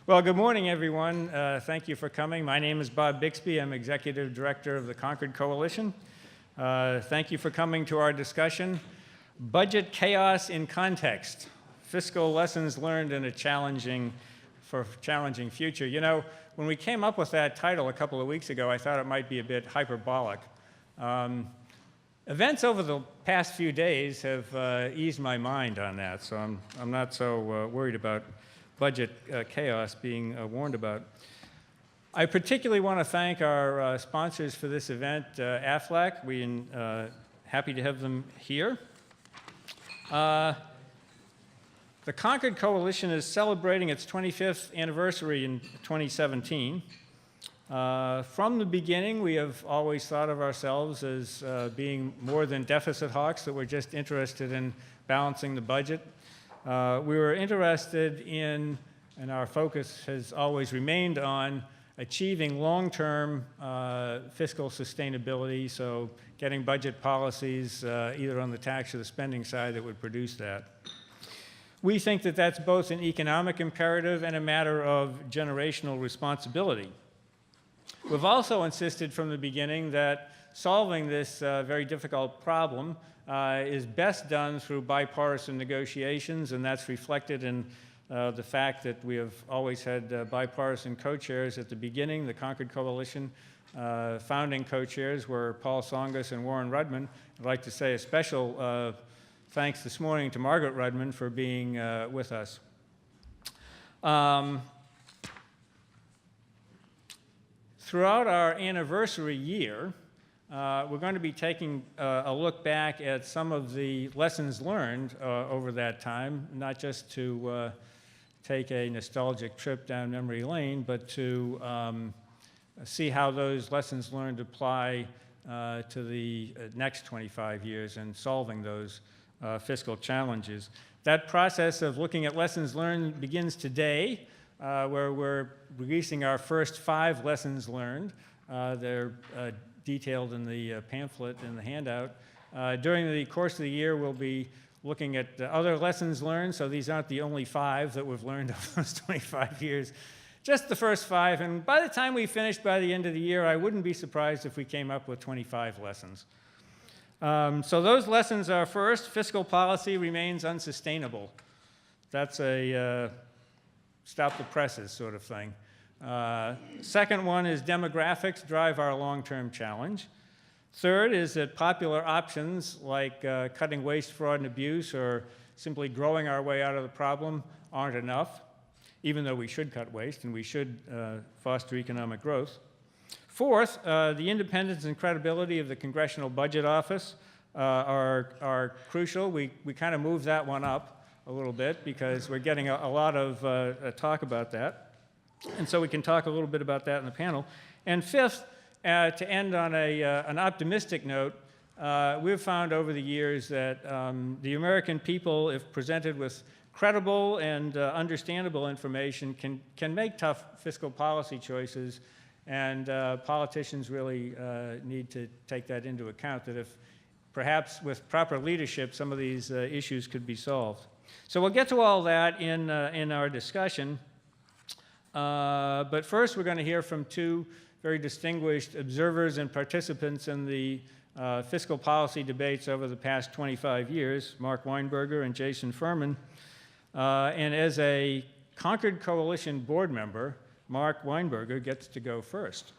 Well, good morning, everyone. Thank you for coming. My name is Bob Bixby. I'm Executive Director of the Concord Coalition. Thank you for coming to our discussion, Budget Chaos in Context, Fiscal Lessons Learned in a Challenging Future. You know, when we came up with that title a couple of weeks ago, I thought it might be a bit hyperbolic. Events over the past few days have eased my mind on that, so I'm not so worried about budget chaos being warned about. I particularly want to thank our sponsors for this event, AFLAC. We're happy to have them here. The Concord Coalition is celebrating its 25th anniversary in 2017. From the beginning, we have always thought of ourselves as being more than deficit hawks, that we're just interested in balancing the budget. We were interested in, and our focus has always remained on, achieving long-term fiscal sustainability, so getting budget policies either on the tax or the spending side that would produce that. We think that that's both an economic imperative and a matter of generational responsibility. We've also insisted from the beginning that solving this very difficult problem is best done through bipartisan negotiations, and that's reflected in the fact that we have always had bipartisan co-chairs at the beginning. The Concord Coalition founding co-chairs were Paul Tsongas and Warren Rudman. I'd like to say a special thanks this morning to Margaret Rudman for being with us. Throughout our anniversary year, we're going to be taking a look back at some of the lessons learned over that time, not just to take a nostalgic trip down memory lane, but to see how those lessons learned apply to the next 25 years and solving those fiscal challenges. That process of looking at lessons learned begins today, where we're releasing our first 5 lessons learned. They're detailed in the pamphlet in the handout. During the course of the year, we'll be looking at other lessons learned, so these aren't the only 5 that we've learned over those 25 years, just the first 5, and by the time we finish by the end of the year, I wouldn't be surprised if we came up with 25 lessons. So those lessons are: first, fiscal policy remains unsustainable. That's a stop the presses sort of thing. Second one is demographics drive our long-term challenge. Third is that popular options like cutting waste, fraud, and abuse, or simply growing our way out of the problem aren't enough, even though we should cut waste and we should foster economic growth. Fourth, the independence and credibility of the Congressional Budget Office are crucial. We kind of moved that one up a little bit because we're getting a lot of talk about that. And so we can talk a little bit about that in the panel. And fifth, to end on an optimistic note, we've found over the years that the American people, if presented with credible and understandable information, can make tough fiscal policy choices, and politicians really need to take that into account, that if perhaps with proper leadership, some of these issues could be solved. So we'll get to all that in our discussion. But first, we're going to hear from 2 very distinguished observers and participants in the fiscal policy debates over the past 25 years, Mark Weinberger and Jason Furman. And as a Concord Coalition board member, Mark Weinberger gets to go first.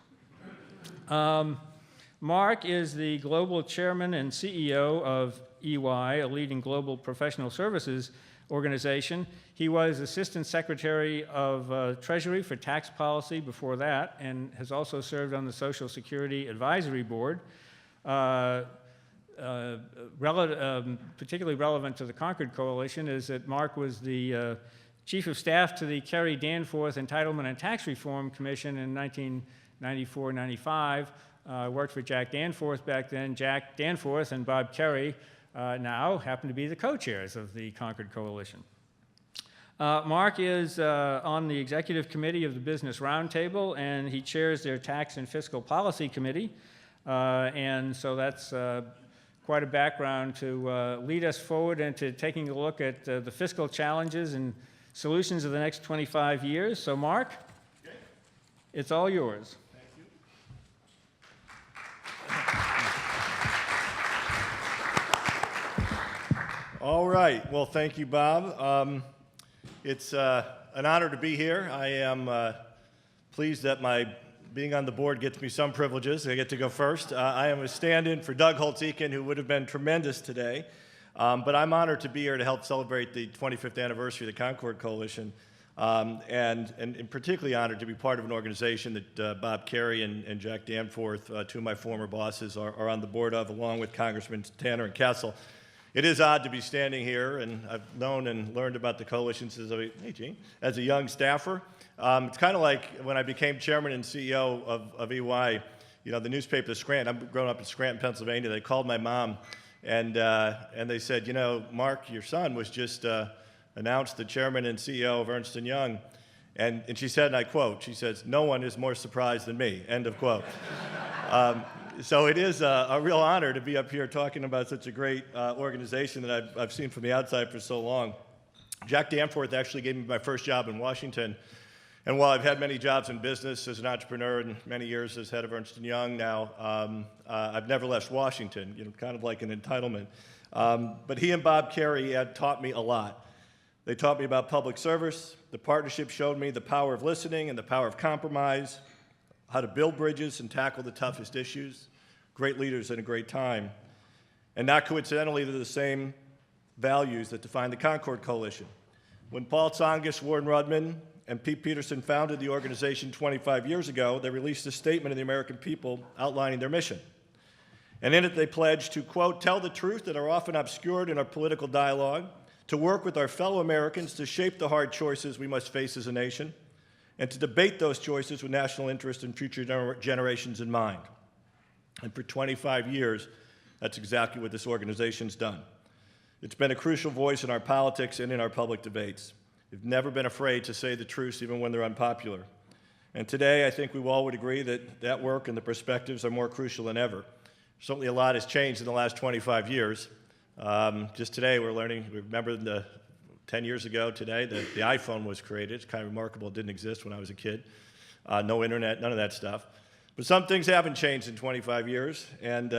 Mark is the global chairman and CEO of EY, a leading global professional services organization. He was Assistant Secretary of Treasury for tax policy before that, and has also served on the Social Security Advisory Board. Particularly relevant to the Concord Coalition is that Mark was the Chief of Staff to the Kerry Danforth Entitlement and Tax Reform Commission in 1994-95. Worked for Jack Danforth back then. Jack Danforth and Bob Kerry now happen to be the co-chairs of the Concord Coalition. Mark is on the executive committee of the Business Roundtable, and he chairs their Tax and Fiscal Policy Committee. And so that's quite a background to lead us forward into taking a look at the fiscal challenges and solutions of the next 25 years. So Mark, it's all yours. Thank you. All right. Well, thank you, Bob. It's an honor to be here. I am pleased that my being on the board gets me some privileges. I get to go first. I am a stand-in for Doug Holtz-Eakin, who would have been tremendous today. But I'm honored to be here to help celebrate the 25th anniversary of the Concord Coalition, and particularly honored to be part of an organization that Bob Kerrey and Jack Danforth, two of my former bosses, are on the board of, along with Congressman Tanner and Kessel. It is odd to be standing here, and I've known and learned about the coalition since as a young staffer. It's kind of like when I became chairman and CEO of EY, you know, the newspaper, the Scranton, I'm growing up in Scranton, Pennsylvania, they called my mom, and they said, you know, Mark, your son was just announced the chairman and CEO of Ernst & Young, and she said, and I quote, she says, "No one is more surprised than me," end of quote. So it is a real honor to be up here talking about such a great organization that I've seen from the outside for so long. Jack Danforth actually gave me my first job in Washington, and while I've had many jobs in business as an entrepreneur and many years as head of Ernst & Young now, I've never left Washington, you know, kind of like an entitlement. But he and Bob Kerrey had taught me a lot. They taught me about public service. The partnership showed me the power of listening and the power of compromise, how to build bridges and tackle the toughest issues, great leaders in a great time. And not coincidentally, they're the same values that define the Concord Coalition. When Paul Tsongas, Warren Rudman, and Pete Peterson founded the organization 25 years ago, they released a statement of the American people outlining their mission. And in it, they pledged to, quote, "tell the truth that are often obscured in our political dialogue, to work with our fellow Americans to shape the hard choices we must face as a nation, and to debate those choices with national interest and future generations in mind." And for 25 years, that's exactly what this organization's done. It's been a crucial voice in our politics and in our public debates. We've never been afraid to say the truth, even when they're unpopular. And today, I think we all would agree that that work and the perspectives are more crucial than ever. Certainly a lot has changed in the last 25 years. Just today, we're learning, remember 10 years ago today, the iPhone was created. It's kind of remarkable. It didn't exist when I was a kid. No internet, none of that stuff. But some things haven't changed in 25 years, and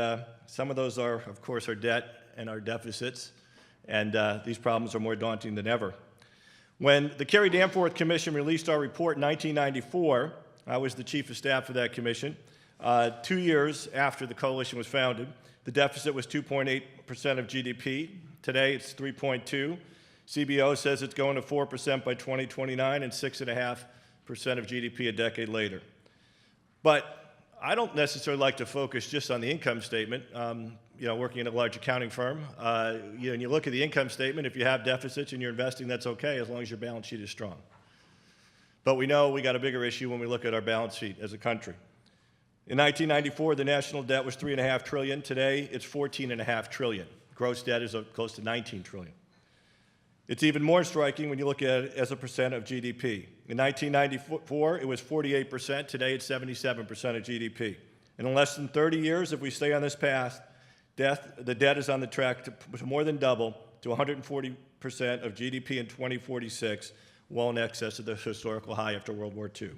some of those are, of course, our debt and our deficits, and these problems are more daunting than ever. When the Kerry-Danforth Commission released our report in 1994, I was the chief of staff of that commission. 2 years after the coalition was founded, the deficit was 2.8% of GDP. Today, it's 3.2%. CBO says it's going to 4% by 2029 and 6.5% of GDP a decade later. But I don't necessarily like to focus just on the income statement. You know, working in a large accounting firm, you know, and you look at the income statement, if you have deficits and you're investing, that's okay as long as your balance sheet is strong. But we know we got a bigger issue when we look at our balance sheet as a country. In 1994, the national debt was $3.5 trillion. Today, it's $14.5 trillion. Gross debt is close to $19 trillion. It's even more striking when you look at it as a percent of GDP. In 1994, it was 48%. Today, it's 77% of GDP. And in less than 30 years, if we stay on this path, the debt is on the track to more than double to 140% of GDP in 2046, well in excess of the historical high after World War II.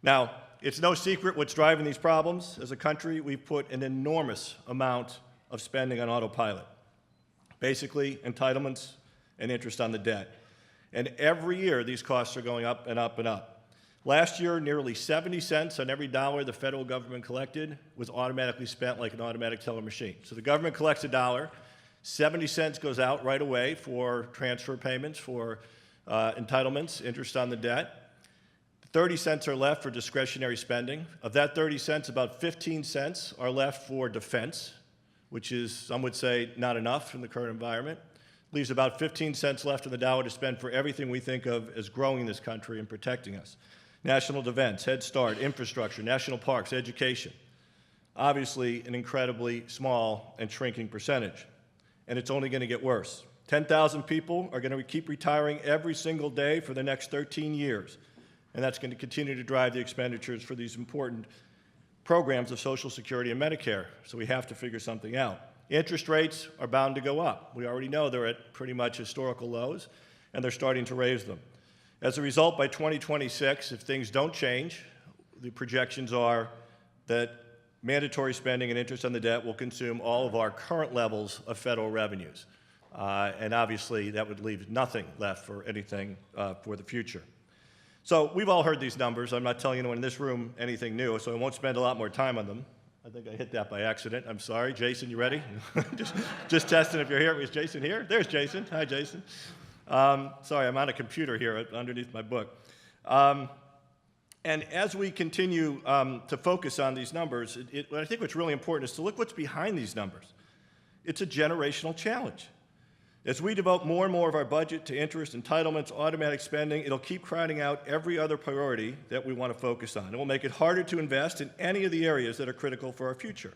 Now, it's no secret what's driving these problems. As a country, we've put an enormous amount of spending on autopilot. Basically, entitlements and interest on the debt. And every year, these costs are going up and up and up. Last year, nearly 70 cents on every dollar the federal government collected was automatically spent like an automatic teller machine. So the government collects a dollar, 70 cents goes out right away for transfer payments, for entitlements, interest on the debt. 30 cents are left for discretionary spending. Of that 30 cents, about 15 cents are left for defense, which is, some would say, not enough in the current environment. Leaves about 15 cents left in the dollar to spend for everything we think of as growing this country and protecting us. National defense, Head Start, infrastructure, national parks, education. Obviously, an incredibly small and shrinking percentage. And it's only going to get worse. 10,000 people are going to keep retiring every single day for the next 13 years. And that's going to continue to drive the expenditures for these important programs of Social Security and Medicare. So we have to figure something out. Interest rates are bound to go up. We already know they're at pretty much historical lows. and they're starting to raise them. As a result, by 2026, if things don't change, the projections are that mandatory spending and interest on the debt will consume all of our current levels of federal revenues. And obviously, that would leave nothing left for anything for the future. So we've all heard these numbers. I'm not telling anyone in this room anything new, so I won't spend a lot more time on them. I think I hit that by accident. I'm sorry. Jason, you ready? just testing if you're here. Is Jason here? There's Jason. Hi, Jason. Sorry, I'm on a computer here underneath my book. And as we continue to focus on these numbers, I think what's really important is to look what's behind these numbers. It's a generational challenge. As we devote more and more of our budget to interest, entitlements, automatic spending, it'll keep crowding out every other priority that we want to focus on. It will make it harder to invest in any of the areas that are critical for our future.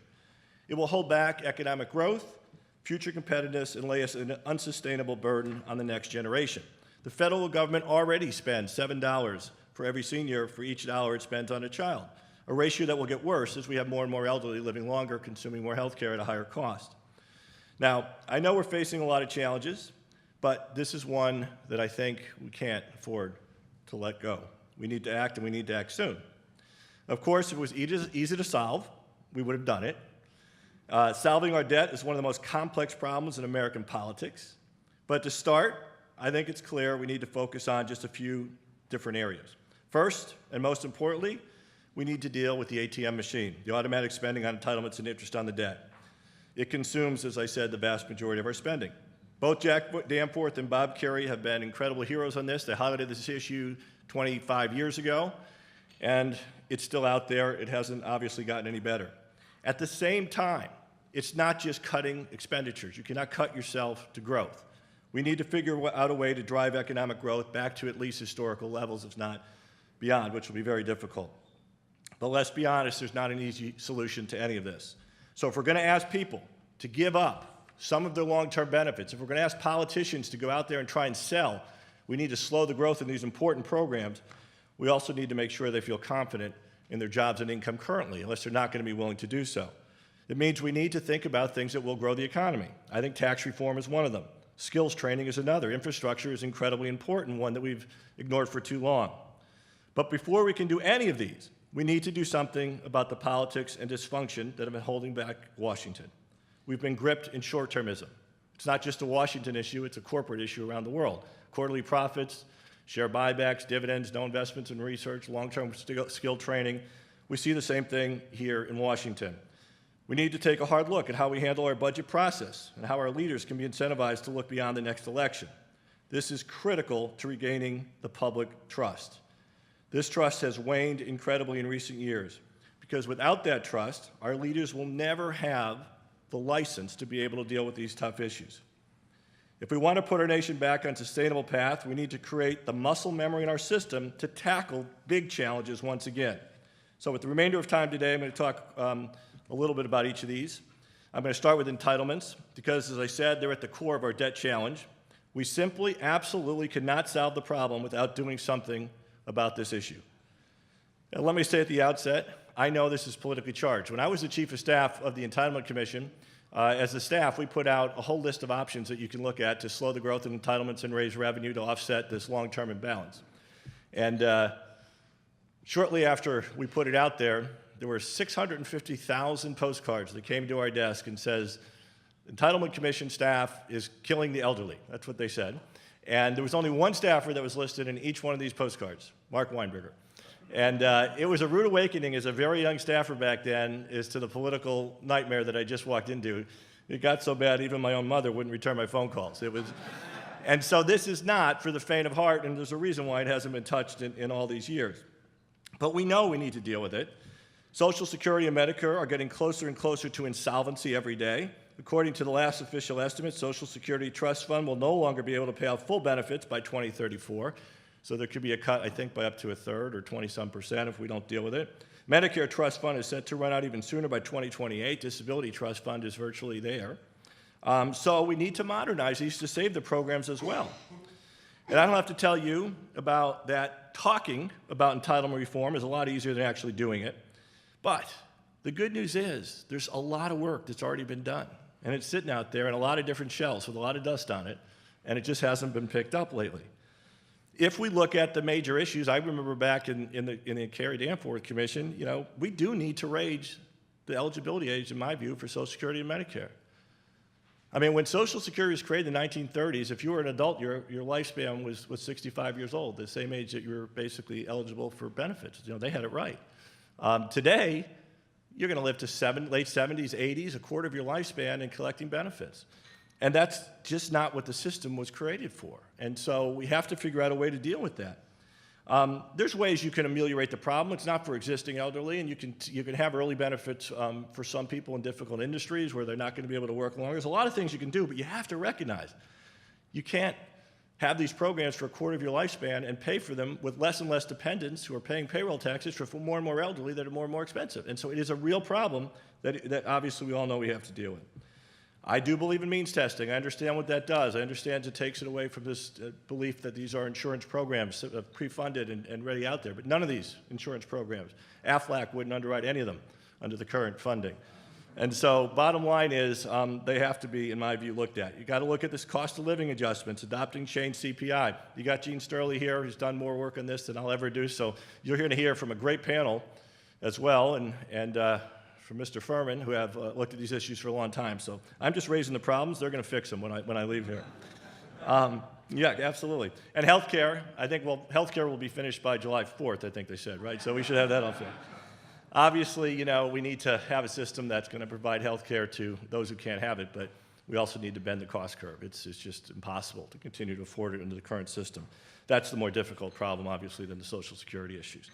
It will hold back economic growth, future competitiveness, and lay us an unsustainable burden on the next generation. The federal government already spends $7 for every senior for each dollar it spends on a child, a ratio that will get worse as we have more and more elderly living longer, consuming more health care at a higher cost. Now, I know we're facing a lot of challenges, but this is one that I think we can't afford to let go. We need to act, and we need to act soon. Of course, if it was easy to solve, we would have done it. Solving our debt is one of the most complex problems in American politics. But to start, I think it's clear we need to focus on just a few different areas. First, and most importantly, we need to deal with the ATM machine, the automatic spending on entitlements and interest on the debt. It consumes, as I said, the vast majority of our spending. Both Jack Danforth and Bob Kerrey have been incredible heroes on this. They highlighted this issue 25 years ago, and it's still out there. It hasn't obviously gotten any better. At the same time, it's not just cutting expenditures. You cannot cut yourself to growth. We need to figure out a way to drive economic growth back to at least historical levels, if not beyond, which will be very difficult. But let's be honest, there's not an easy solution to any of this. So if we're going to ask people to give up some of their long-term benefits, if we're going to ask politicians to go out there and try and sell, we need to slow the growth in these important programs. We also need to make sure they feel confident in their jobs and income currently, unless they're not going to be willing to do so. It means we need to think about things that will grow the economy. I think tax reform is one of them. Skills training is another. Infrastructure is incredibly important, one that we've ignored for too long. But before we can do any of these, we need to do something about the politics and dysfunction that have been holding back Washington. We've been gripped in short-termism. It's not just a Washington issue, it's a corporate issue around the world. Quarterly profits, share buybacks, dividends, no investments in research, long-term skill training. We see the same thing here in Washington. We need to take a hard look at how we handle our budget process and how our leaders can be incentivized to look beyond the next election. This is critical to regaining the public trust. This trust has waned incredibly in recent years because without that trust, our leaders will never have the license to be able to deal with these tough issues. If we want to put our nation back on a sustainable path, we need to create the muscle memory in our system to tackle big challenges once again. So with the remainder of time today, I'm going to talk a little bit about each of these. I'm going to start with entitlements because, as I said, they're at the core of our debt challenge. We simply, absolutely cannot solve the problem without doing something about this issue. Now, let me say at the outset, I know this is politically charged. When I was the chief of staff of the Entitlement Commission, as a staff, we put out a whole list of options that you can look at to slow the growth of entitlements and raise revenue to offset this long-term imbalance. And shortly after we put it out there were 650,000 postcards that came to our desk and says, Entitlement Commission staff is killing the elderly. That's what they said. And there was only one staffer that was listed in each one of these postcards, Mark Weinberger. And it was a rude awakening as a very young staffer back then as to the political nightmare that I just walked into. It got so bad even my own mother wouldn't return my phone calls. And so this is not for the faint of heart, and there's a reason why it hasn't been touched in all these years. But we know we need to deal with it. Social Security and Medicare are getting closer and closer to insolvency every day. According to the last official estimate, Social Security Trust Fund will no longer be able to pay out full benefits by 2034. So there could be a cut, I think, by up to a third or 20-some% if we don't deal with it. Medicare Trust Fund is set to run out even sooner by 2028. Disability Trust Fund is virtually there. So we need to modernize these to save the programs as well. And I don't have to tell you about that. Talking about entitlement reform is a lot easier than actually doing it. But the good news is there's a lot of work that's already been done. And it's sitting out there on a lot of different shelves with a lot of dust on it. and it just hasn't been picked up lately. If we look at the major issues, I remember back in the Kerry Danforth Commission, we do need to raise the eligibility age, in my view, for Social Security and Medicare. I mean, when Social Security was created in the 1930s, if you were an adult, your lifespan was 65 years old, the same age that you were basically eligible for benefits. They had it right. Today, you're going to live to late 70s, 80s, a quarter of your lifespan in collecting benefits. And that's just not what the system was created for. And so we have to figure out a way to deal with that. There's ways you can ameliorate the problem. It's not for existing elderly, and you can have early benefits for some people in difficult industries where they're not going to be able to work longer. There's a lot of things you can do, but you have to recognize you can't have these programs for a quarter of your lifespan and pay for them with less and less dependents who are paying payroll taxes for more and more elderly that are more and more expensive. And so it is a real problem that obviously we all know we have to deal with. I do believe in means testing. I understand what that does. I understand it takes it away from this belief that these are insurance programs pre-funded and ready out there. But none of these insurance programs, AFLAC wouldn't underwrite any of them under the current funding. And so bottom line is they have to be, in my view, looked at. You got to look at this cost of living adjustments, adopting changed CPI. You got Gene Sterling here, who's done more work on this than I'll ever do. So you're going to hear from a great panel as well, and from Mr. Furman, who have looked at these issues for a long time. So I'm just raising the problems. They're going to fix them when I leave here. Yeah, absolutely. And healthcare, healthcare will be finished by July 4th, I think they said, right? So we should have that all finished. Obviously, we need to have a system that's going to provide healthcare to those who can't have it, but we also need to bend the cost curve. It's just impossible to continue to afford it under the current system. That's the more difficult problem, obviously, than the Social Security issues.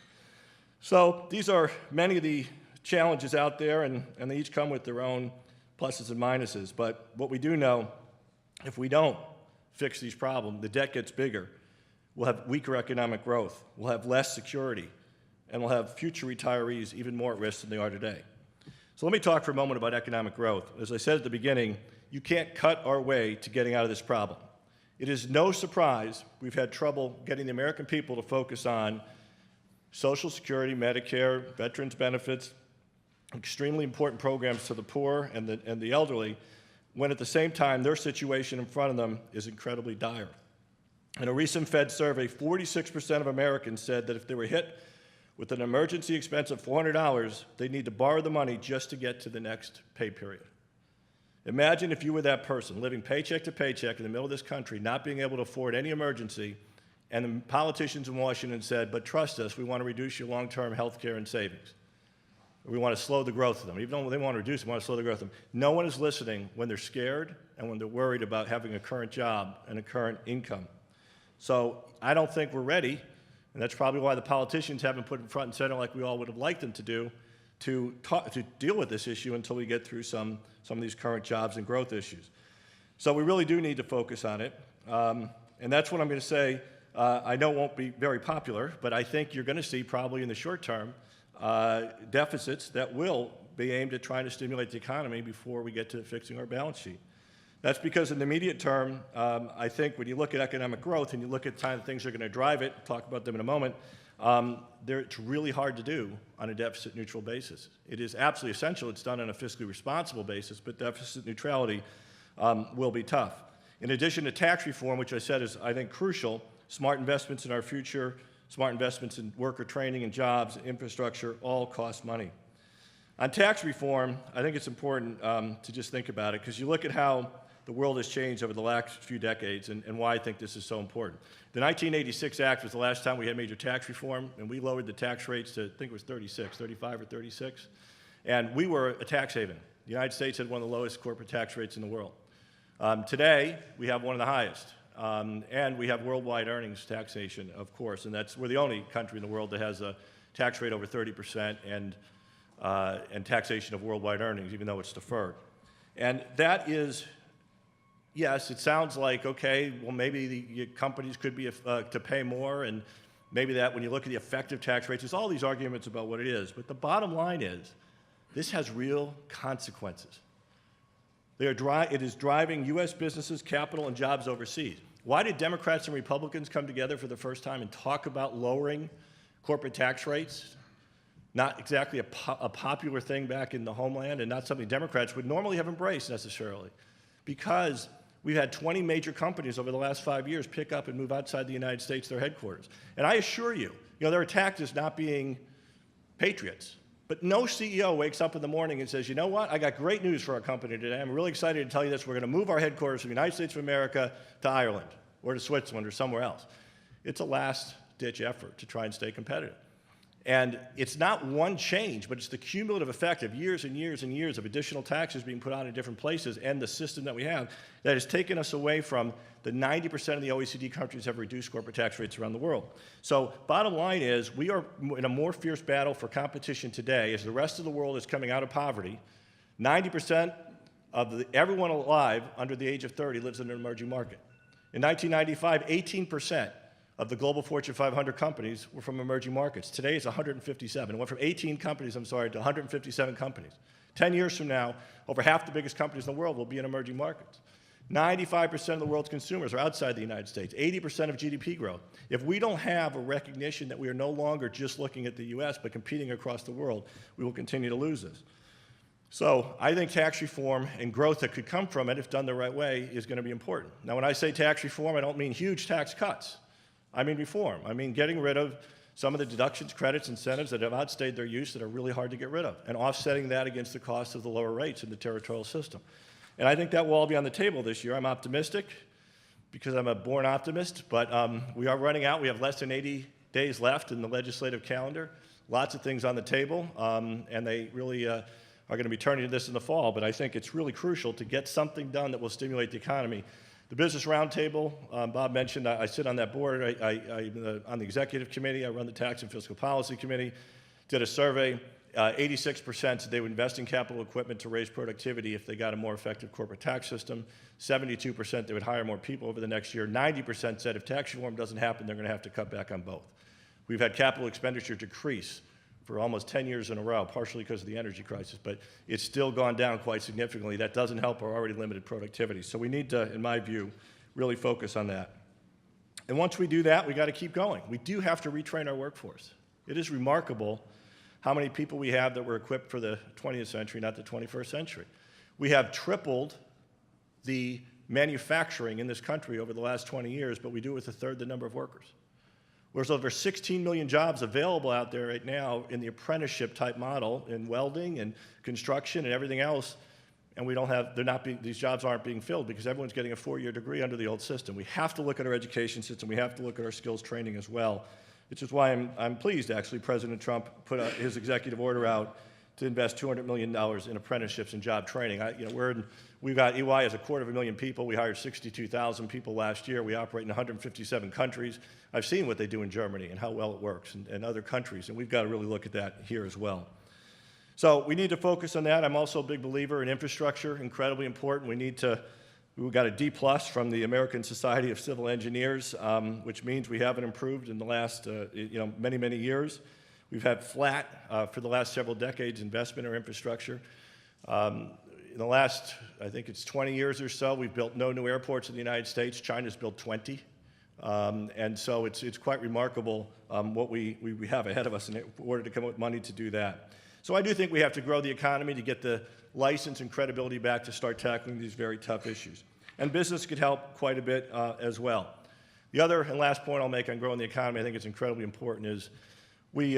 So these are many of the challenges out there, and they each come with their own pluses and minuses. But what we do know, if we don't fix these problems, the debt gets bigger. We'll have weaker economic growth. We'll have less security. And we'll have future retirees even more at risk than they are today. So let me talk for a moment about economic growth. As I said at the beginning, you can't cut our way to getting out of this problem. It is no surprise we've had trouble getting the American people to focus on Social Security, Medicare, veterans benefits, extremely important programs to the poor and the elderly, when at the same time their situation in front of them is incredibly dire. In a recent Fed survey, 46% of Americans said that if they were hit with an emergency expense of $400, they'd need to borrow the money just to get to the next pay period. Imagine if you were that person living paycheck to paycheck in the middle of this country, not being able to afford any emergency, and the politicians in Washington said, but trust us, we want to reduce your long-term health care and savings. We want to slow the growth of them. Even though they want to reduce them, we want to slow the growth of them. No one is listening when they're scared and when they're worried about having a current job and a current income. So I don't think we're ready, and that's probably why the politicians haven't put it front and center like we all would have liked them to do, to deal with this issue until we get through some of these current jobs and growth issues. So we really do need to focus on it, and that's what I'm going to say. I know it won't be very popular, but I think you're going to see probably in the short term deficits that will be aimed at trying to stimulate the economy before we get to fixing our balance sheet. That's because in the immediate term, I think when you look at economic growth and you look at the kind of things that are going to drive it, talk about them in a moment, it's really hard to do on a deficit neutral basis. It is absolutely essential it's done on a fiscally responsible basis, but deficit neutrality will be tough. In addition to tax reform, which I said is, I think, crucial, smart investments in our future, smart investments in worker training and jobs, infrastructure, all cost money. On tax reform, I think it's important to just think about it, because you look at how the world has changed over the last few decades and why I think this is so important. The 1986 Act was the last time we had major tax reform, and we lowered the tax rates to, I think it was 35 or 36. And we were a tax haven. The United States had one of the lowest corporate tax rates in the world. Today, we have one of the highest. And we have worldwide earnings taxation, of course, and we're the only country in the world that has a tax rate over 30% and taxation of worldwide earnings, even though it's deferred. And that is, yes, it sounds like, okay, well, maybe the companies could be to pay more, and maybe that when you look at the effective tax rates, there's all these arguments about what it is. But the bottom line is, this has real consequences. It is driving U.S. businesses, capital, and jobs overseas. Why did Democrats and Republicans come together for the first time and talk about lowering corporate tax rates? Not exactly a popular thing back in the homeland, and not something Democrats would normally have embraced necessarily. Because We've had 20 major companies over the last 5 years pick up and move outside the United States, their headquarters. And I assure you, they're attacked as not being patriots. But no CEO wakes up in the morning and says, you know what, I got great news for our company today. I'm really excited to tell you this. We're going to move our headquarters from the United States of America to Ireland or to Switzerland or somewhere else. It's a last-ditch effort to try and stay competitive. And it's not one change, but it's the cumulative effect of years and years and years of additional taxes being put on in different places and the system that we have that has taken us away from the 90% of the OECD countries have reduced corporate tax rates around the world. So bottom line is we are in a more fierce battle for competition today as the rest of the world is coming out of poverty. 90% of everyone alive under the age of 30 lives in an emerging market. In 1995, 18% of the global Fortune 500 companies were from emerging markets. Today it's 157. It went from 18 companies, to 157 companies. 10 years from now, over half the biggest companies in the world will be in emerging markets. 95% of the world's consumers are outside the United States, 80% of GDP growth. If we don't have a recognition that we are no longer just looking at the US, but competing across the world, we will continue to lose this. So I think tax reform and growth that could come from it, if done the right way, is going to be important. Now, when I say tax reform, I don't mean huge tax cuts. I mean reform. I mean getting rid of some of the deductions, credits, incentives that have outstayed their use that are really hard to get rid of, and offsetting that against the cost of the lower rates in the territorial system. And I think that will all be on the table this year. I'm optimistic because I'm a born optimist, but we are running out. We have less than 80 days left in the legislative calendar. Lots of things on the table, and they really are going to be turning to this in the fall, but I think it's really crucial to get something done that will stimulate the economy. The Business Roundtable, Bob mentioned, I sit on that board. I'm on the executive committee. I run the Tax and Fiscal Policy Committee. Did a survey. 86% said they would invest in capital equipment to raise productivity if they got a more effective corporate tax system. 72% they would hire more people over the next year. 90% said if tax reform doesn't happen, they're going to have to cut back on both. We've had capital expenditure decrease for almost 10 years in a row, partially because of the energy crisis, but it's still gone down quite significantly. That doesn't help our already limited productivity. So we need to, in my view, really focus on that. And once we do that, we got to keep going. We do have to retrain our workforce. It is remarkable how many people we have that were equipped for the 20th century, not the 21st century. We have tripled the manufacturing in this country over the last 20 years, but we do it with a third the number of workers. There's over 16 million jobs available out there right now in the apprenticeship type model in welding and construction and everything else, and these jobs aren't being filled because everyone's getting a 4-year degree under the old system. We have to look at our education system. We have to look at our skills training as well, which is why I'm pleased, actually, President Trump put his executive order out to invest $200 million in apprenticeships and job training. We've got EY as 250,000 people. We hired 62,000 people last year. We operate in 157 countries. I've seen what they do in Germany and how well it works and other countries, and we've got to really look at that here as well. So we need to focus on that. I'm also a big believer in infrastructure, incredibly important. We got a D+ from the American Society of Civil Engineers, which means we haven't improved in the last many, many years. We've had flat for the last several decades investment in our infrastructure. In the last, I think it's 20 years or so, we've built no new airports in the United States. China's built 20. And so it's quite remarkable what we have ahead of us in order to come up with money to do that. So I do think we have to grow the economy to get the license and credibility back to start tackling these very tough issues. And business could help quite a bit as well. The other and last point I'll make on growing the economy, I think it's incredibly important, is we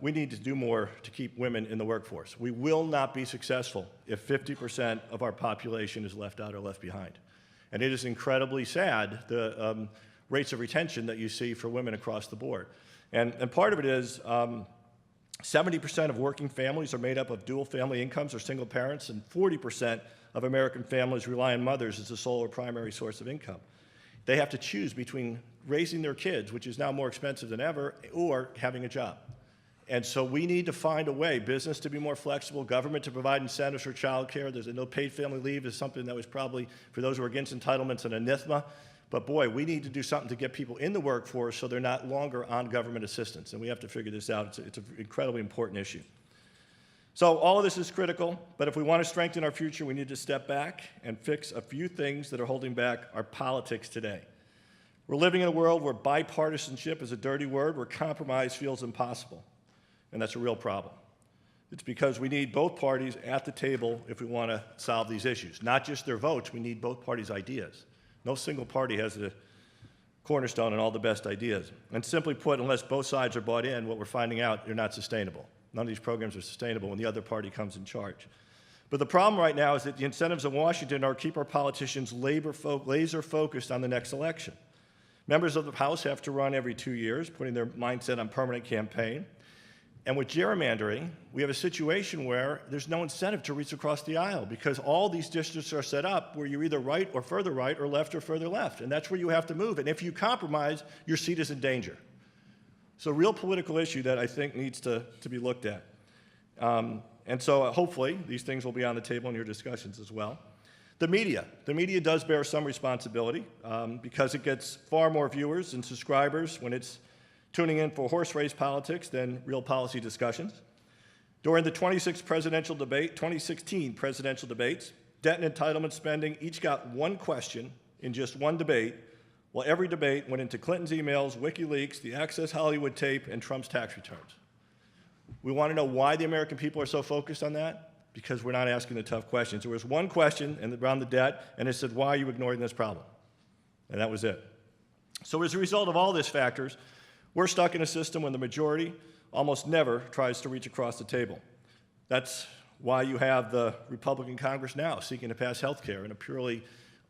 need to do more to keep women in the workforce. We will not be successful if 50% of our population is left out or left behind. And it is incredibly sad, the rates of retention that you see for women across the board. And part of it is 70% of working families are made up of dual family incomes or single parents, and 40% of American families rely on mothers as the sole or primary source of income. They have to choose between raising their kids, which is now more expensive than ever, or having a job. And so we need to find a way, business to be more flexible, government to provide incentives for child care. There's a no paid family leave is something that was probably, for those who are against entitlements, an anathema. But boy, we need to do something to get people in the workforce so they're not longer on government assistance. And we have to figure this out. It's an incredibly important issue. So all of this is critical, but if we want to strengthen our future, we need to step back and fix a few things that are holding back our politics today. We're living in a world where bipartisanship is a dirty word, where compromise feels impossible. And that's a real problem. It's because we need both parties at the table if we want to solve these issues. Not just their votes, we need both parties' ideas. No single party has the cornerstone and all the best ideas. And simply put, unless both sides are bought in, what we're finding out, they're not sustainable. None of these programs are sustainable when the other party comes in charge. But the problem right now is that the incentives in Washington are to keep our politicians laser focused on the next election. Members of the House have to run every 2 years, putting their mindset on permanent campaign. And with gerrymandering, we have a situation where there's no incentive to reach across the aisle because all these districts are set up where you're either right or further right or further left. And that's where you have to move. And if you compromise, your seat is in danger. So a real political issue that I think needs to be looked at. And so hopefully these things will be on the table in your discussions as well. The media does bear some responsibility because it gets far more viewers and subscribers when it's tuning in for horse race politics than real policy discussions. During the 2016 presidential debates, debt and entitlement spending each got one question in just one debate, while every debate went into Clinton's emails, WikiLeaks, the Access Hollywood tape, and Trump's tax returns. We want to know why the American people are so focused on that? Because we're not asking the tough questions. There was one question around the debt, and it said, why are you ignoring this problem? And that was it. So as a result of all these factors, we're stuck in a system when the majority almost never tries to reach across the table. That's why you have the Republican Congress now seeking to pass health care in a purely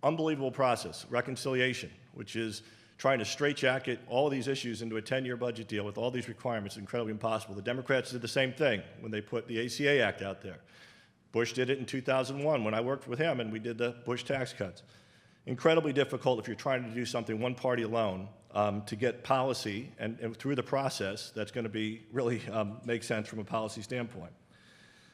unbelievable process, reconciliation, which is trying to straitjacket all of these issues into a 10-year budget deal with all these requirements, incredibly impossible. The Democrats did the same thing when they put the ACA Act out there. Bush did it in 2001 when I worked with him and we did the Bush tax cuts. Incredibly difficult if you're trying to do something one party alone to get policy and through the process that's going to be really make sense from a policy standpoint.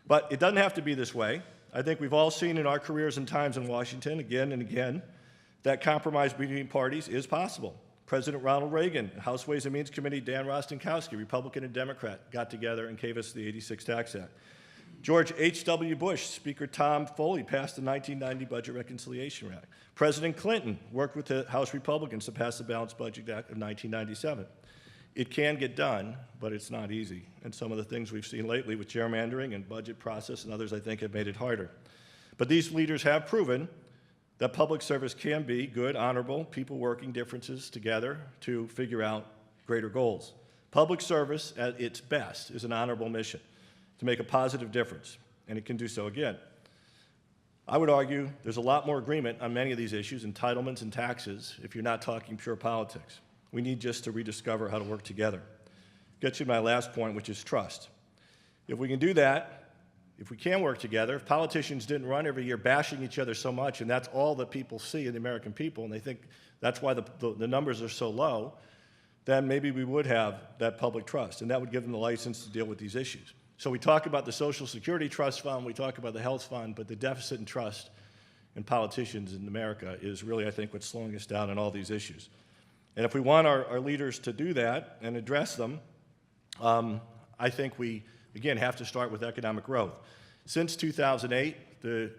But it doesn't have to be this way. I think we've all seen in our careers and times in Washington again and again that compromise between parties is possible. President Ronald Reagan, House Ways and Means Committee, Dan Rostenkowski, Republican and Democrat, got together and gave us the '86 Tax Act. George H.W. Bush, Speaker Tom Foley passed the 1990 Budget Reconciliation Act. President Clinton worked with the House Republicans to pass the Balanced Budget Act of 1997. It can get done, but it's not easy. And some of the things we've seen lately with gerrymandering and budget process and others, I think, have made it harder. But these leaders have proven that public service can be good, honorable, people working differences together to figure out greater goals. Public service at its best is an honorable mission to make a positive difference, and it can do so again. I would argue there's a lot more agreement on many of these issues, entitlements and taxes, if you're not talking pure politics. We need just to rediscover how to work together. Gets you to my last point, which is trust. If we can do that, if we can work together, if politicians didn't run every year bashing each other so much, and that's all that people see in the American people, and they think that's why the numbers are so low, then maybe we would have that public trust, and that would give them the license to deal with these issues. So we talk about the Social Security Trust Fund, we talk about the Health Fund, but the deficit in trust in politicians in America is really, I think, what's slowing us down on all these issues. And if we want our leaders to do that and address them, I think we, again, have to start with economic growth. Since 2008, the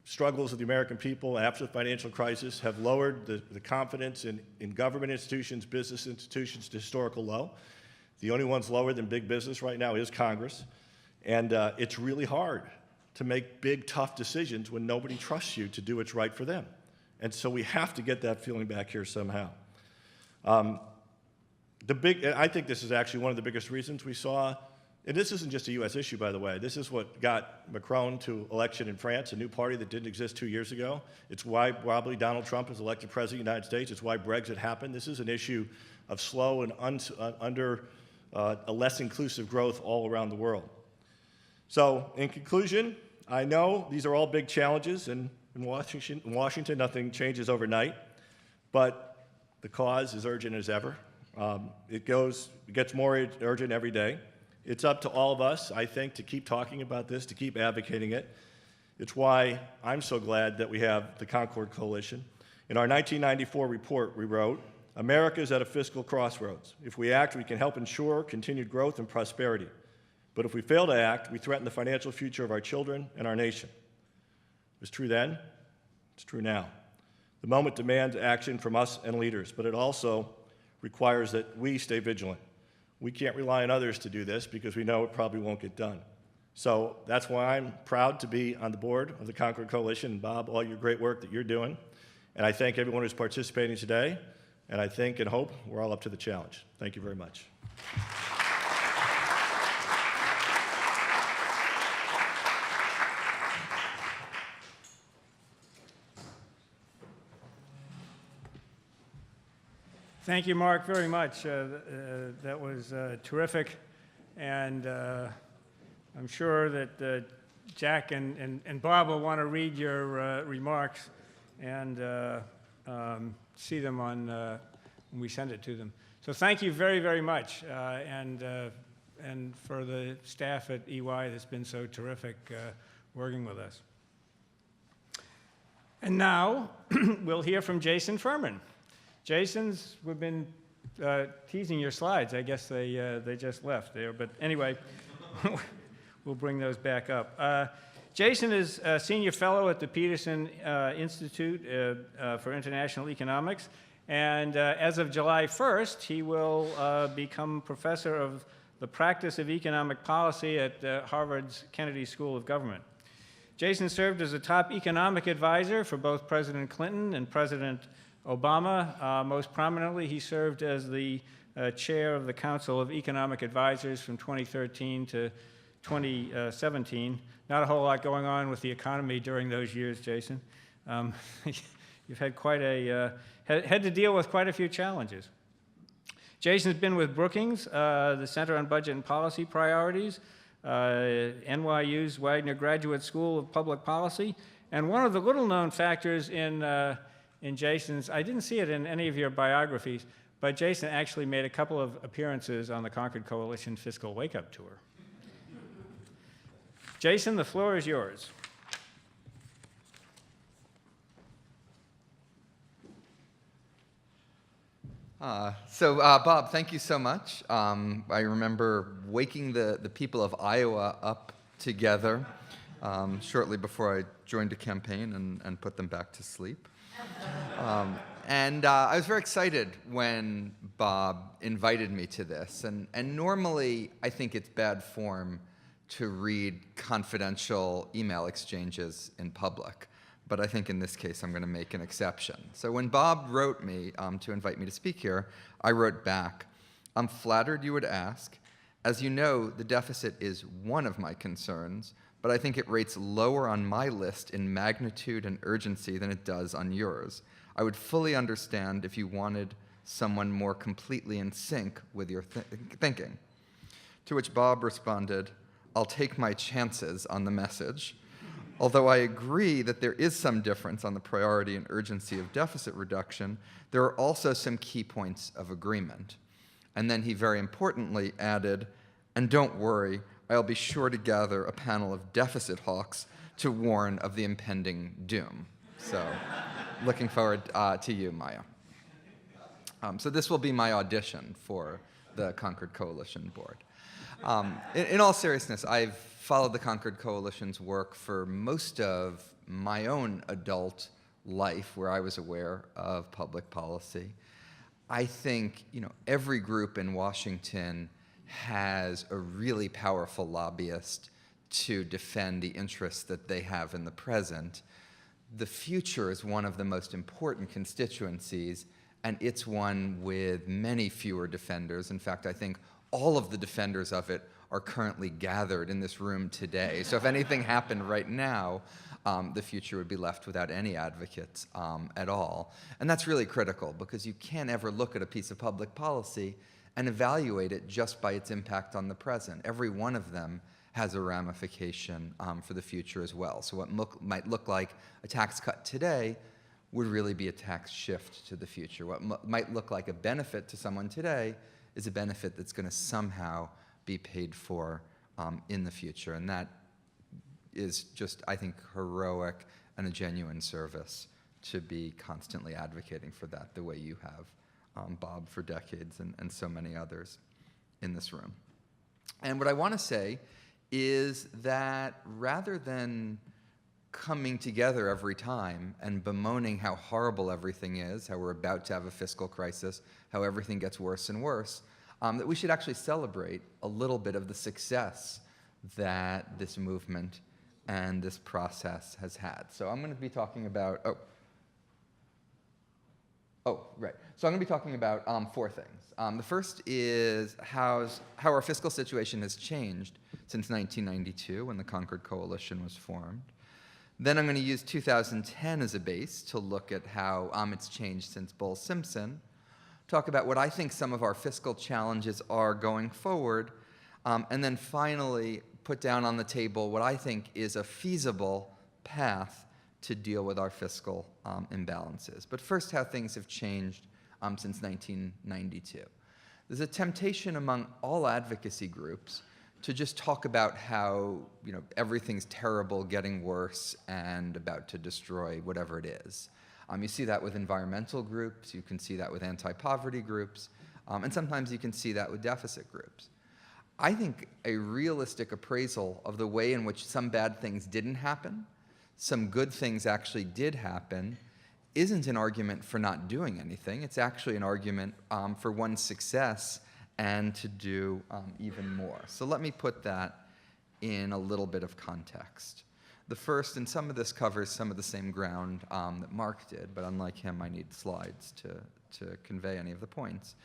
struggles of the American people after the financial crisis have lowered the confidence in government institutions, business institutions to historical low. The only ones lower than big business right now is Congress. And it's really hard to make big, tough decisions when nobody trusts you to do what's right for them. And so we have to get that feeling back here somehow. I think this is actually one of the biggest reasons we saw, and this isn't just a U.S. issue, by the way. This is what got Macron to election in France, a new party that didn't exist 2 years ago. It's why probably Donald Trump is elected president of the United States. It's why Brexit happened. This is an issue of slow and a less inclusive growth all around the world. So, in conclusion, I know these are all big challenges, and in Washington, nothing changes overnight, but the cause is urgent as ever. It gets more urgent every day. It's up to all of us, I think, to keep talking about this, to keep advocating it. It's why I'm so glad that we have the Concord Coalition. In our 1994 report, we wrote, America is at a fiscal crossroads. If we act, we can help ensure continued growth and prosperity. But if we fail to act, we threaten the financial future of our children and our nation. It was true then, it's true now. The moment demands action from us and leaders, but it also requires that we stay vigilant. We can't rely on others to do this because we know it probably won't get done. So that's why I'm proud to be on the board of the Concord Coalition. And Bob, all your great work that you're doing. And I thank everyone who's participating today, and I think and hope we're all up to the challenge. Thank you very much. Thank you, Mark, very much. That was terrific, and I'm sure that Jack and Bob will want to read your remarks and see them on when we send it to them. So thank you very, very much, and for the staff at EY that's been so terrific working with us. And now we'll hear from Jason Furman. We've been teasing your slides. I guess they just left there. But anyway, we'll bring those back up. Jason is a senior fellow at the Peterson Institute for International Economics. And as of July 1st, he will become professor of the practice of economic policy at Harvard's Kennedy School of Government. Jason served as a top economic advisor for both President Clinton and President Obama. Most prominently, he served as the chair of the Council of Economic Advisors from 2013 to 2017. Not a whole lot going on with the economy during those years, Jason. You've had quite had to deal with quite a few challenges. Jason's been with Brookings, the Center on Budget and Policy Priorities, NYU's Wagner Graduate School of Public Policy, and one of the little-known factors in Jason's, I didn't see it in any of your biographies, but Jason actually made a couple of appearances on the Concord Coalition Fiscal Wake-Up Tour. Jason, the floor is yours. Bob, thank you so much. I remember waking the people of Iowa up together shortly before I joined a campaign and put them back to sleep. I was very excited when Bob invited me to this. And normally, I think it's bad form to read confidential email exchanges in public. But I think in this case, I'm going to make an exception. So when Bob wrote me to invite me to speak here, I wrote back, "I'm flattered you would ask. As you know, the deficit is one of my concerns, but I think it rates lower on my list in magnitude and urgency than it does on yours. I would fully understand if you wanted someone more completely in sync with your thinking." To which Bob responded, "I'll take my chances on the message. Although I agree that there is some difference on the priority and urgency of deficit reduction, there are also some key points of agreement." And then he very importantly added, "And don't worry, I'll be sure to gather a panel of deficit hawks to warn of the impending doom." So looking forward to you, Maya. So this will be my audition for the Concord Coalition Board. In all seriousness, I've followed the Concord Coalition's work for most of my own adult life where I was aware of public policy. I think every group in Washington has a really powerful lobbyist to defend the interests that they have in the present. The future is one of the most important constituencies, and it's one with many fewer defenders. In fact, I think all of the defenders of it are currently gathered in this room today. So if anything happened right now, the future would be left without any advocates at all. And that's really critical because you can't ever look at a piece of public policy and evaluate it just by its impact on the present. Every one of them has a ramification for the future as well. So what might look like a tax cut today would really be a tax shift to the future. What might look like a benefit to someone today is a benefit that's going to somehow be paid for in the future. And that is just, I think, heroic and a genuine service to be constantly advocating for that the way you have, Bob, for decades and so many others in this room. And what I want to say is that rather than coming together every time and bemoaning how horrible everything is, how we're about to have a fiscal crisis, how everything gets worse and worse, that we should actually celebrate a little bit of the success that this movement and this process has had. So I'm going to be talking about, Oh, right. So I'm going to be talking about four things. The first is how our fiscal situation has changed since 1992, when the Concord Coalition was formed. Then I'm going to use 2010 as a base to look at how it's changed since Bowles-Simpson, talk about what I think some of our fiscal challenges are going forward, and then finally put down on the table what I think is a feasible path to deal with our fiscal imbalances. But first, how things have changed since 1992. There's a temptation among all advocacy groups to just talk about how everything's terrible, getting worse, and about to destroy whatever it is. You see that with environmental groups, you can see that with anti-poverty groups, and sometimes you can see that with deficit groups. I think a realistic appraisal of the way in which some bad things didn't happen, some good things actually did happen, isn't an argument for not doing anything. It's actually an argument for one's success and to do even more. So let me put that in a little bit of context. The first, and some of this covers some of the same ground that Mark did, but unlike him, I need slides to convey any of the points.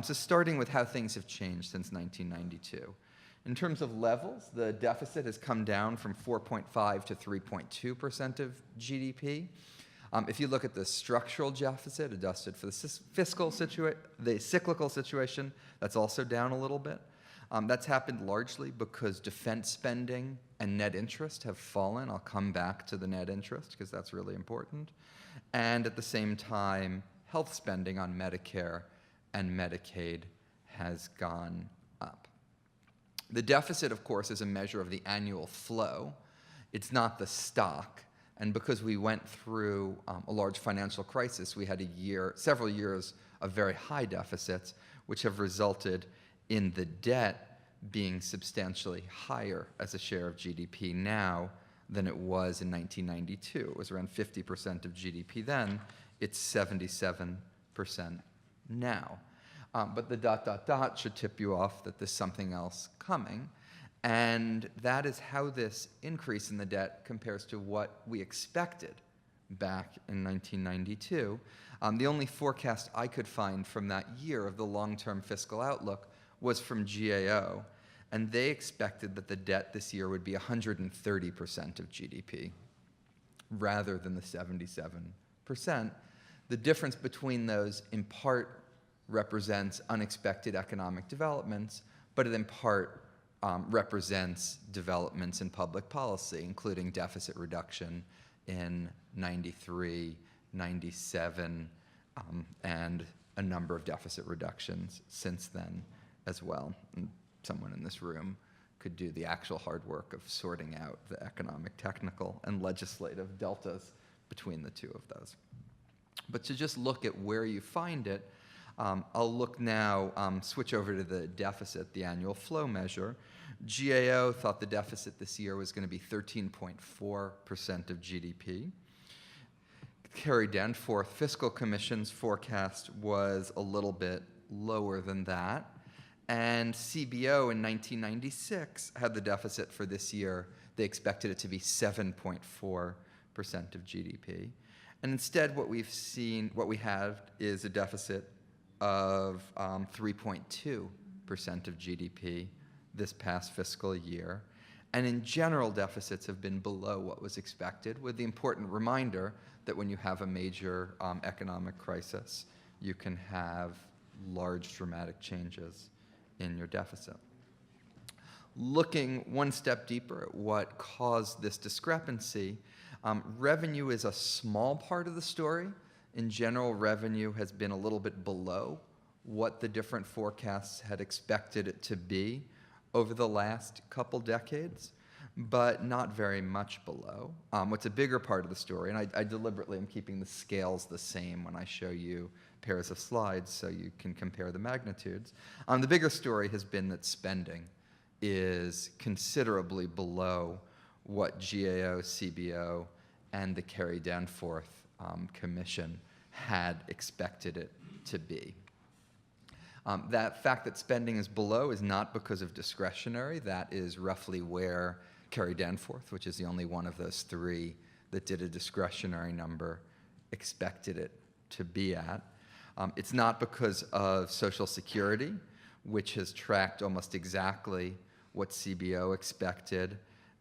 So starting with how things have changed since 1992. In terms of levels, the deficit has come down from 4.5 to 3.2% of GDP. If you look at the structural deficit adjusted for the cyclical situation, that's also down a little bit. That's happened largely because defense spending and net interest have fallen. I'll come back to the net interest because that's really important. And at the same time, health spending on Medicare and Medicaid has gone up. The deficit, of course, is a measure of the annual flow. It's not the stock. And because we went through a large financial crisis, we had several years of very high deficits, which have resulted in the debt being substantially higher as a share of GDP now than it was in 1992. It was around 50% of GDP then. It's 77% now. But the ... should tip you off that there's something else coming. And that is how this increase in the debt compares to what we expected back in 1992. The only forecast I could find from that year of the long-term fiscal outlook was from GAO, and they expected that the debt this year would be 130% of GDP rather than the 77%. The difference between those in part represents unexpected economic developments, but it in part represents developments in public policy, including deficit reduction in 93, 97, and a number of deficit reductions since then as well. And someone in this room could do the actual hard work of sorting out the economic, technical, and legislative deltas between the two of those. But to just look at where you find it, I'll look now, switch over to the deficit, the annual flow measure. GAO thought the deficit this year was going to be 13.4% of GDP. Carrie Danforth Fiscal Commission's forecast was a little bit lower than that. And CBO in 1996 had the deficit for this year. They expected it to be 7.4% of GDP. And instead, what we have is a deficit of 3.2% of GDP this past fiscal year. And in general, deficits have been below what was expected, with the important reminder that when you have a major economic crisis, you can have large dramatic changes in your deficit. Looking one step deeper at what caused this discrepancy, revenue is a small part of the story. In general, revenue has been a little bit below what the different forecasts had expected it to be over the last couple decades, but not very much below. What's a bigger part of the story, and I deliberately am keeping the scales the same when I show you pairs of slides so you can compare the magnitudes. The bigger story has been that spending is considerably below what GAO, CBO, and the Carrie Danforth Commission had expected it to be. That fact that spending is below is not because of discretionary. That is roughly where Carrie Danforth, which is the only one of those three that did a discretionary number, expected it to be at. It's not because of Social Security, which has tracked almost exactly what CBO expected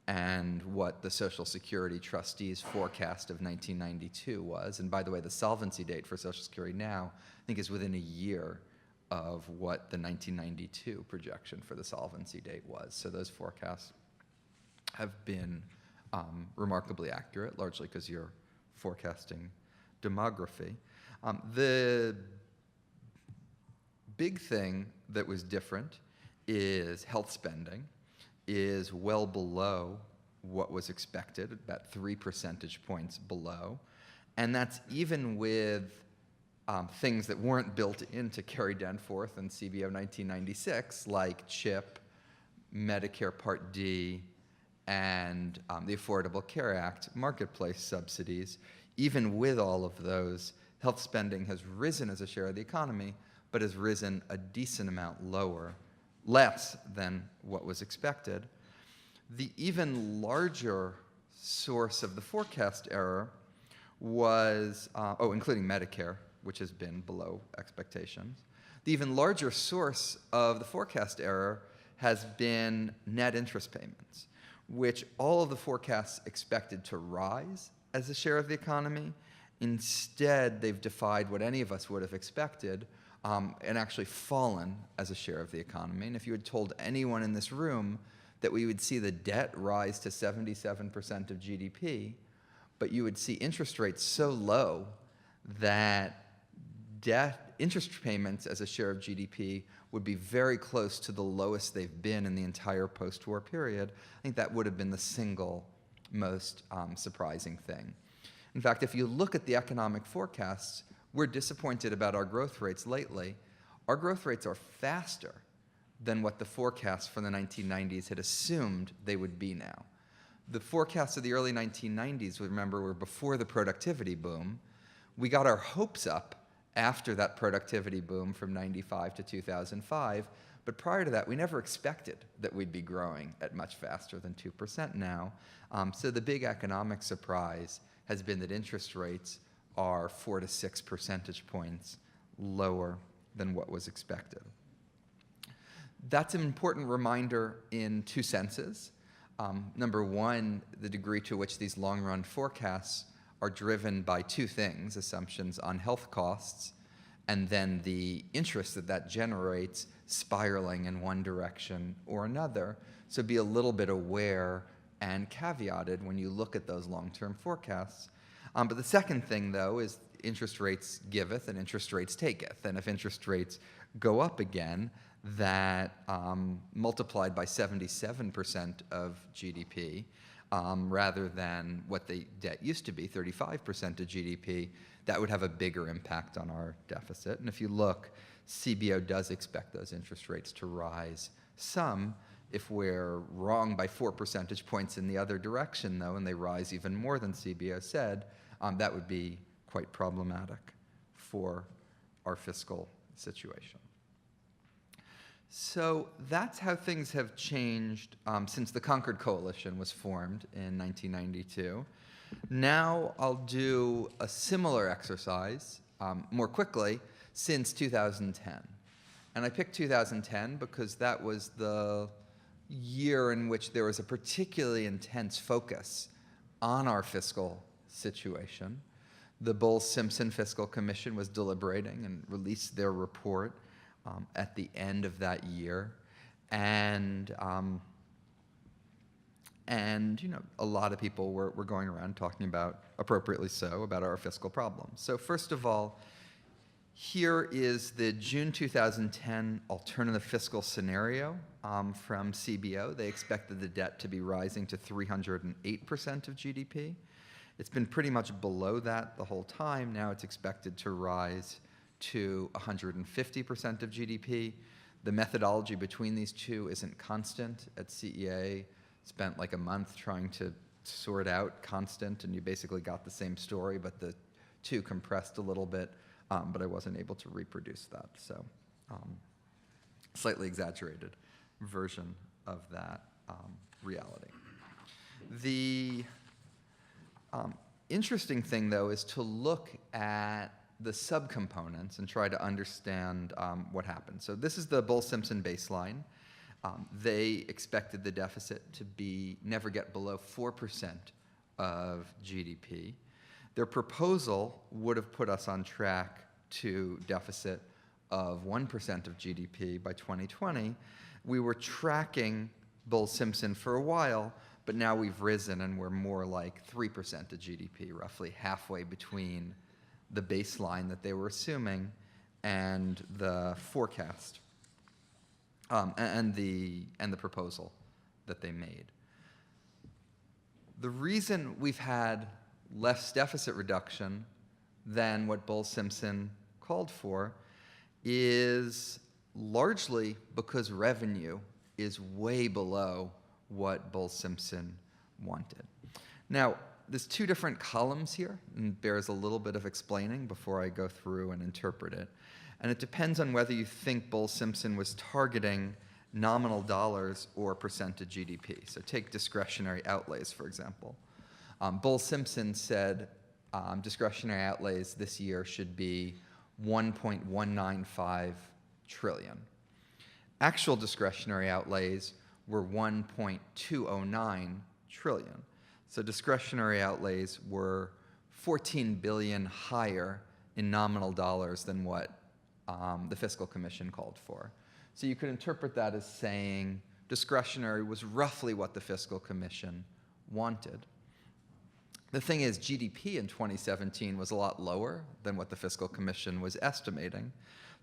and what the Social Security trustees' forecast of 1992 was. And by the way, the solvency date for Social Security now, I think, is within a year of what the 1992 projection for the solvency date was. So those forecasts have been remarkably accurate, largely because you're forecasting demography. The big thing that was different is health spending is well below what was expected, about 3 percentage points below. And that's even with things that weren't built into Kerry Danforth and CBO 1996, like CHIP, Medicare Part D, and the Affordable Care Act marketplace subsidies. Even with all of those, health spending has risen as a share of the economy, but has risen a decent amount less than what was expected. The even larger source of the forecast error was, including Medicare, which has been below expectations. The even larger source of the forecast error has been net interest payments, which all of the forecasts expected to rise as a share of the economy. Instead, they've defied what any of us would have expected and actually fallen as a share of the economy. And if you had told anyone in this room that we would see the debt rise to 77% of GDP, but you would see interest rates so low that interest payments as a share of GDP would be very close to the lowest they've been in the entire post-war period, I think that would have been the single most surprising thing. In fact, if you look at the economic forecasts, we're disappointed about our growth rates lately. Our growth rates are faster than what the forecasts from the 1990s had assumed they would be now. The forecasts of the early 1990s, remember, were before the productivity boom. We got our hopes up after that productivity boom from 95 to 2005, but prior to that, we never expected that we'd be growing at much faster than 2% now. So the big economic surprise has been that interest rates are 4 to 6 percentage points lower than what was expected. That's an important reminder in two senses. Number one, the degree to which these long-run forecasts are driven by two things: assumptions on health costs, and then the interest that that generates spiraling in one direction or another. So be a little bit aware and caveated when you look at those long-term forecasts. But the second thing, though, is interest rates giveth and interest rates taketh. And if interest rates go up again, that multiplied by 77% of GDP, rather than what the debt used to be, 35% of GDP, that would have a bigger impact on our deficit. And if you look, CBO does expect those interest rates to rise some. If we're wrong by 4 percentage points in the other direction, though, and they rise even more than CBO said, that would be quite problematic for our fiscal situation. So that's how things have changed since the Concord Coalition was formed in 1992. Now I'll do a similar exercise more quickly since 2010. And I picked 2010 because that was the year in which there was a particularly intense focus on our fiscal situation. The Bowles-Simpson Fiscal Commission was deliberating and released their report at the end of that year, and you know, a lot of people were going around talking about, appropriately so, about our fiscal problems. So first of all, here is the June 2010 alternative fiscal scenario from CBO. They expected the debt to be rising to 308% of GDP. It's been pretty much below that the whole time. Now it's expected to rise to 150% of GDP. The methodology between these two isn't constant. At CEA, spent like a month trying to sort out constant, and you basically got the same story, but the two compressed a little bit, but I wasn't able to reproduce that. So slightly exaggerated version of that reality. The interesting thing, though, is to look at the subcomponents and try to understand what happened. So this is the Bowles-Simpson baseline. They expected the deficit to never get below 4% of GDP. Their proposal would have put us on track to deficit of 1% of GDP by 2020. We were tracking Bowles-Simpson for a while, but now we've risen and we're more like 3% of GDP, roughly halfway between the baseline that they were assuming and the forecast and the proposal that they made. The reason we've had less deficit reduction than what Bowles-Simpson called for is largely because revenue is way below what Bowles-Simpson wanted. Now, there's two different columns here, and bears a little bit of explaining before I go through and interpret it. And it depends on whether you think Bowles-Simpson was targeting nominal dollars or percent of GDP. So take discretionary outlays, for example. Bowles-Simpson said discretionary outlays this year should be 1.195 trillion. Actual discretionary outlays were 1.209 trillion. So discretionary outlays were 14 billion higher in nominal dollars than what the Fiscal Commission called for. So you could interpret that as saying discretionary was roughly what the Fiscal Commission wanted. The thing is, GDP in 2017 was a lot lower than what the Fiscal Commission was estimating.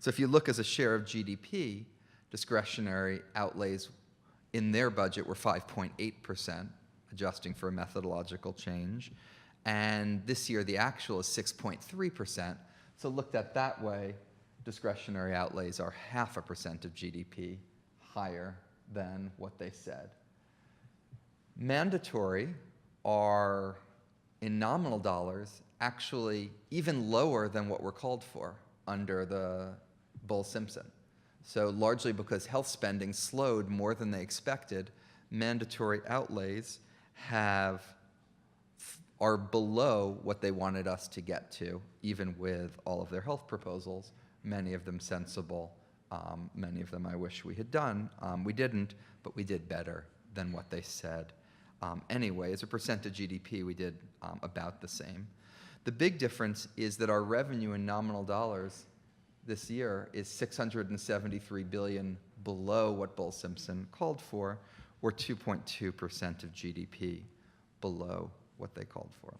So if you look as a share of GDP, discretionary outlays in their budget were 5.8%, adjusting for a methodological change. And this year, the actual is 6.3%. So looked at that way, discretionary outlays are 0.5% of GDP higher than what they said. Mandatory are, in nominal dollars, actually even lower than what were called for under the Bowles-Simpson. So largely because health spending slowed more than they expected, mandatory outlays are below what they wanted us to get to, even with all of their health proposals, many of them sensible, many of them I wish we had done. We didn't, but we did better than what they said. Anyway, as a percent of GDP, we did about the same. The big difference is that our revenue in nominal dollars this year is 673 billion below what Bowles-Simpson called for, or 2.2% of GDP below what they called for.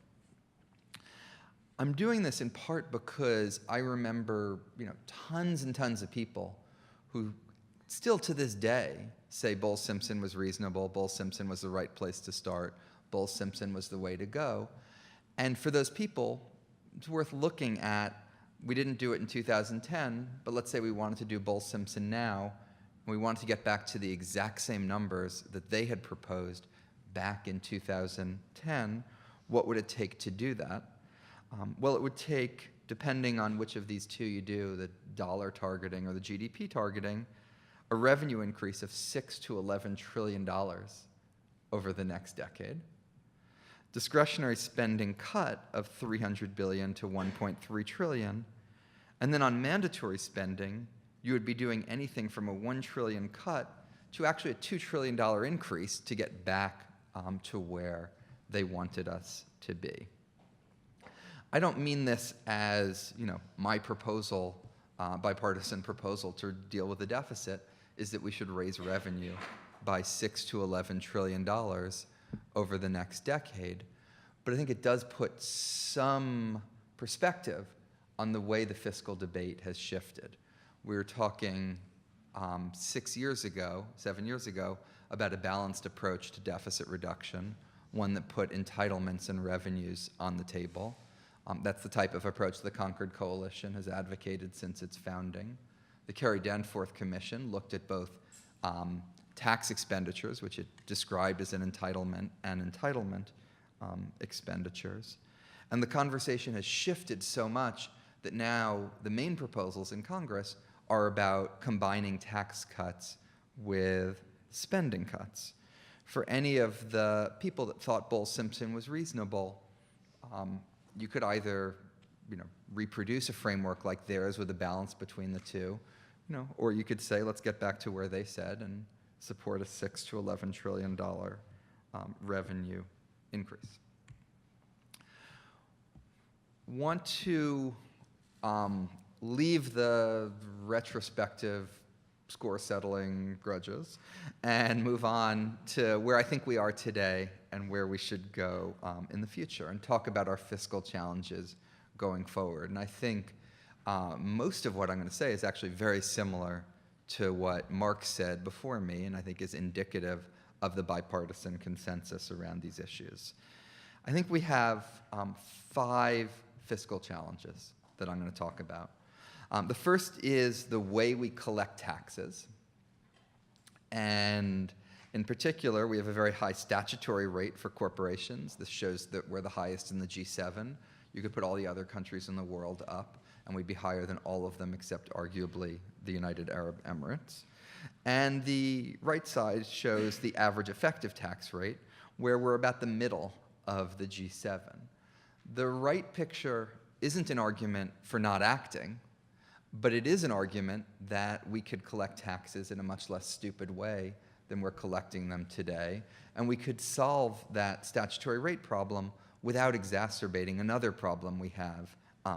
I'm doing this in part because I remember, tons and tons of people who still to this day say Bowles-Simpson was reasonable, Bowles-Simpson was the right place to start, Bowles-Simpson was the way to go. And for those people, it's worth looking at. We didn't do it in 2010, but let's say we wanted to do Bowles-Simpson now, and we wanted to get back to the exact same numbers that they had proposed back in 2010. What would it take to do that? Well, it would take, depending on which of these two you do, the dollar targeting or the GDP targeting, a revenue increase of $6 to $11 trillion over the next decade, discretionary spending cut of $300 billion to $1.3 trillion, and then on mandatory spending, you would be doing anything from a $1 trillion cut to actually a $2 trillion increase to get back to where they wanted us to be. I don't mean this as, my proposal, bipartisan proposal to deal with the deficit is that we should raise revenue by $6 to $11 trillion over the next decade. But I think it does put some perspective on the way the fiscal debate has shifted. We were talking 7 years ago, about a balanced approach to deficit reduction, one that put entitlements and revenues on the table. That's the type of approach the Concord Coalition has advocated since its founding. The Kerry Danforth Commission looked at both tax expenditures, which it described as an entitlement, and entitlement expenditures. And the conversation has shifted so much that now the main proposals in Congress are about combining tax cuts with spending cuts. For any of the people that thought Bowles-Simpson was reasonable, you could either reproduce a framework like theirs with a balance between the two, or you could say, let's get back to where they said and support a $6 to $11 trillion revenue increase. Want to leave the retrospective score-settling grudges and move on to where I think we are today and where we should go in the future, and talk about our fiscal challenges going forward. And I think most of what I'm going to say is actually very similar to what Mark said before me, and I think is indicative of the bipartisan consensus around these issues. I think we have 5 fiscal challenges that I'm going to talk about. The first is the way we collect taxes. And in particular, we have a very high statutory rate for corporations. This shows that we're the highest in the G7. You could put all the other countries in the world up, and we'd be higher than all of them except arguably the United Arab Emirates. And the right side shows the average effective tax rate, where we're about the middle of the G7. The right picture isn't an argument for not acting, but it is an argument that we could collect taxes in a much less stupid way than we're collecting them today, and we could solve that statutory rate problem without exacerbating another problem we have,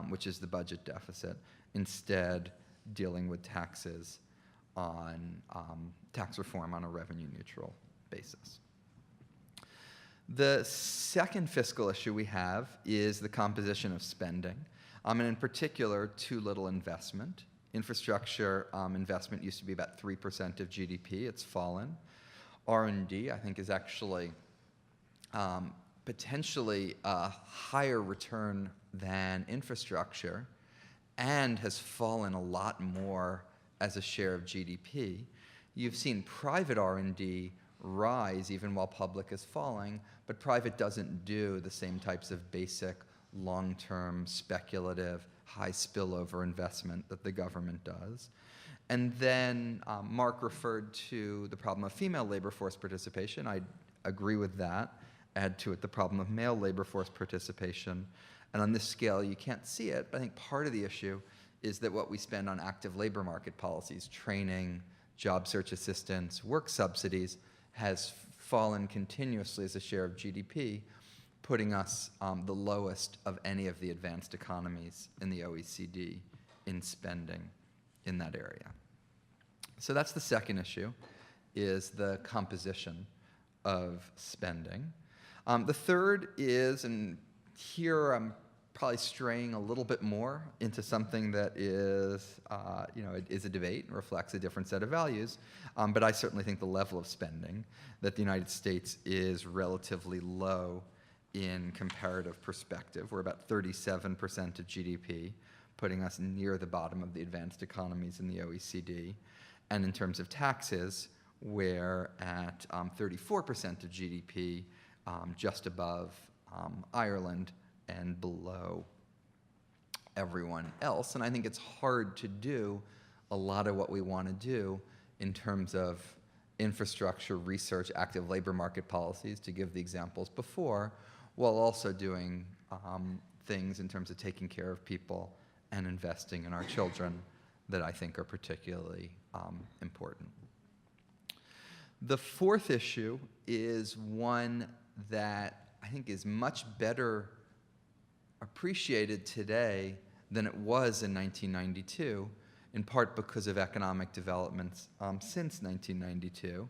which is the budget deficit, instead dealing with taxes on tax reform on a revenue-neutral basis. The second fiscal issue we have is the composition of spending, and in particular, too little investment. Infrastructure investment used to be about 3% of GDP. It's fallen. R&D, I think, is actually potentially a higher return than infrastructure, and has fallen a lot more as a share of GDP. You've seen private R&D rise even while public is falling, but private doesn't do the same types of basic, long-term, speculative, high spillover investment that the government does. And then Mark referred to the problem of female labor force participation. I agree with that. Add to it the problem of male labor force participation. And on this scale, you can't see it, but I think part of the issue is that what we spend on active labor market policies, training, job search assistance, work subsidies, has fallen continuously as a share of GDP, putting us the lowest of any of the advanced economies in the OECD in spending in that area. So that's the second issue, is the composition of spending. The third is, and here I'm probably straying a little bit more into something that is, it is a debate and reflects a different set of values, but I certainly think the level of spending that the United States is relatively low in comparative perspective. We're about 37% of GDP, putting us near the bottom of the advanced economies in the OECD. And in terms of taxes, we're at 34% of GDP, just above Ireland and below everyone else. And I think it's hard to do a lot of what we want to do in terms of infrastructure, research, active labor market policies, to give the examples before, while also doing things in terms of taking care of people and investing in our children that I think are particularly important. The fourth issue is one that I think is much better appreciated today than it was in 1992, in part because of economic developments since 1992.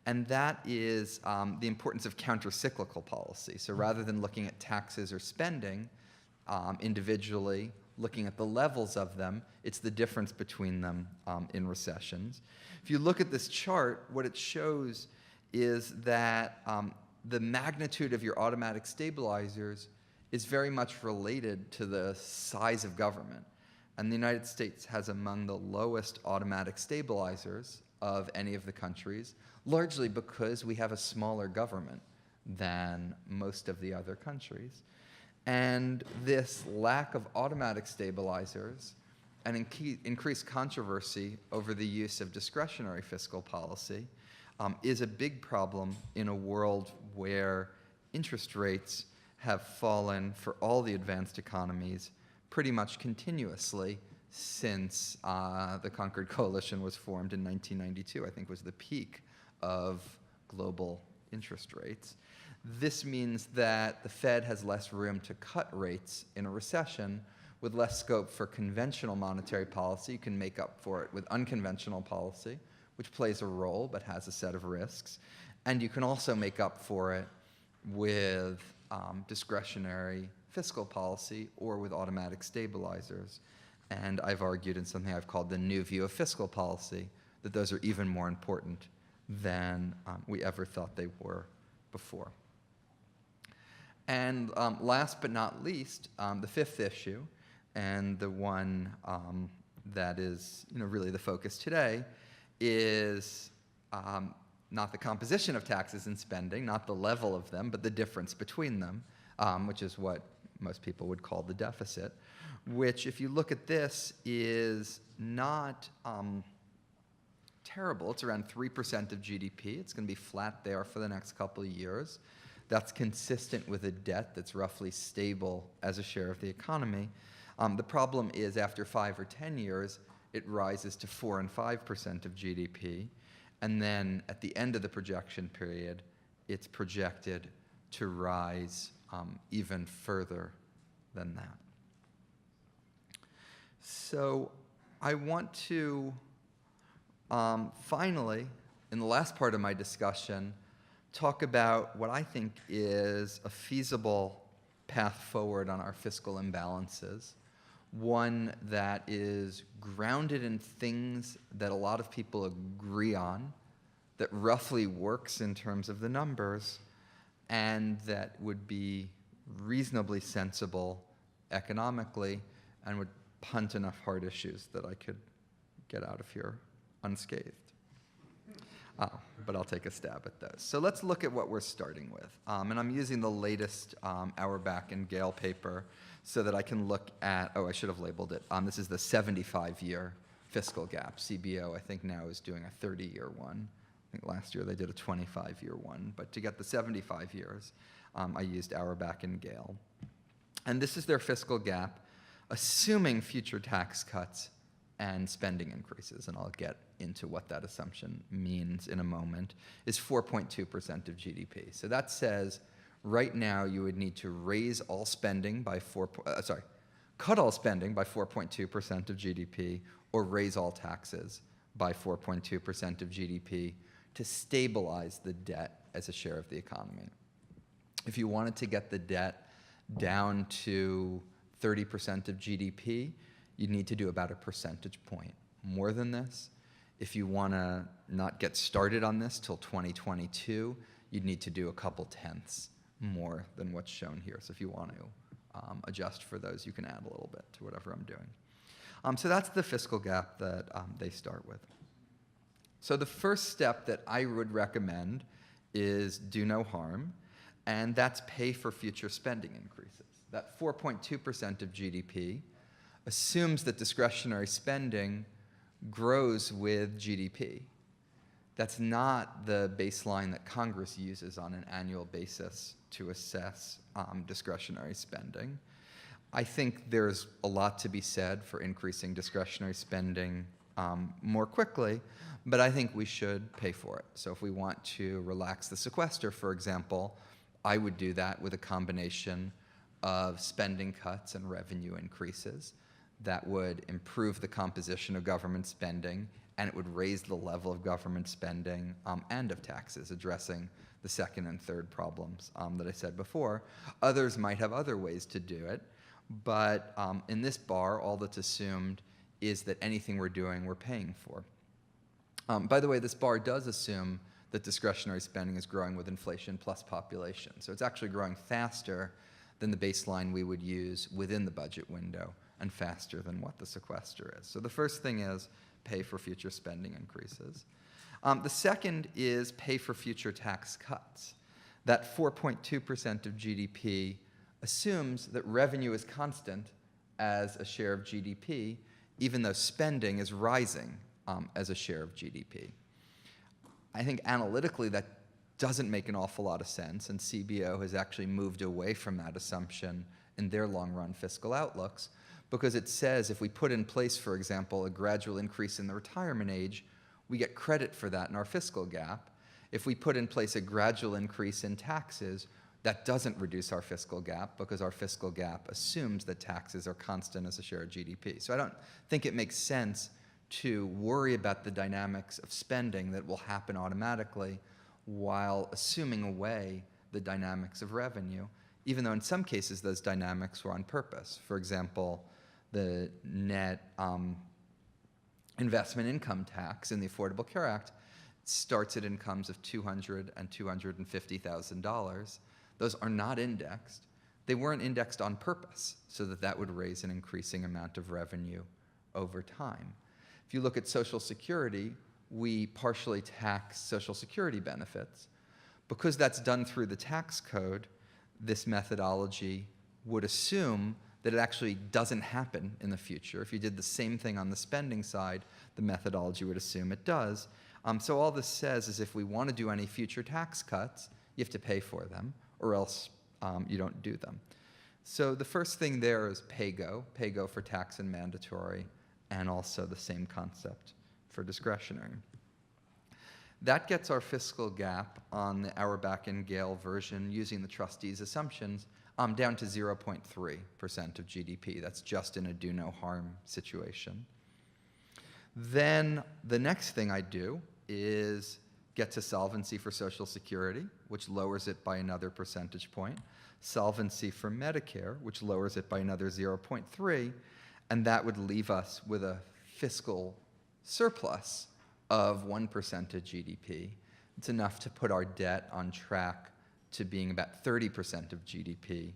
And that is the importance of countercyclical policy. So rather than looking at taxes or spending individually, looking at the levels of them, it's the difference between them in recessions. If you look at this chart, what it shows is that the magnitude of your automatic stabilizers is very much related to the size of government. And the United States has among the lowest automatic stabilizers of any of the countries, largely because we have a smaller government than most of the other countries. And this lack of automatic stabilizers and increased controversy over the use of discretionary fiscal policy is a big problem in a world where interest rates have fallen for all the advanced economies pretty much continuously since the Concord Coalition was formed in 1992, I think was the peak of global interest rates. This means that the Fed has less room to cut rates in a recession with less scope for conventional monetary policy. You can make up for it with unconventional policy, which plays a role but has a set of risks. And you can also make up for it with discretionary fiscal policy or with automatic stabilizers. And I've argued in something I've called the new view of fiscal policy that those are even more important than we ever thought they were before. And last but not least, the fifth issue, and the one that is really the focus today, is not the composition of taxes and spending, not the level of them, but the difference between them, which is what most people would call the deficit, which, if you look at this, is not terrible. It's around 3% of GDP. It's going to be flat there for the next couple of years. That's consistent with a debt that's roughly stable as a share of the economy. The problem is after 5 or 10 years, it rises to 4 and 5% of GDP. And then at the end of the projection period, it's projected to rise even further than that. So I want to finally, in the last part of my discussion, talk about what I think is a feasible path forward on our fiscal imbalances, one that is grounded in things that a lot of people agree on, that roughly works in terms of the numbers, and that would be reasonably sensible economically and would punt enough hard issues that I could get out of here unscathed. But I'll take a stab at those. So let's look at what we're starting with. And I'm using the latest Auerbach and Gale paper so that I can look at, I should have labeled it. This is the 75-year fiscal gap. CBO, I think now is doing a 30-year one. I think last year they did a 25-year one. But to get the 75 years, I used Auerbach and Gale. And this is their fiscal gap, assuming future tax cuts and spending increases, and I'll get into what that assumption means in a moment, is 4.2% of GDP. So that says right now you would need to raise all spending by cut all spending by 4.2% of GDP, or raise all taxes by 4.2% of GDP to stabilize the debt as a share of the economy. If you wanted to get the debt down to 30% of GDP, you'd need to do about a percentage point more than this. If you want to not get started on this till 2022, you'd need to do a couple tenths more than what's shown here. So if you want to adjust for those, you can add a little bit to whatever I'm doing. So that's the fiscal gap that they start with. So the first step that I would recommend is do no harm, and that's pay for future spending increases. That 4.2% of GDP assumes that discretionary spending grows with GDP. That's not the baseline that Congress uses on an annual basis to assess discretionary spending. I think there's a lot to be said for increasing discretionary spending more quickly, but I think we should pay for it. So if we want to relax the sequester, for example, I would do that with a combination of spending cuts and revenue increases that would improve the composition of government spending, and it would raise the level of government spending and of taxes, addressing the second and third problems that I said before. Others might have other ways to do it, but in this bar, all that's assumed is that anything we're doing, we're paying for. By the way, this bar does assume that discretionary spending is growing with inflation plus population. So it's actually growing faster than the baseline we would use within the budget window, and faster than what the sequester is. So the first thing is pay for future spending increases. The second is pay for future tax cuts. That 4.2% of GDP assumes that revenue is constant as a share of GDP, even though spending is rising as a share of GDP. I think analytically that doesn't make an awful lot of sense, and CBO has actually moved away from that assumption in their long-run fiscal outlooks. because it says if we put in place, for example, a gradual increase in the retirement age, we get credit for that in our fiscal gap. If we put in place a gradual increase in taxes, that doesn't reduce our fiscal gap because our fiscal gap assumes that taxes are constant as a share of GDP. So I don't think it makes sense to worry about the dynamics of spending that will happen automatically while assuming away the dynamics of revenue, even though in some cases those dynamics were on purpose. For example, the net investment income tax in the Affordable Care Act starts at incomes of $200,000 and $250,000. Those are not indexed. They weren't indexed on purpose so that that would raise an increasing amount of revenue over time. If you look at Social Security, we partially tax Social Security benefits. Because that's done through the tax code, this methodology would assume that it actually doesn't happen in the future. If you did the same thing on the spending side, the methodology would assume it does. So all this says is if we want to do any future tax cuts, you have to pay for them, or else you don't do them. So the first thing there is pay-go for tax and mandatory, and also the same concept for discretionary. That gets our fiscal gap on the Auerbach and Gale version using the trustees' assumptions down to 0.3% of GDP. That's just in a do no harm situation. Then the next thing I do is get to solvency for Social Security, which lowers it by another percentage point, solvency for Medicare, which lowers it by another 0.3, and that would leave us with a fiscal surplus of 1% of GDP. It's enough to put our debt on track to being about 30% of GDP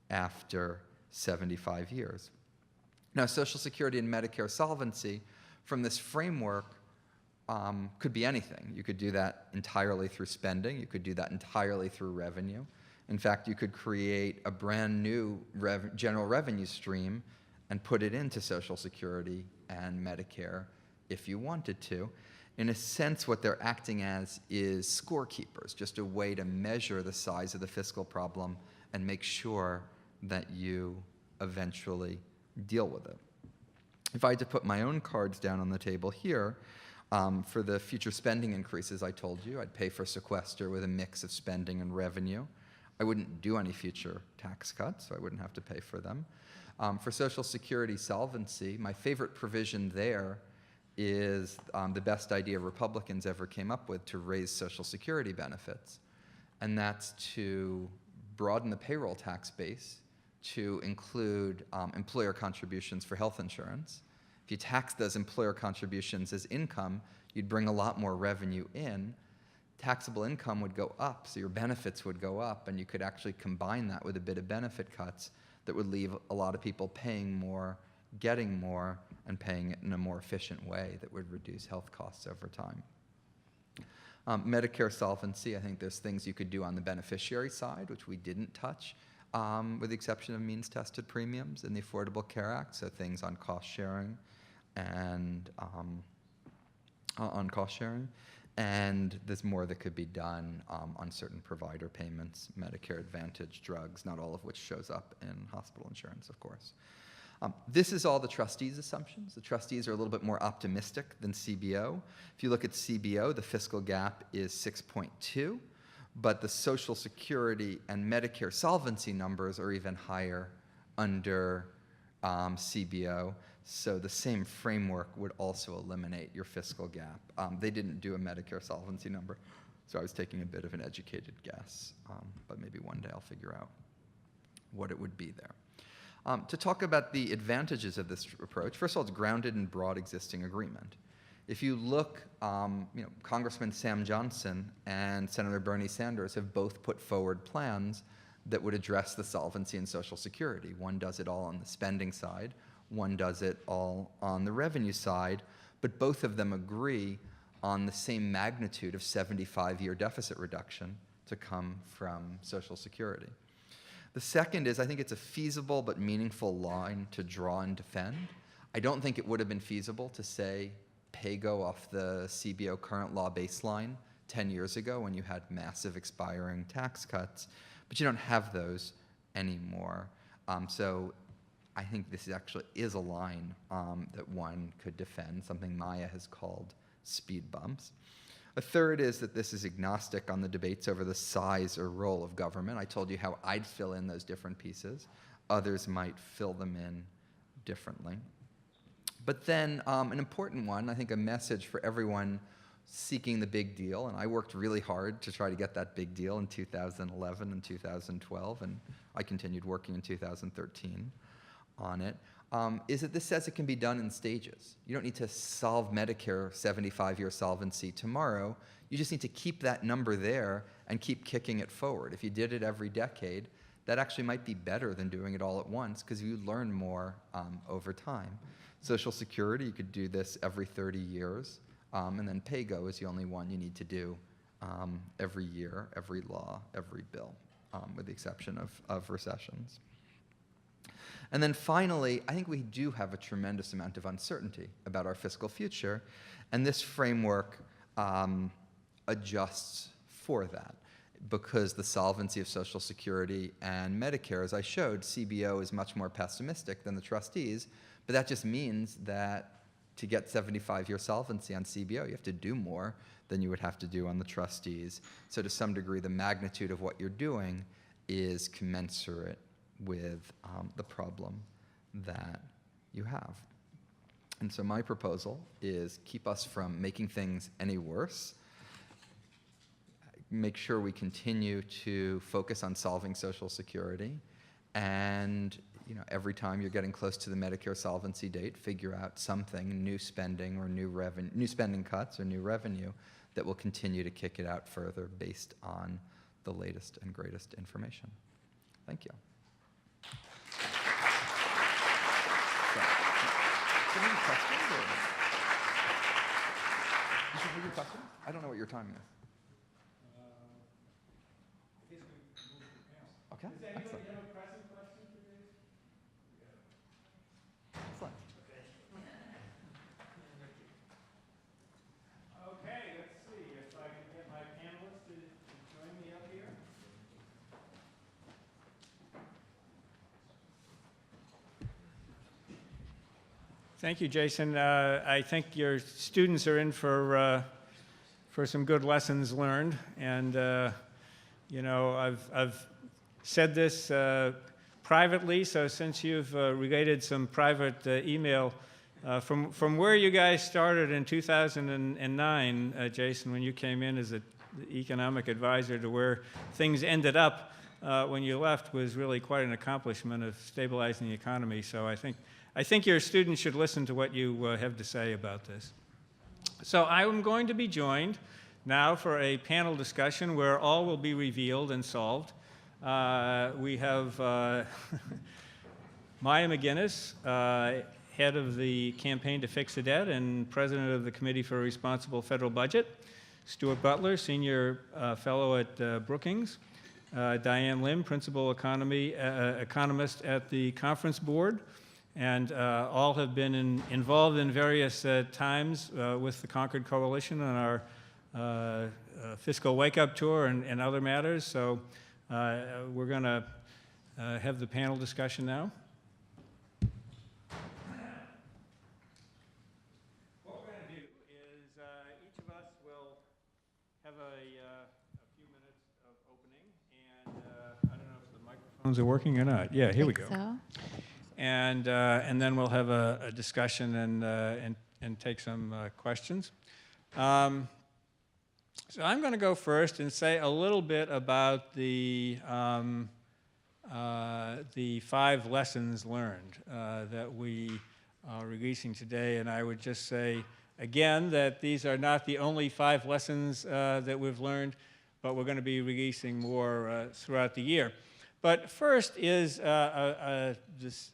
after 75 years. Now, Social Security and Medicare solvency from this framework could be anything. You could do that entirely through spending. You could do that entirely through revenue. In fact, you could create a brand new general revenue stream and put it into Social Security and Medicare if you wanted to. In a sense, what they're acting as is scorekeepers, just a way to measure the size of the fiscal problem and make sure that you eventually deal with it. If I had to put my own cards down on the table here, for the future spending increases I told you, I'd pay for sequester with a mix of spending and revenue. I wouldn't do any future tax cuts, so I wouldn't have to pay for them. For Social Security solvency, my favorite provision there is the best idea Republicans ever came up with to raise Social Security benefits, and that's to broaden the payroll tax base to include employer contributions for health insurance. If you tax those employer contributions as income, you'd bring a lot more revenue in. Taxable income would go up, so your benefits would go up, and you could actually combine that with a bit of benefit cuts that would leave a lot of people paying more, getting more, and paying it in a more efficient way that would reduce health costs over time. Medicare solvency, I think there's things you could do on the beneficiary side, which we didn't touch, with the exception of means-tested premiums in the Affordable Care Act, so things on cost sharing and and there's more that could be done on certain provider payments, Medicare Advantage, drugs, not all of which shows up in hospital insurance, of course. This is all the trustees' assumptions. The trustees are a little bit more optimistic than CBO. If you look at CBO, the fiscal gap is 6.2, but the Social Security and Medicare solvency numbers are even higher under CBO. So the same framework would also eliminate your fiscal gap. They didn't do a Medicare solvency number, so I was taking a bit of an educated guess, but maybe one day I'll figure out what it would be there. To talk about the advantages of this approach, first of all, it's grounded in broad existing agreement. If you look, Congressman Sam Johnson and Senator Bernie Sanders have both put forward plans that would address the solvency in Social Security. One does it all on the spending side, one does it all on the revenue side, but both of them agree on the same magnitude of 75-year deficit reduction to come from Social Security. The second is I think it's a feasible but meaningful line to draw and defend. I don't think it would have been feasible to say pay-go off the CBO current law baseline 10 years ago when you had massive expiring tax cuts, but you don't have those anymore. So I think this actually is a line that one could defend, something Maya has called speed bumps. A third is that this is agnostic on the debates over the size or role of government. I told you how I'd fill in those different pieces. Others might fill them in differently. But then an important one, I think a message for everyone seeking the big deal, and I worked really hard to try to get that big deal in 2011 and 2012, and I continued working in 2013 on it, is that this says it can be done in stages. You don't need to solve Medicare 75-year solvency tomorrow. You just need to keep that number there and keep kicking it forward. If you did it every decade, that actually might be better than doing it all at once because you learn more over time. Social Security, you could do this every 30 years, and then PAYGO is the only one you need to do every year, every law, every bill, with the exception of recessions. And then finally, I think we do have a tremendous amount of uncertainty about our fiscal future, and this framework adjusts for that. Because the solvency of Social Security and Medicare, as I showed, CBO is much more pessimistic than the trustees, but that just means that to get 75-year solvency on CBO, you have to do more than you would have to do on the trustees. So to some degree, the magnitude of what you're doing is commensurate with the problem that you have. And so my proposal is keep us from making things any worse, make sure we continue to focus on solving Social Security, and every time you're getting close to the Medicare solvency date, figure out something, new spending or new spending cuts or new revenue that will continue to kick it out further based on the latest and greatest information. Thank you. Any questions? You should read questions? I don't know what your timing is. Okay. Does anybody Excellent. have a pressing question for Dave? Excellent. Okay, let's see if I can get my panelists to join me up here. Thank you, Jason. I think your students are in for some good lessons learned, and I've said this privately, so since you've related some private email from where you guys started in 2009, Jason, when you came in as the economic advisor, to where things ended up when you left was really quite an accomplishment of stabilizing the economy. So I think your students should listen to what you have to say about this. So I'm going to be joined now for a panel discussion where all will be revealed and solved. We have Maya MacGuineas, head of the Campaign to Fix the Debt and president of the Committee for a Responsible Federal Budget. Stuart Butler, senior fellow at Brookings. Diane Lim, principal economist at the Conference Board. And all have been involved in various times with the Concord Coalition on our fiscal wake-up tour and other matters. So we're going to have the panel discussion now. What we're going to do is each of us will have a few minutes of opening, and I don't know if the microphones are working or not. Yeah, here we go. So. And then we'll have a discussion and take some questions. So I'm going to go first and say a little bit about the 5 lessons learned that we are releasing today. And I would just say, again, that these are not the only 5 lessons that we've learned, but we're going to be releasing more throughout the year. But first is this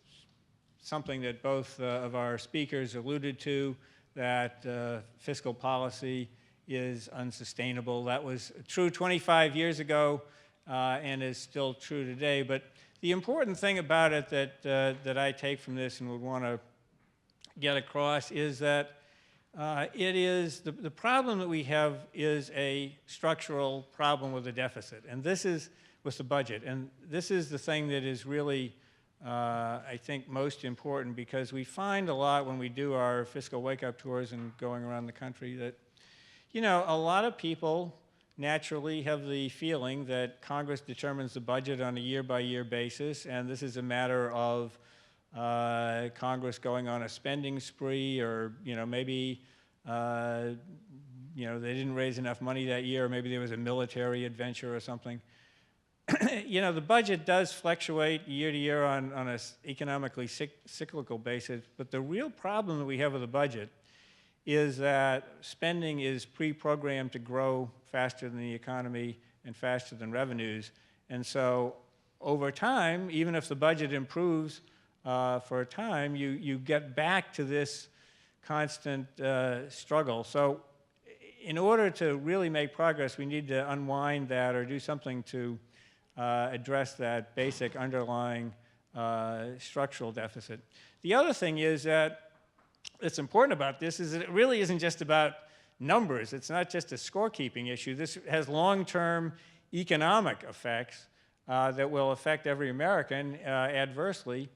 something that both of our speakers alluded to, that fiscal policy is unsustainable. That was true 25 years ago and is still true today. But the important thing about it that I take from this and would want to get across is that it is the problem that we have is a structural problem with the deficit. And this is with the budget. And this is the thing that is really I think most important, because we find a lot when we do our fiscal wake-up tours and going around the country that, you know, a lot of people naturally have the feeling that Congress determines the budget on a year-by-year basis, and this is a matter of Congress going on a spending spree, or, you know, maybe, you know, they didn't raise enough money that year, or maybe there was a military adventure or something. You know, the budget does fluctuate year to year on an economically cyclical basis, but the real problem that we have with the budget is that spending is pre-programmed to grow faster than the economy and faster than revenues. And so over time, even if the budget improves for a time, you get back to this constant struggle. So in order to really make progress, we need to unwind that or do something to address that basic underlying structural deficit. The other thing is that what's important about this is that it really isn't just about numbers. It's not just a scorekeeping issue. This has long-term economic effects that will affect every American adversely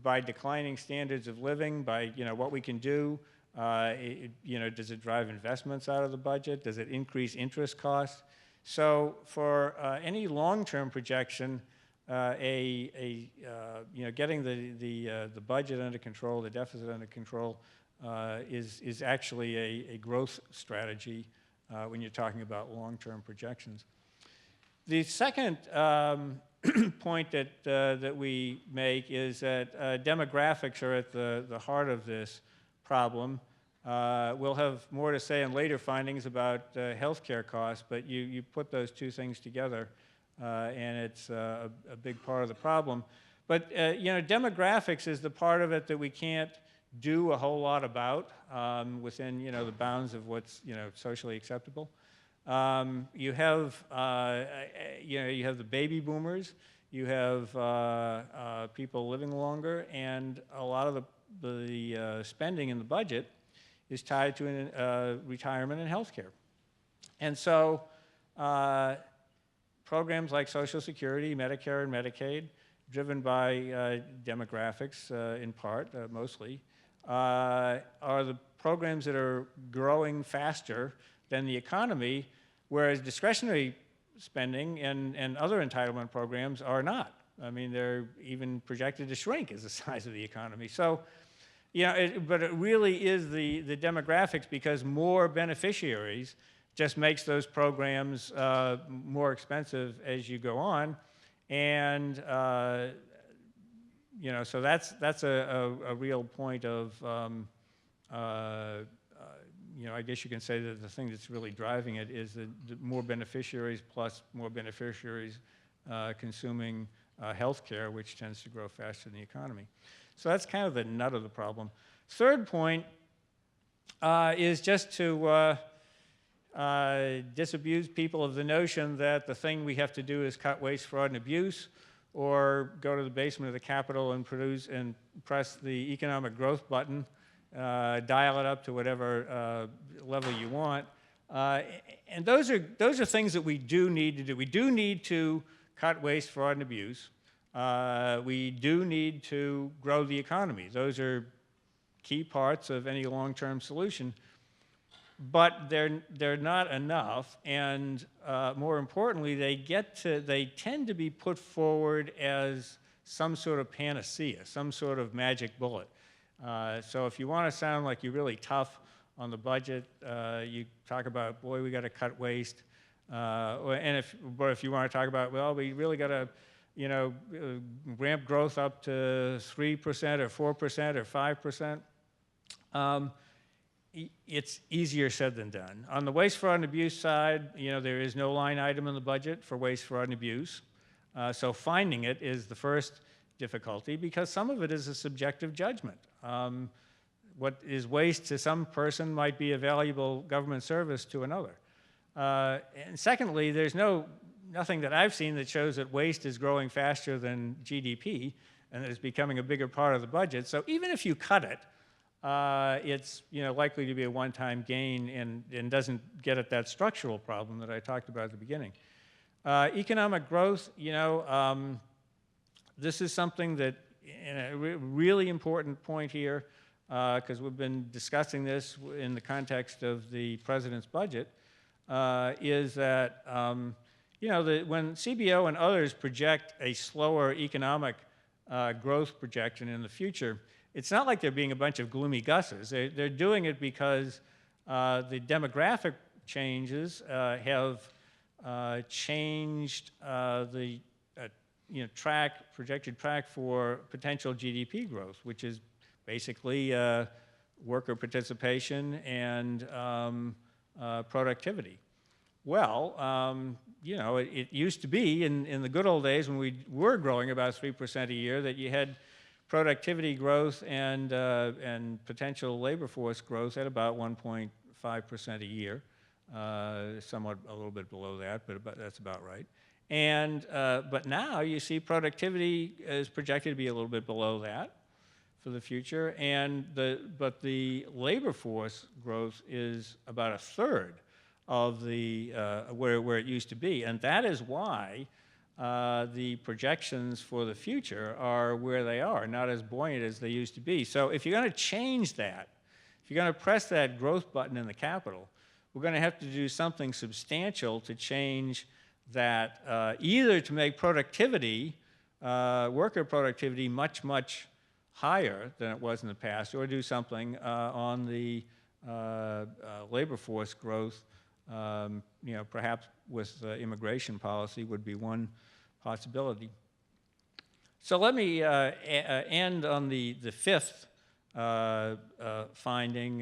by declining standards of living, by, you know, what we can do. You know, does it drive investments out of the budget? Does it increase interest costs? So for any long-term projection, you know, getting the budget under control, the deficit under control, is actually a growth strategy when you're talking about long-term projections. The second point that we make is that demographics are at the heart of this problem. We'll have more to say in later findings about healthcare costs, but you put those two things together, and it's a big part of the problem. But you know, demographics is the part of it that we can't do a whole lot about within, you know, the bounds of what's, you know, socially acceptable. You have you know, you have the baby boomers, you have people living longer, and a lot of the spending in the budget is tied to retirement and health care. And so programs like Social Security, Medicare, and Medicaid, driven by demographics in part, mostly, are the programs that are growing faster than the economy, whereas discretionary spending and other entitlement programs are not. I mean, they're even projected to shrink as the size of the economy. So, yeah, but it really is the demographics, because more beneficiaries just makes those programs more expensive as you go on, and you know, so that's a real point of you know, I guess you can say that the thing that's really driving it is the more beneficiaries plus more beneficiaries consuming health care, which tends to grow faster than the economy. So that's kind of the nut of the problem. Third point is just to disabuse people of the notion that the thing we have to do is cut waste, fraud, and abuse, or go to the basement of the Capitol and press the economic growth button, dial it up to whatever level you want. And those are things that we do need to do. We do need to cut waste, fraud, and abuse. We do need to grow the economy. Those are key parts of any long-term solution. But they're not enough, and more importantly, they tend to be put forward as some sort of panacea, some sort of magic bullet. So if you want to sound like you're really tough on the budget, you talk about, boy, we got to cut waste. But if you want to talk about, well, we really got to, you know, ramp growth up to 3% or 4% or 5%. It's easier said than done. On the waste, fraud, and abuse side, you know, there is no line item in the budget for waste, fraud, and abuse. So finding it is the first difficulty, because some of it is a subjective judgment. What is waste to some person might be a valuable government service to another. And secondly, there's nothing that I've seen that shows that waste is growing faster than GDP and is becoming a bigger part of the budget. So even if you cut it, it's, you know, likely to be a one-time gain and doesn't get at that structural problem that I talked about at the beginning. Economic growth, you know, this is something that and a really important point here, because we've been discussing this in the context of the president's budget, is that when CBO and others project a slower economic growth projection in the future, it's not like they're being a bunch of gloomy gusses. They're doing it because the demographic changes have changed the projected track for potential GDP growth, which is basically worker participation and productivity. Well, it used to be in the good old days when we were growing about 3% a year that you had productivity growth and potential labor force growth at about 1.5% a year, somewhat a little bit below that, but that's about right. And but now you see productivity is projected to be a little bit below that for the future, but the labor force growth is about a third of the where it used to be, and that is why the projections for the future are where they are, not as buoyant as they used to be. So if you're going to change that, if you're going to press that growth button in the Capitol, we're going to have to do something substantial to change that, either to make productivity, worker productivity, much, much higher than it was in the past, or do something on the labor force growth. Perhaps with immigration policy would be one possibility. So let me end on the fifth finding,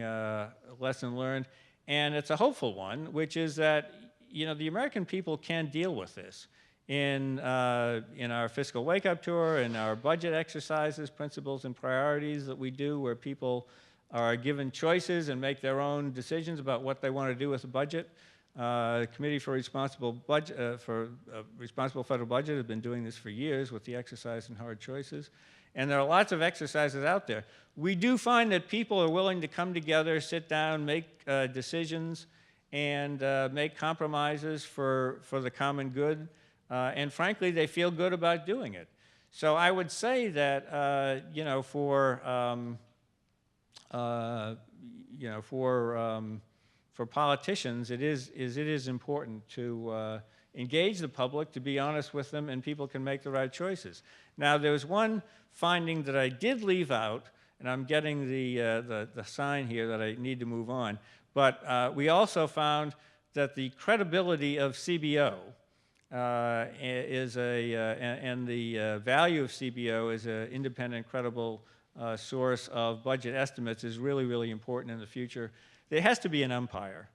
lesson learned, and it's a hopeful one, which is that the American people can deal with this. In our fiscal wake-up tour, in our budget exercises, principles and priorities that we do, where people are given choices and make their own decisions about what they want to do with the budget. The Committee for Responsible Federal Budget has been doing this for years with the exercise in hard choices. And there are lots of exercises out there. We do find that people are willing to come together, sit down, make decisions, and make compromises for the common good. And frankly, they feel good about doing it. So I would say that, for politicians, it is important to engage the public, to be honest with them, and people can make the right choices. Now, there was one finding that I did leave out, and I'm getting the sign here that I need to move on. But we also found that the credibility of CBO and the value of CBO as an independent, credible source of budget estimates is really, really important in the future. There has to be an umpire,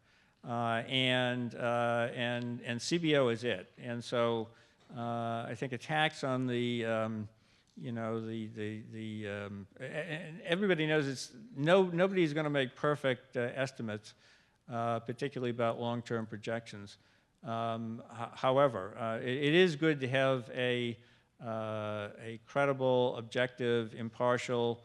and CBO is it. And so I think attacks on everybody knows nobody's going to make perfect estimates, particularly about long-term projections. However, it is good to have a credible, objective, impartial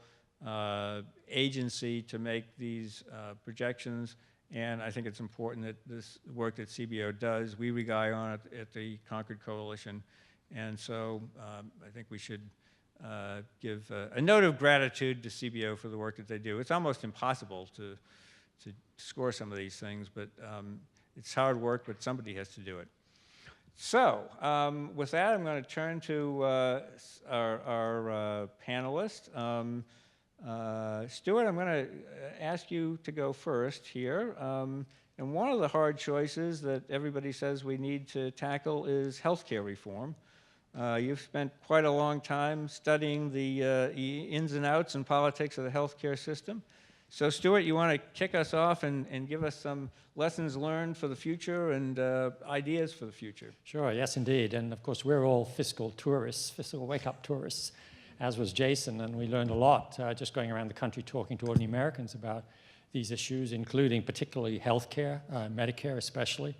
agency to make these projections, and I think it's important that this work that CBO does, we rely on it at the Concord Coalition, and so I think we should give a note of gratitude to CBO for the work that they do. It's almost impossible to score some of these things, but it's hard work, but somebody has to do it. So with that, I'm going to turn to our panelist. Stuart, I'm going to ask you to go first here. And one of the hard choices that everybody says we need to tackle is healthcare reform. You've spent quite a long time studying the ins and outs and politics of the healthcare system. So, Stuart, you want to kick us off and give us some lessons learned for the future and ideas for the future? Sure, yes, indeed. And of course, we're all fiscal tourists, fiscal wake-up tourists, as was Jason, and we learned a lot just going around the country talking to ordinary Americans about these issues, including particularly healthcare, Medicare especially.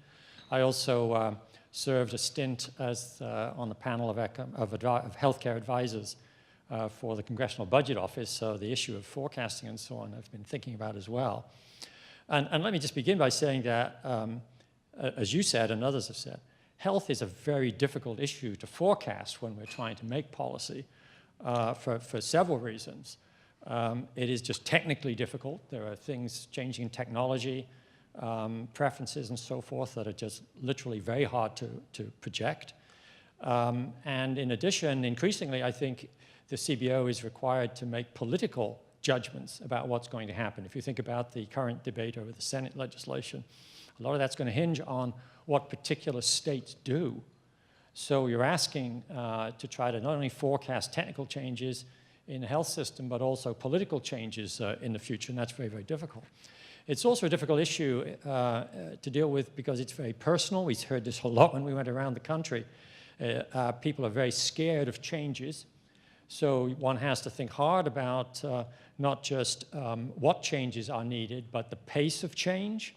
I also served a stint as on the panel of healthcare advisors for the Congressional Budget Office, so the issue of forecasting and so on I've been thinking about as well. And let me just begin by saying that, as you said and others have said, health is a very difficult issue to forecast when we're trying to make policy. for several reasons. It is just technically difficult. There are things changing in technology, preferences and so forth that are just literally very hard to project. And in addition, increasingly, I think the CBO is required to make political judgments about what's going to happen. If you think about the current debate over the Senate legislation, a lot of that's going to hinge on what particular states do. So you're asking to try to not only forecast technical changes in the health system, but also political changes in the future, and that's very, very difficult. It's also a difficult issue to deal with because it's very personal. We heard this a lot when we went around the country. People are very scared of changes, so one has to think hard about not just what changes are needed, but the pace of change.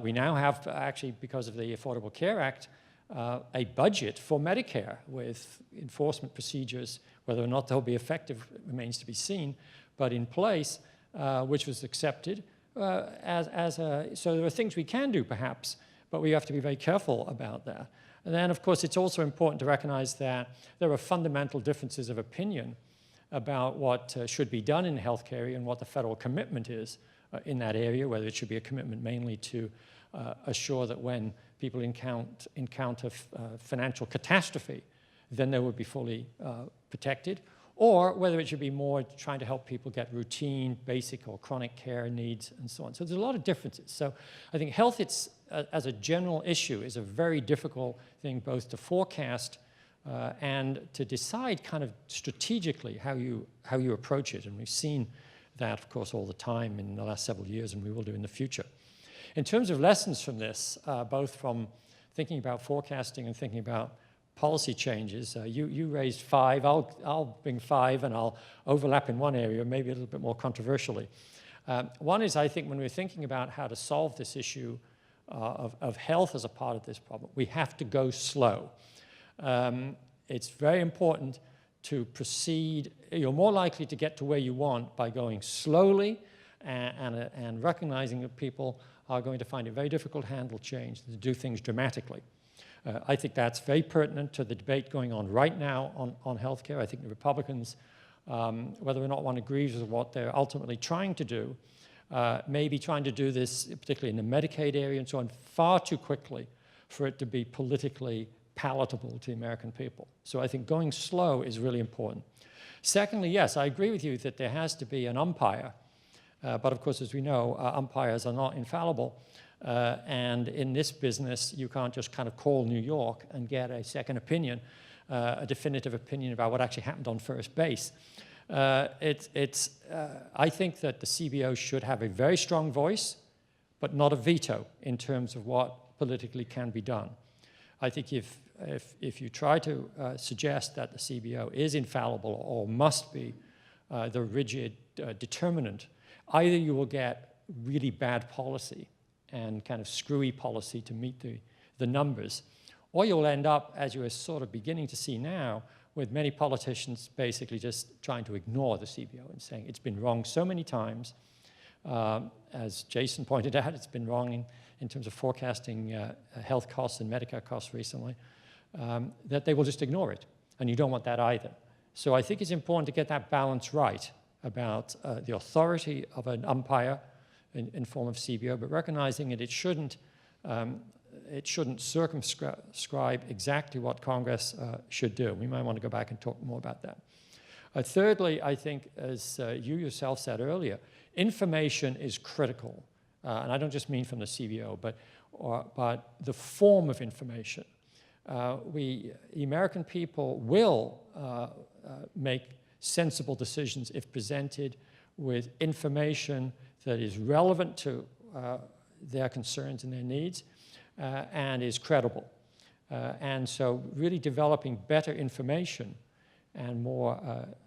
We now have, actually, because of the Affordable Care Act, a budget for Medicare with enforcement procedures. Whether or not they'll be effective remains to be seen, but in place, which was accepted so there are things we can do perhaps, but we have to be very careful about that. And then, of course, it's also important to recognize that there are fundamental differences of opinion about what should be done in the healthcare area and what the federal commitment is in that area, whether it should be a commitment mainly to assure that when people encounter financial catastrophe, then they would be fully protected, or whether it should be more trying to help people get routine, basic, or chronic care needs, and so on. So there's a lot of differences. So I think health, as a general issue, is a very difficult thing both to forecast and to decide kind of strategically how you approach it. And we've seen that, of course, all the time in the last several years, and we will do in the future. In terms of lessons from this, both from thinking about forecasting and thinking about policy changes, you raised 5. I'll bring 5, and I'll overlap in one area, maybe a little bit more controversially. One is, I think, when we're thinking about how to solve this issue of health as a part of this problem, we have to go slow. It's very important to proceed. You're more likely to get to where you want by going slowly and recognizing that people are going to find it very difficult to handle change, to do things dramatically. I think that's very pertinent to the debate going on right now on healthcare. I think the Republicans, whether or not one agrees with what they're ultimately trying to do, may be trying to do this, particularly in the Medicaid area and so on, far too quickly for it to be politically palatable to the American people. So I think going slow is really important. Secondly, yes, I agree with you that there has to be an umpire. But of course, as we know, umpires are not infallible. And in this business, you can't just kind of call New York and get a second opinion, a definitive opinion about what actually happened on first base. I think that the CBO should have a very strong voice, but not a veto in terms of what politically can be done. I think if you try to suggest that the CBO is infallible or must be the rigid determinant, either you will get really bad policy and kind of screwy policy to meet the numbers, or you'll end up, as you are sort of beginning to see now, with many politicians basically just trying to ignore the CBO and saying it's been wrong so many times. As Jason pointed out, it's been wrong in terms of forecasting health costs and Medicare costs recently, that they will just ignore it. And you don't want that either. So I think it's important to get that balance right about the authority of an umpire in form of CBO, but recognizing that it shouldn't circumscribe exactly what Congress should do. We might want to go back and talk more about that. Thirdly, I think, as you yourself said earlier, information is critical. And I don't just mean from the CBO, but the form of information. The American people will make sensible decisions if presented with information that is relevant to their concerns and their needs and is credible. And so really developing better information and more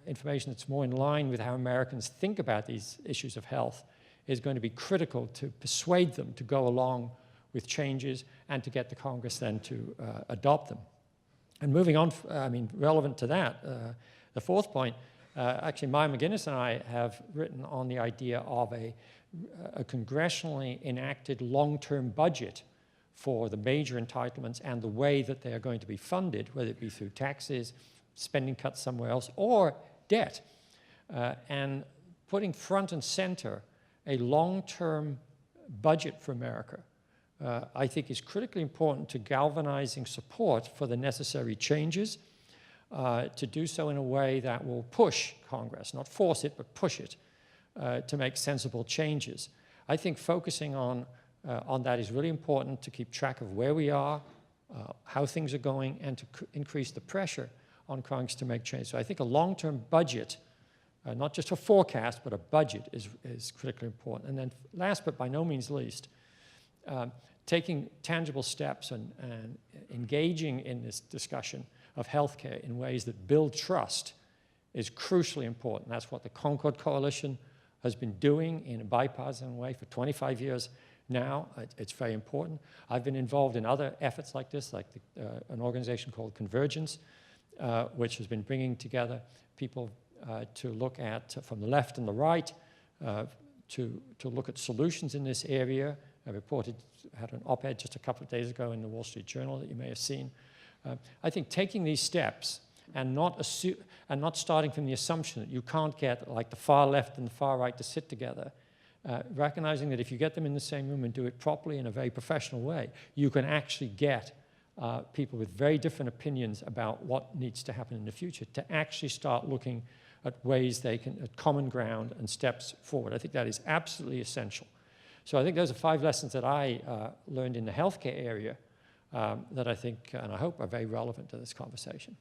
information that's more in line with how Americans think about these issues of health is going to be critical to persuade them to go along with changes and to get the Congress then to adopt them. And moving on, relevant to that, the fourth point, actually, MacGuineas and I have written on the idea of a congressionally enacted long-term budget for the major entitlements and the way that they are going to be funded, whether it be through taxes, spending cuts somewhere else, or debt. And putting front and center a long-term budget for America, I think is critically important to galvanizing support for the necessary changes, to do so in a way that will push Congress, not force it, but push it to make sensible changes. I think focusing on that is really important to keep track of where we are, how things are going, and to increase the pressure on Congress to make change. So I think a long-term budget, not just a forecast, but a budget is critically important. And then last but by no means least, taking tangible steps and engaging in this discussion of healthcare in ways that build trust is crucially important. That's what the Concord Coalition has been doing in a bipartisan way for 25 years now. It's very important. I've been involved in other efforts like this, like an organization called Convergence, which has been bringing together people to look at, from the left and the right, to look at solutions in this area. I had an op-ed just a couple of days ago in the Wall Street Journal that you may have seen. I think taking these steps and not starting from the assumption that you can't get like the far left and the far right to sit together, recognizing that if you get them in the same room and do it properly in a very professional way, you can actually get people with very different opinions about what needs to happen in the future to actually start looking at ways they can, at common ground and steps forward. I think that is absolutely essential. So I think those are 5 lessons that I learned in the healthcare area that I think, and I hope, are very relevant to this conversation.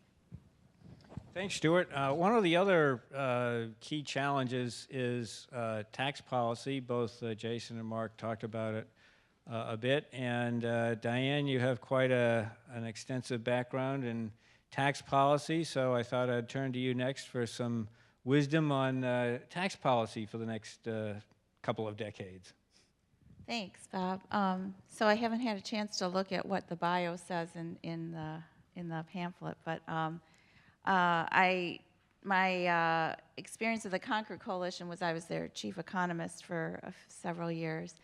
Thanks, Stuart. One of the other key challenges is tax policy. Both Jason and Mark talked about it a bit. And Diane, you have quite an extensive background in tax policy, so I thought I'd turn to you next for some wisdom on tax policy for the next couple of decades. Thanks, Bob. So I haven't had a chance to look at what the bio says in the pamphlet, but my experience of the Concord Coalition was I was their chief economist for several years.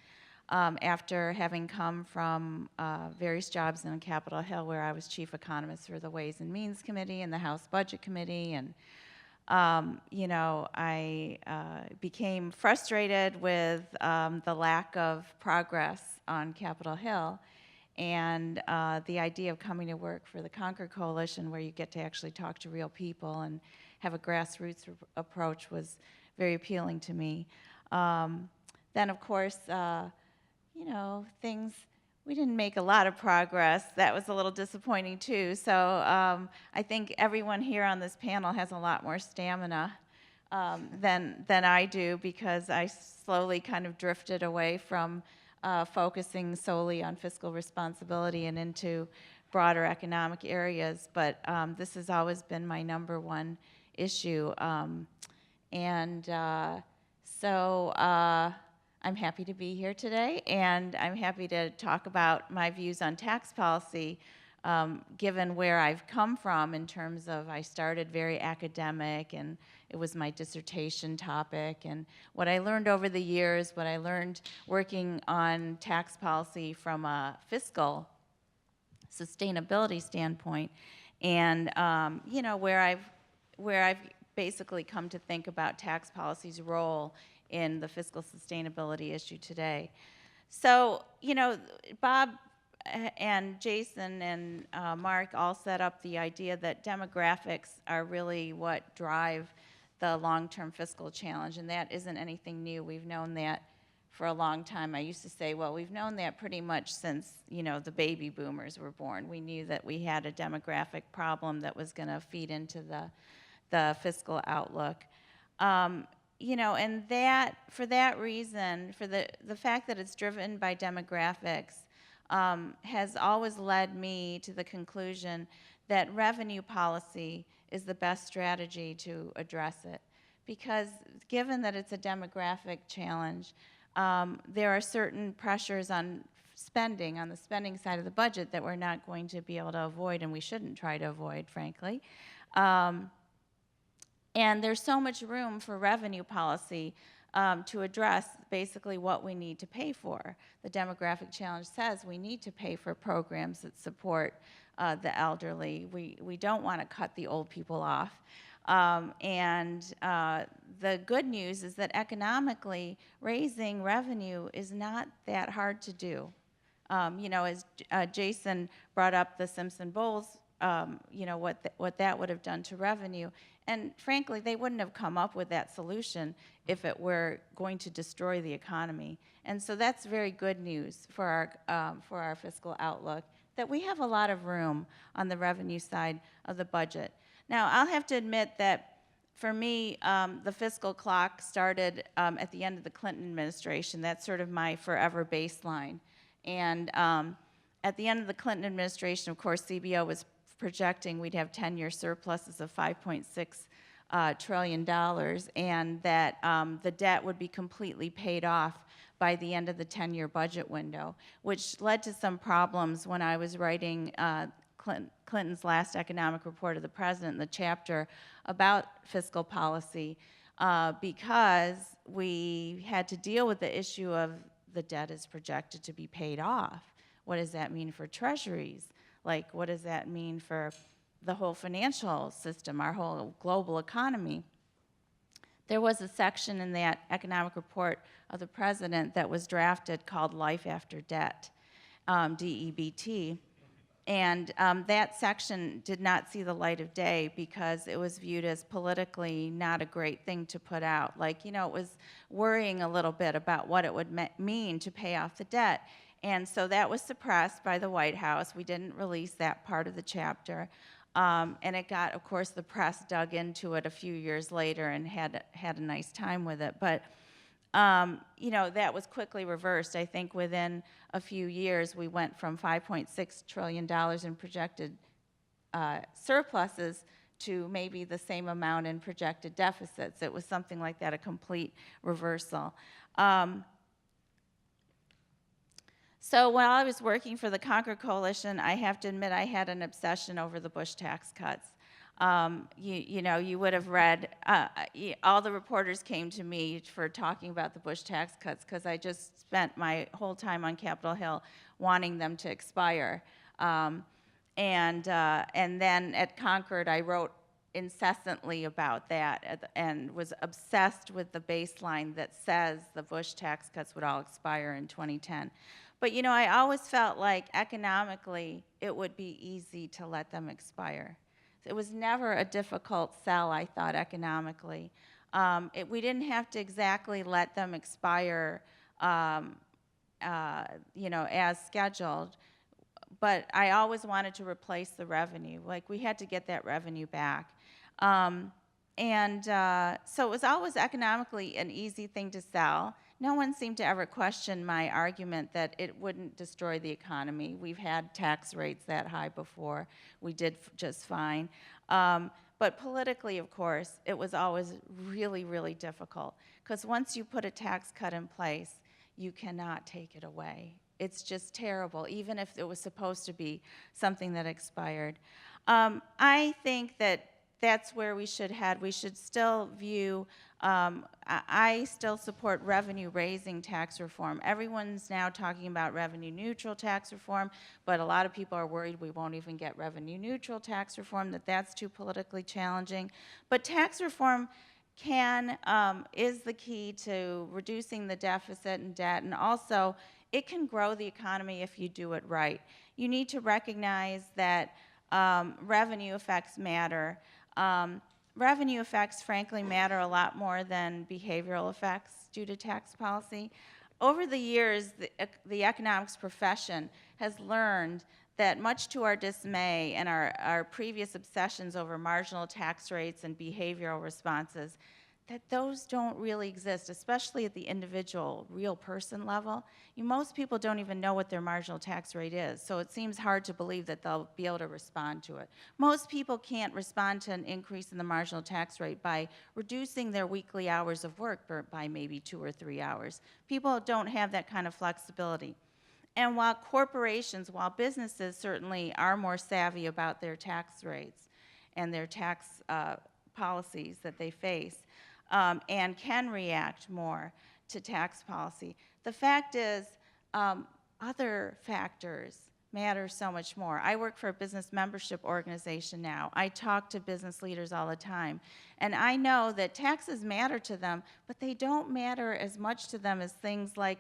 After having come from various jobs in Capitol Hill, where I was chief economist for the Ways and Means Committee and the House Budget Committee, and I became frustrated with the lack of progress on Capitol Hill, and the idea of coming to work for the Concord Coalition, where you get to actually talk to real people and have a grassroots approach, was very appealing to me. Then, of course, we didn't make a lot of progress. That was a little disappointing too. So I think everyone here on this panel has a lot more stamina than I do, because I slowly kind of drifted away from focusing solely on fiscal responsibility and into broader economic areas. But this has always been my number one issue. So I'm happy to be here today, and I'm happy to talk about my views on tax policy, given where I've come from in terms of I started very academic, and it was my dissertation topic, and what I learned over the years, what I learned working on tax policy from a fiscal sustainability standpoint, and where I've basically come to think about tax policy's role in the fiscal sustainability issue today. So, Bob and Jason and Mark all set up the idea that demographics are really what drive the long-term fiscal challenge, and that isn't anything new. We've known that for a long time. I used to say, well, we've known that pretty much since, the baby boomers were born. We knew that we had a demographic problem that was going to feed into the fiscal outlook. And that, for that reason, for the fact that it's driven by demographics, has always led me to the conclusion that revenue policy is the best strategy to address it. Because given that it's a demographic challenge, there are certain pressures on spending, on the spending side of the budget, that we're not going to be able to avoid, and we shouldn't try to avoid, frankly. And there's so much room for revenue policy to address basically what we need to pay for. The demographic challenge says we need to pay for programs that support the elderly. We don't want to cut the old people off. The good news is that economically, raising revenue is not that hard to do. As Jason brought up the Simpson-Bowles, what that would have done to revenue. And frankly, they wouldn't have come up with that solution if it were going to destroy the economy. And so that's very good news for our fiscal outlook, that we have a lot of room on the revenue side of the budget. Now, I'll have to admit that for me, the fiscal clock started at the end of the Clinton administration. That's sort of my forever baseline. And at the end of the Clinton administration, of course, CBO was projecting we'd have 10-year surpluses of $5.6 trillion, and that the debt would be completely paid off by the end of the 10-year budget window, which led to some problems when I was writing Clinton's last economic report of the president, the chapter about fiscal policy, because we had to deal with the issue of the debt is projected to be paid off. What does that mean for treasuries? Like, what does that mean for the whole financial system, our whole global economy? There was a section in that economic report of the president that was drafted called Life After Debt, DEBT. And that section did not see the light of day because it was viewed as politically not a great thing to put out. Like, it was worrying a little bit about what it would mean to pay off the debt. And so that was suppressed by the White House. We didn't release that part of the chapter. And it got, of course, the press dug into it a few years later and had a nice time with it. But that was quickly reversed. I think within a few years, we went from $5.6 trillion in projected surpluses to maybe the same amount in projected deficits. It was something like that, a complete reversal. So while I was working for the Concord Coalition, I have to admit I had an obsession over the Bush tax cuts. You would have read, all the reporters came to me for talking about the Bush tax cuts because I just spent my whole time on Capitol Hill wanting them to expire. And then at Concord, I wrote incessantly about that and was obsessed with the baseline that says the Bush tax cuts would all expire in 2010. But, I always felt like economically it would be easy to let them expire. It was never a difficult sell, I thought, economically. We didn't have to exactly let them expire, as scheduled. But I always wanted to replace the revenue. Like, we had to get that revenue back. So it was always economically an easy thing to sell. No one seemed to ever question my argument that it wouldn't destroy the economy. We've had tax rates that high before. We did just fine. But politically, of course, it was always really, really difficult. Because once you put a tax cut in place, you cannot take it away. It's just terrible, even if it was supposed to be something that expired. I think that that's where we should head. We should still view, I still support revenue-raising tax reform. Everyone's now talking about revenue-neutral tax reform, but a lot of people are worried we won't even get revenue-neutral tax reform, that's too politically challenging. But tax reform is the key to reducing the deficit and debt, and also it can grow the economy if you do it right. You need to recognize that revenue effects matter. Revenue effects, frankly, matter a lot more than behavioral effects due to tax policy. Over the years, the economics profession has learned that, much to our dismay and our previous obsessions over marginal tax rates and behavioral responses, that those don't really exist, especially at the individual, real person level. Most people don't even know what their marginal tax rate is, so it seems hard to believe that they'll be able to respond to it. Most people can't respond to an increase in the marginal tax rate by reducing their weekly hours of work by maybe 2 or 3 hours. People don't have that kind of flexibility. And while businesses certainly are more savvy about their tax rates and their tax policies that they face, and can react more to tax policy, the fact is other factors matters so much more. I work for a business membership organization now. I talk to business leaders all the time. And I know that taxes matter to them, but they don't matter as much to them as things like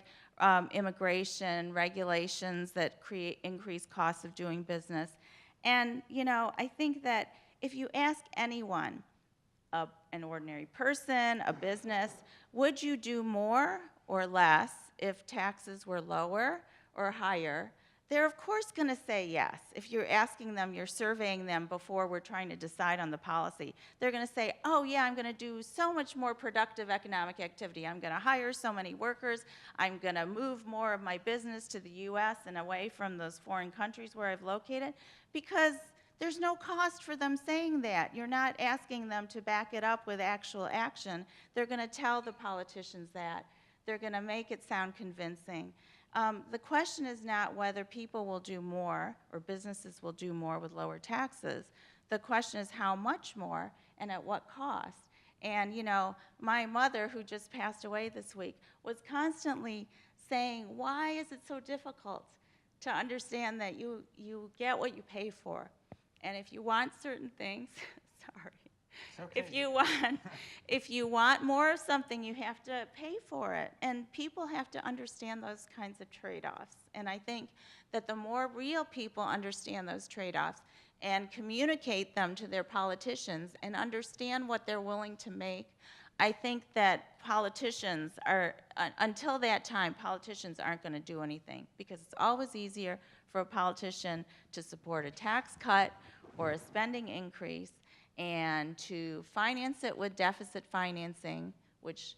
immigration, regulations that increase costs of doing business. And, you know, I think that if you ask anyone, an ordinary person, a business, would you do more or less if taxes were lower or higher? They're of course going to say yes. If you're asking them, you're surveying them before we're trying to decide on the policy, they're going to say, oh yeah, I'm going to do so much more productive economic activity. I'm going to hire so many workers. I'm going to move more of my business to the US and away from those foreign countries where I've located, because there's no cost for them saying that. You're not asking them to back it up with actual action. They're going to tell the politicians that. They're going to make it sound convincing. The question is not whether people will do more or businesses will do more with lower taxes. The question is how much more and at what cost. And, you know, my mother, who just passed away this week, was constantly saying, why is it so difficult to understand that you get what you pay for? And if you want certain things, sorry. Okay. If you want more of something, you have to pay for it. And people have to understand those kinds of trade-offs. And I think that the more real people understand those trade-offs and communicate them to their politicians and understand what they're willing to make, I think that politicians are, until that time, politicians aren't going to do anything, because it's always easier for a politician to support a tax cut or a spending increase and to finance it with deficit financing, which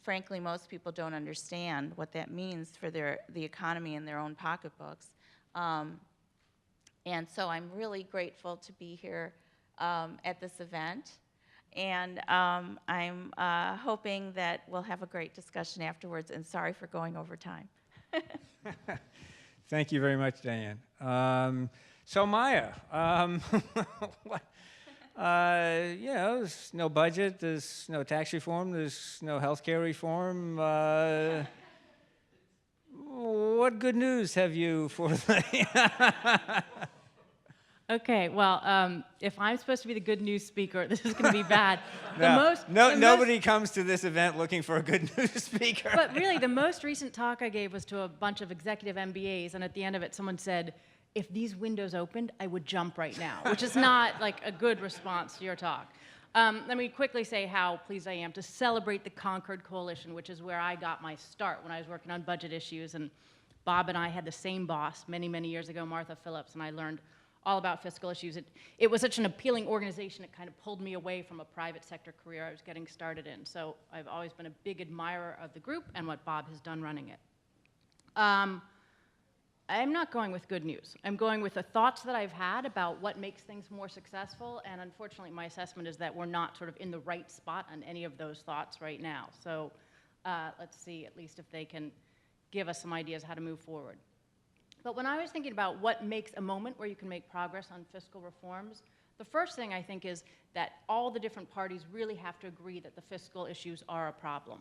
frankly most people don't understand what that means for the economy and their own pocketbooks. And so I'm really grateful to be here at this event. And I'm hoping that we'll have a great discussion afterwards, and sorry for going over time. Thank you very much, Diane. So Maya, you know, there's no budget, there's no tax reform, there's no healthcare reform. What good news have you for the... Okay, well, if I'm supposed to be the good news speaker, this is going to be bad. Nobody comes to this event looking for a good news speaker. But really, the most recent talk I gave was to a bunch of executive MBAs, and at the end of it, someone said, if these windows opened, I would jump right now, which is not like a good response to your talk. Let me quickly say how pleased I am to celebrate the Concord Coalition, which is where I got my start when I was working on budget issues. And Bob and I had the same boss many, many years ago, Martha Phillips, and I learned all about fiscal issues. It was such an appealing organization, it kind of pulled me away from a private sector career I was getting started in. So I've always been a big admirer of the group and what Bob has done running it. I'm not going with good news. I'm going with the thoughts that I've had about what makes things more successful, and unfortunately my assessment is that we're not sort of in the right spot on any of those thoughts right now. So let's see at least if they can give us some ideas how to move forward. But when I was thinking about what makes a moment where you can make progress on fiscal reforms, the first thing I think is that all the different parties really have to agree that the fiscal issues are a problem.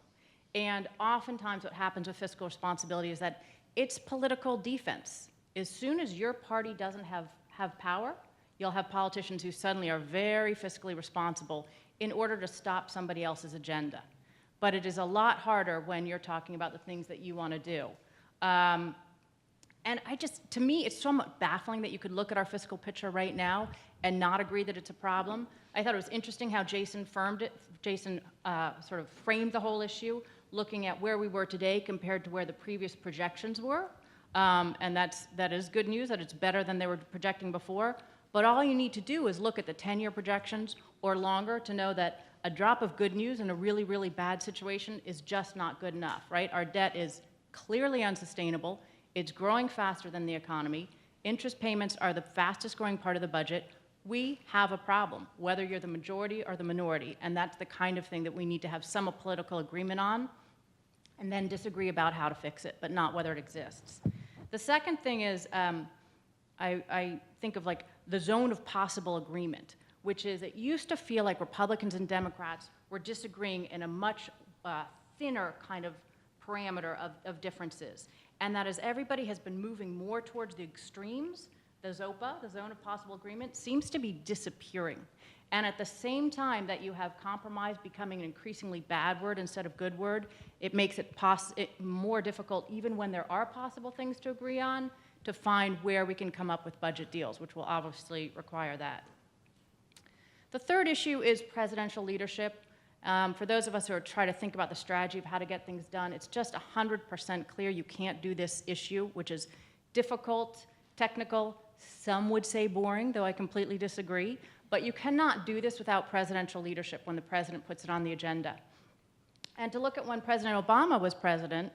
And oftentimes what happens with fiscal responsibility is that it's political defense. As soon as your party doesn't have power, you'll have politicians who suddenly are very fiscally responsible in order to stop somebody else's agenda. But it is a lot harder when you're talking about the things that you want to do. And to me, it's somewhat baffling that you could look at our fiscal picture right now and not agree that it's a problem. I thought it was interesting how Jason sort of framed the whole issue, looking at where we were today compared to where the previous projections were. And that is good news, that it's better than they were projecting before. But all you need to do is look at the 10-year projections or longer to know that a drop of good news in a really, really bad situation is just not good enough, right? Our debt is clearly unsustainable. It's growing faster than the economy. Interest payments are the fastest growing part of the budget. We have a problem, whether you're the majority or the minority, and that's the kind of thing that we need to have some political agreement on, and then disagree about how to fix it, but not whether it exists. The second thing is, I think of like the zone of possible agreement, which is it used to feel like Republicans and Democrats were disagreeing in a much thinner kind of parameter of differences. and that as everybody has been moving more towards the extremes, the ZOPA, the Zone of Possible Agreement, seems to be disappearing. And at the same time that you have compromise becoming an increasingly bad word instead of good word, it makes it more difficult, even when there are possible things to agree on, to find where we can come up with budget deals, which will obviously require that. The third issue is presidential leadership. For those of us who are trying to think about the strategy of how to get things done, it's just 100% clear you can't do this issue, which is difficult, technical, some would say boring, though I completely disagree, but you cannot do this without presidential leadership when the president puts it on the agenda. And to look at when President Obama was president,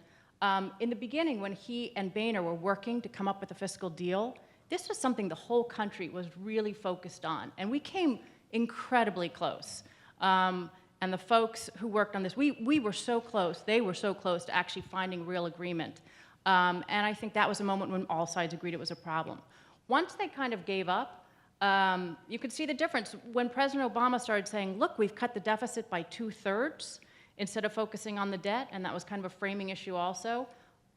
in the beginning when he and Boehner were working to come up with a fiscal deal, this was something the whole country was really focused on, and we came incredibly close. And the folks who worked on this, we were so close, they were so close to actually finding real agreement. And I think that was a moment when all sides agreed it was a problem. Once they kind of gave up, you could see the difference. When President Obama started saying, look, we've cut the deficit by 2/3 instead of focusing on the debt, and that was kind of a framing issue also,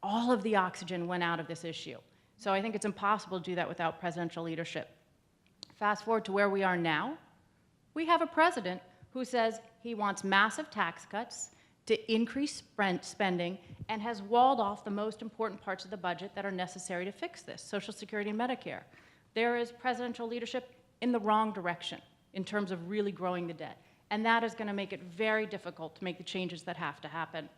all of the oxygen went out of this issue. So I think it's impossible to do that without presidential leadership. Fast forward to where we are now. We have a president who says he wants massive tax cuts to increase spending and has walled off the most important parts of the budget that are necessary to fix this, Social Security and Medicare. There is presidential leadership in the wrong direction in terms of really growing the debt. And that is going to make it very difficult to make the changes that have to happen.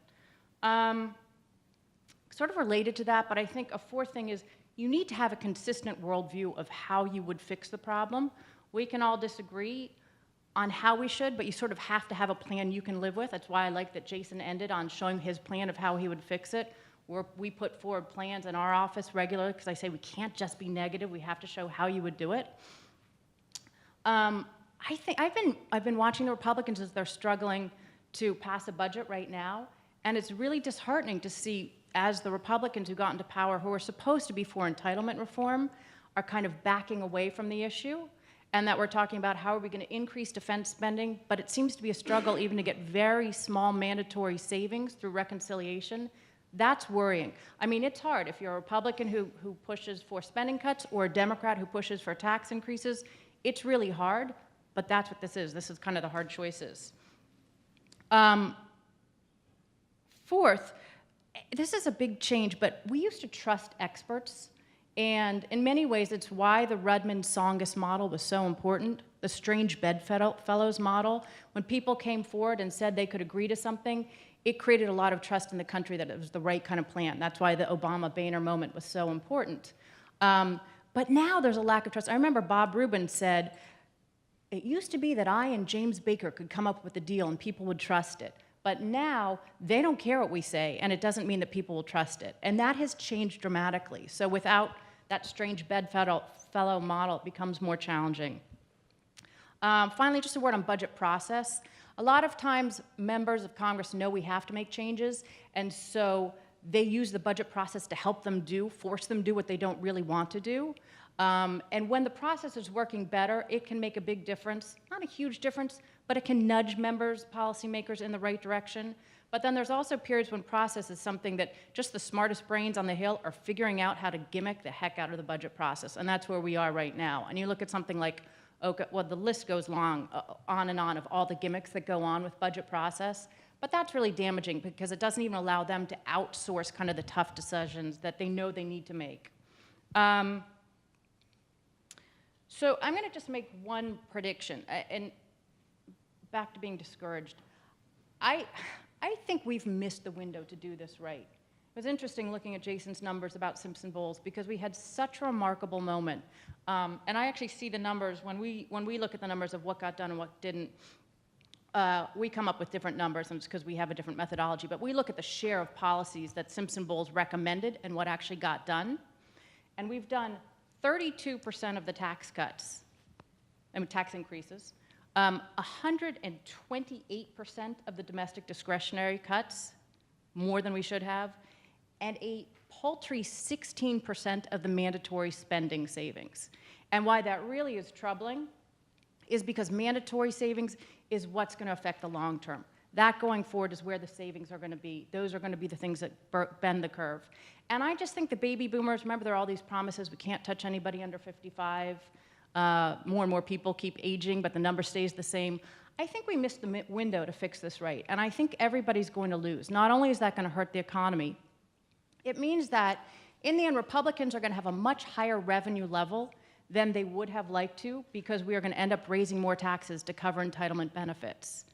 Sort of related to that, but I think a fourth thing is you need to have a consistent worldview of how you would fix the problem. We can all disagree on how we should, but you sort of have to have a plan you can live with. That's why I like that Jason ended on showing his plan of how he would fix it. We put forward plans in our office regularly because I say we can't just be negative. We have to show how you would do it. I think I've been watching the Republicans as they're struggling to pass a budget right now, and it's really disheartening to see as the Republicans who got into power, who are supposed to be for entitlement reform, are kind of backing away from the issue, and that we're talking about how are we going to increase defense spending, but it seems to be a struggle even to get very small mandatory savings through reconciliation. That's worrying. I mean, it's hard. If you're a Republican who pushes for spending cuts or a Democrat who pushes for tax increases, it's really hard, but that's what this is. This is kind of the hard choices. Fourth, this is a big change, but we used to trust experts, and in many ways, it's why the Rudman-Tsongas model was so important, the strange bedfellows model. When people came forward and said they could agree to something, it created a lot of trust in the country that it was the right kind of plan. That's why the Obama-Boehner moment was so important. But now there's a lack of trust. I remember Bob Rubin said, it used to be that I and James Baker could come up with a deal and people would trust it. But now they don't care what we say, and it doesn't mean that people will trust it. And that has changed dramatically. So without that strange bedfellow model, it becomes more challenging. Finally, just a word on budget process. A lot of times, members of Congress know we have to make changes, and so they use the budget process to help them force them to do what they don't really want to do. And when the process is working better, it can make a big difference. Not a huge difference, but it can nudge members, policymakers in the right direction. But then there's also periods when process is something that just the smartest brains on the Hill are figuring out how to gimmick the heck out of the budget process. And that's where we are right now. And you look at something like, well, the list goes long, on and on of all the gimmicks that go on with budget process. But that's really damaging because it doesn't even allow them to outsource kind of the tough decisions that they know they need to make. So I'm going to just make one prediction, and back to being discouraged. I think we've missed the window to do this right. It was interesting looking at Jason's numbers about Simpson Bowles because we had such a remarkable moment. And I actually see the numbers, when we look at the numbers of what got done and what didn't, we come up with different numbers, and it's because we have a different methodology. But we look at the share of policies that Simpson Bowles recommended and what actually got done. And we've done 32% of the tax cuts, tax increases, 128% of the domestic discretionary cuts, more than we should have, and a paltry 16% of the mandatory spending savings. And why that really is troubling is because mandatory savings is what's going to affect the long term. That going forward is where the savings are going to be. Those are going to be the things that bend the curve. And I just think the baby boomers, remember there are all these promises, we can't touch anybody under 55. More and more people keep aging, but the number stays the same. I think we missed the window to fix this right. And I think everybody's going to lose. Not only is that going to hurt the economy, it means that in the end, Republicans are going to have a much higher revenue level than they would have liked to, because we are going to end up raising more taxes to cover entitlement benefits.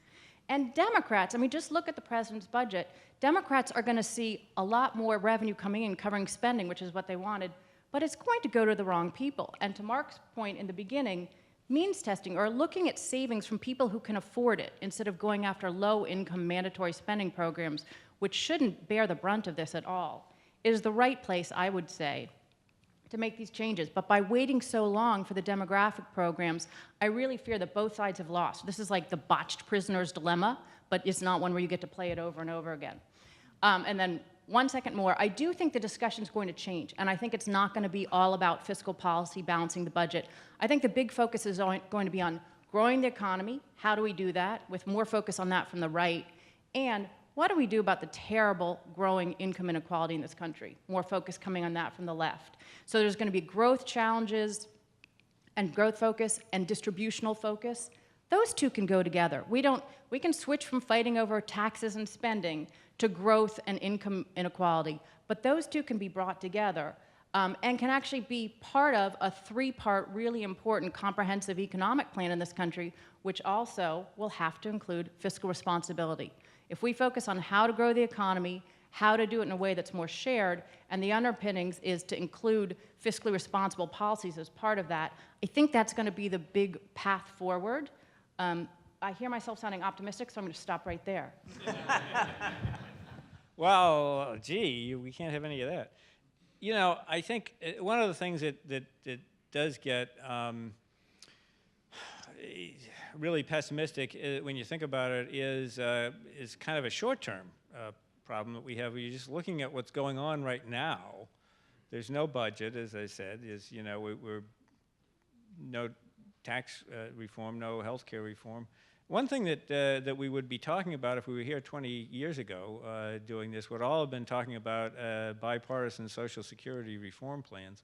And Democrats, I mean, just look at the president's budget. Democrats are going to see a lot more revenue coming in covering spending, which is what they wanted, but it's going to go to the wrong people. And to Mark's point in the beginning, means testing, or looking at savings from people who can afford it, instead of going after low-income mandatory spending programs, which shouldn't bear the brunt of this at all, is the right place, I would say, to make these changes. But by waiting so long for the demographic programs, I really fear that both sides have lost. This is like the botched prisoner's dilemma, but it's not one where you get to play it over and over again. And then 1 second more, I do think the discussion's going to change, and I think it's not going to be all about fiscal policy, balancing the budget. I think the big focus is going to be on growing the economy. How do we do that? With more focus on that from the right. And what do we do about the terrible growing income inequality in this country? More focus coming on that from the left. So there's going to be growth challenges and growth focus and distributional focus. Those two can go together. We can switch from fighting over taxes and spending to growth and income inequality, but those two can be brought together and can actually be part of a three-part, really important, comprehensive economic plan in this country, which also will have to include fiscal responsibility. If we focus on how to grow the economy, how to do it in a way that's more shared, and the underpinnings is to include fiscally responsible policies as part of that, I think that's going to be the big path forward. I hear myself sounding optimistic, so I'm going to stop right there. Well, gee, we can't have any of that. You know, I think one of the things that does get really pessimistic when you think about it is kind of a short-term problem that we have. You're just looking at what's going on right now. There's no budget, as I said. We're no tax reform, no health care reform. One thing that we would be talking about if we were here 20 years ago doing this would all have been talking about bipartisan Social Security reform plans.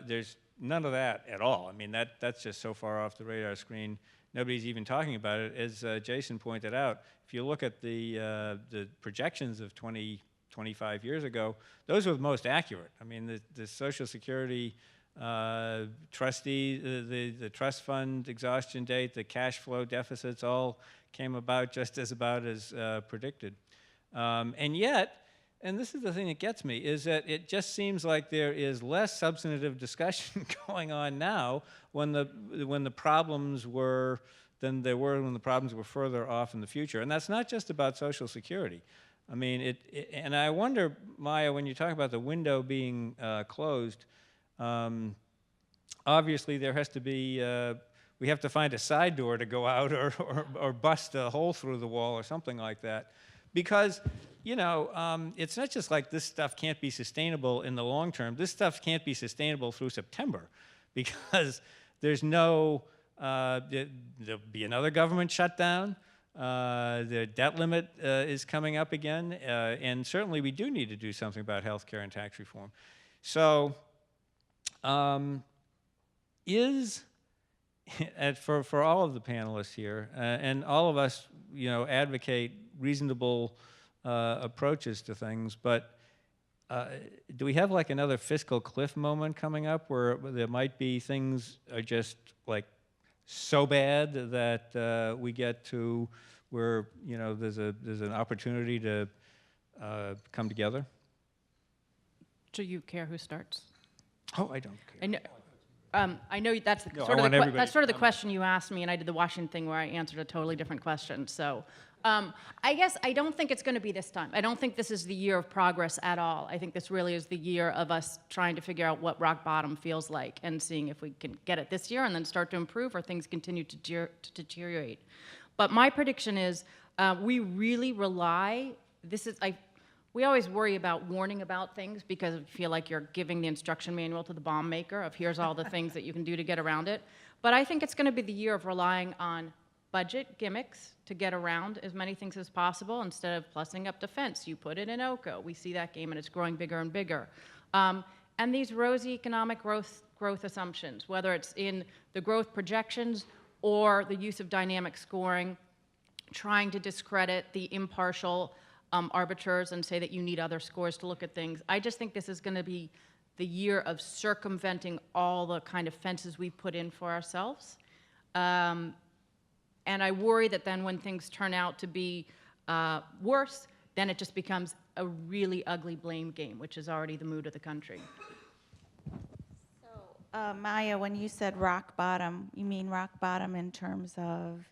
There's none of that at all. I mean, that's just so far off the radar screen. Nobody's even talking about it. As Jason pointed out, if you look at the projections of 25 years ago, those were the most accurate. I mean, the Social Security trustee, the trust fund exhaustion date, the cash flow deficits all came about just about as predicted. And yet, and this is the thing that gets me, is that it just seems like there is less substantive discussion going on now when the problems were than there were when the problems were further off in the future. And that's not just about Social Security. I mean, and I wonder, Maya, when you talk about the window being closed, obviously there has to be, we have to find a side door to go out or bust a hole through the wall or something like that. Because, it's not just like this stuff can't be sustainable in the long term. This stuff can't be sustainable through September because there's no, there'll be another government shutdown. The debt limit is coming up again. And certainly we do need to do something about health care and tax reform. So, for all of the panelists here, and all of us, advocate reasonable approaches to things, but do we have like another fiscal cliff moment coming up where there might be things are just like so bad that we get to where there's an opportunity to come together? Do you care who starts? Oh, I don't care. I know that's that's sort of the question you asked me, and I did the Washington thing where I answered a totally different question. So I guess I don't think it's going to be this time. I don't think this is the year of progress at all. I think this really is the year of us trying to figure out what rock bottom feels like and seeing if we can get it this year and then start to improve or things continue to deteriorate. But my prediction is we really rely, we always worry about warning about things because we feel like you're giving the instruction manual to the bomb maker of here's all the things that you can do to get around it. But I think it's going to be the year of relying on budget gimmicks to get around as many things as possible. Instead of plussing up defense, you put it in OCO. We see that game, and it's growing bigger and bigger. And these rosy economic growth assumptions, whether it's in the growth projections or the use of dynamic scoring, trying to discredit the impartial arbiters and say that you need other scores to look at things. I just think this is going to be the year of circumventing all the kind of fences we put in for ourselves. And I worry that then when things turn out to be worse, then it just becomes a really ugly blame game, which is already the mood of the country. So, Maya, when you said rock bottom, you mean rock bottom in terms of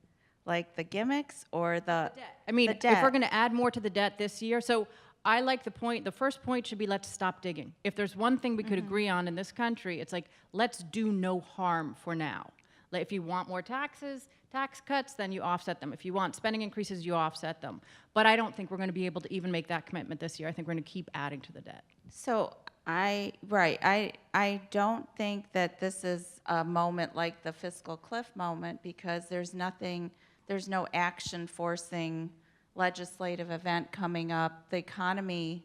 like the gimmicks or the debt. I mean, if we're going to add more to the debt this year, so I like the first point should be let's stop digging. If there's one thing we could agree on in this country, it's like, let's do no harm for now. Like, if you want more tax cuts, then you offset them. If you want spending increases, you offset them. But I don't think we're going to be able to even make that commitment this year. I think we're going to keep adding to the debt. So I don't think that this is a moment like the fiscal cliff moment, because there's no action forcing legislative event coming up. The economy,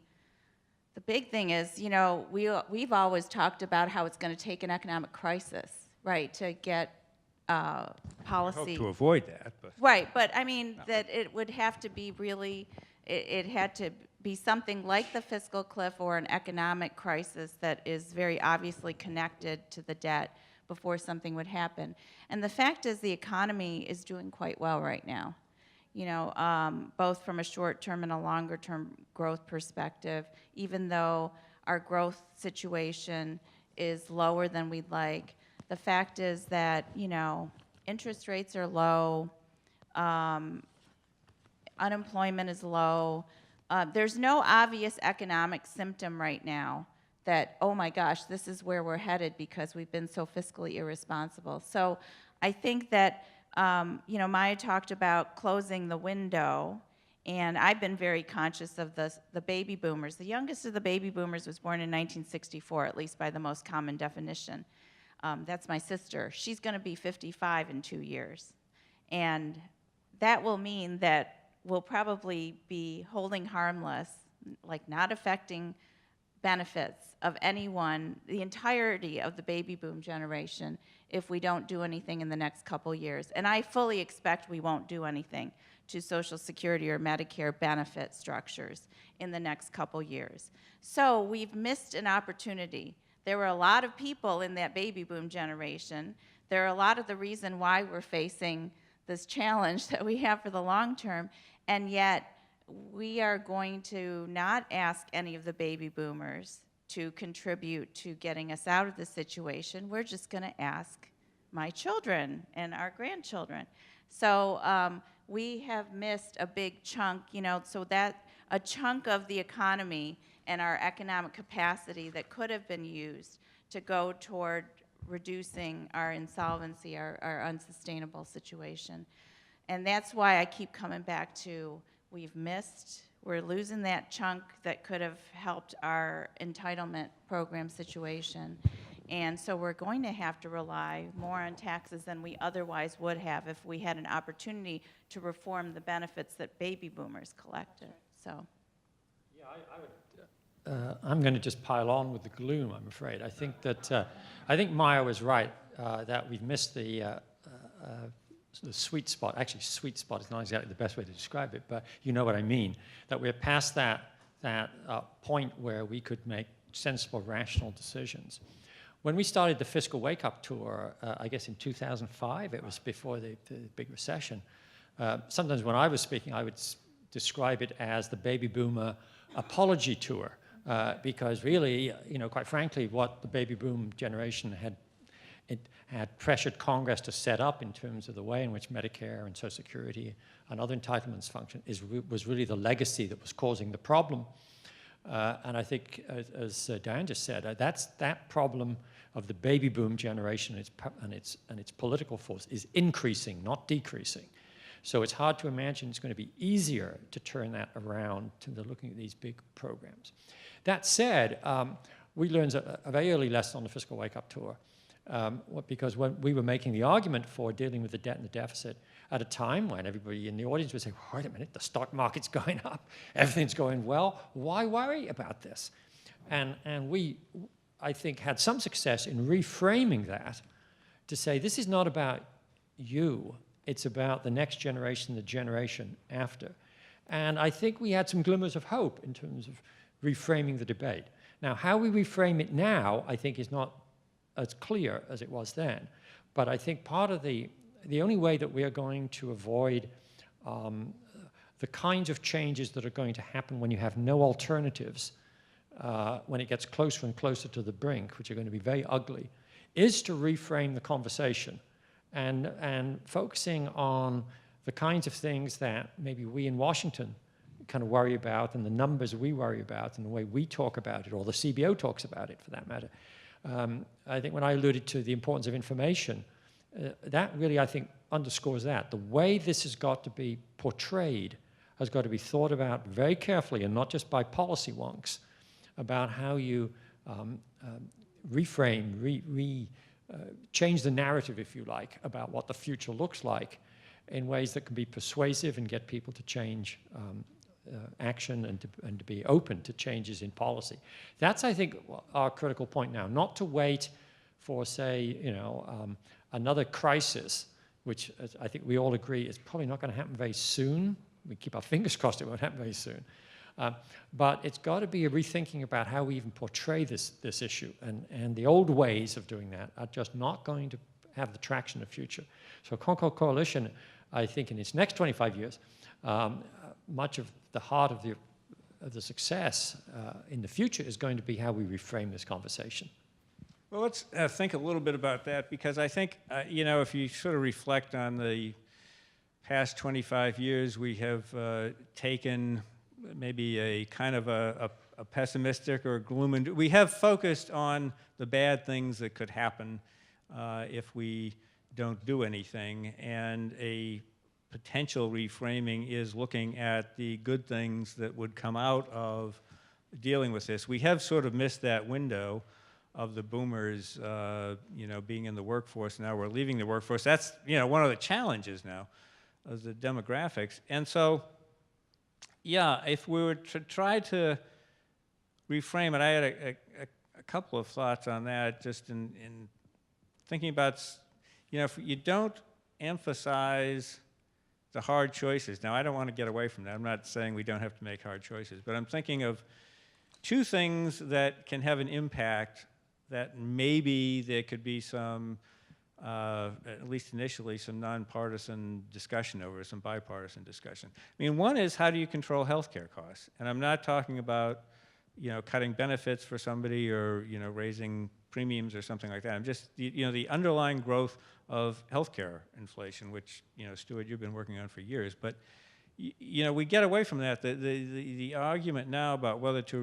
the big thing is, you know, we've always talked about how it's going to take an economic crisis, right, to get policy. Hope to avoid that, but. Right, but I mean, that it would have to be really, it had to be something like the fiscal cliff or an economic crisis that is very obviously connected to the debt before something would happen. And the fact is the economy is doing quite well right now, you know, both from a short-term and a longer-term growth perspective, even though our growth situation is lower than we'd like. The fact is that, you know, interest rates are low, unemployment is low. There's no obvious economic symptom right now that, oh my gosh, this is where we're headed because we've been so fiscally irresponsible. So I think that, you know, Maya talked about closing the window, and I've been very conscious of the baby boomers. The youngest of the baby boomers was born in 1964, at least by the most common definition. That's my sister. She's going to be 55 in 2 years. And that will mean that we'll probably be holding harmless, like not affecting benefits of anyone, the entirety of the baby boom generation, if we don't do anything in the next couple years. And I fully expect we won't do anything to Social Security or Medicare benefit structures in the next couple years. So we've missed an opportunity. There were a lot of people in that baby boom generation. There are a lot of the reason why we're facing this challenge that we have for the long term, and yet we are going to not ask any of the baby boomers to contribute to getting us out of this situation. We're just going to ask my children and our grandchildren. So we have missed a big chunk, you know, so that a chunk of the economy and our economic capacity that could have been used to go toward reducing our insolvency, our unsustainable situation. And that's why I keep coming back to we're losing that chunk that could have helped our entitlement program situation. And so we're going to have to rely more on taxes than we otherwise would have if we had an opportunity to reform the benefits that baby boomers collected. So. Yeah, I'm going to just pile on with the gloom, I'm afraid. I think that, I think Maya was right, that we've missed the sweet spot. Actually, sweet spot is not exactly the best way to describe it, but you know what I mean. That we're past that point where we could make sensible, rational decisions. When we started the fiscal wake-up tour, I guess in 2005, it was before the big recession, sometimes when I was speaking, I would describe it as the baby boomer apology tour, because really, you know, quite frankly, what the baby boom generation had pressured Congress to set up in terms of the way in which Medicare and Social Security and other entitlements function was really the legacy that was causing the problem. And I think, as Diane just said, that problem of the baby boom generation and its political force is increasing, not decreasing. So it's hard to imagine it's going to be easier to turn that around to looking at these big programs. That said, we learned a very early lesson on the fiscal wake-up tour, Because when we were making the argument for dealing with the debt and the deficit at a time when everybody in the audience would say, wait a minute, the stock market's going up, everything's going well, why worry about this? And we, I think, had some success in reframing that to say this is not about you, it's about the next generation, the generation after. And I think we had some glimmers of hope in terms of reframing the debate. Now, how we reframe it now, I think, is not as clear as it was then. But I think part of the only way that we are going to avoid the kinds of changes that are going to happen when you have no alternatives, when it gets closer and closer to the brink, which are going to be very ugly, is to reframe the conversation and focusing on the kinds of things that maybe we in Washington kind of worry about and the numbers we worry about and the way we talk about it, or the CBO talks about it for that matter. I think when I alluded to the importance of information, that really, I think, underscores that. The way this has got to be portrayed has got to be thought about very carefully, and not just by policy wonks, about how you reframe, change the narrative, if you like, about what the future looks like in ways that can be persuasive and get people to change action and to be open to changes in policy. That's, I think, our critical point now, not to wait for, say, another crisis, which I think we all agree is probably not going to happen very soon. We keep our fingers crossed it won't happen very soon. But it's got to be a rethinking about how we even portray this issue. And the old ways of doing that are just not going to have the traction of the future. So Concord Coalition, I think in its next 25 years, much of the heart of the success in the future is going to be how we reframe this conversation. Well, let's think a little bit about that, because I think, if you sort of reflect on the past 25 years, we have taken maybe a kind of a pessimistic or gloom, and we have focused on the bad things that could happen if we don't do anything, and a potential reframing is looking at the good things that would come out of dealing with this. We have sort of missed that window of the boomers, being in the workforce. Now we're leaving the workforce. That's, one of the challenges now of the demographics. And so, yeah, if we were to try to reframe it, I had a couple of thoughts on that, just in thinking about, if you don't emphasize the hard choices. Now, I don't want to get away from that. I'm not saying we don't have to make hard choices, but I'm thinking of two things that can have an impact that maybe there could be some, at least initially, some nonpartisan discussion over, some bipartisan discussion. I mean, one is, how do you control healthcare costs? And I'm not talking about, cutting benefits for somebody or, raising premiums or something like that. I'm just, the underlying growth of healthcare inflation, which, Stuart, you've been working on for years. But, we get away from that. The argument now about whether to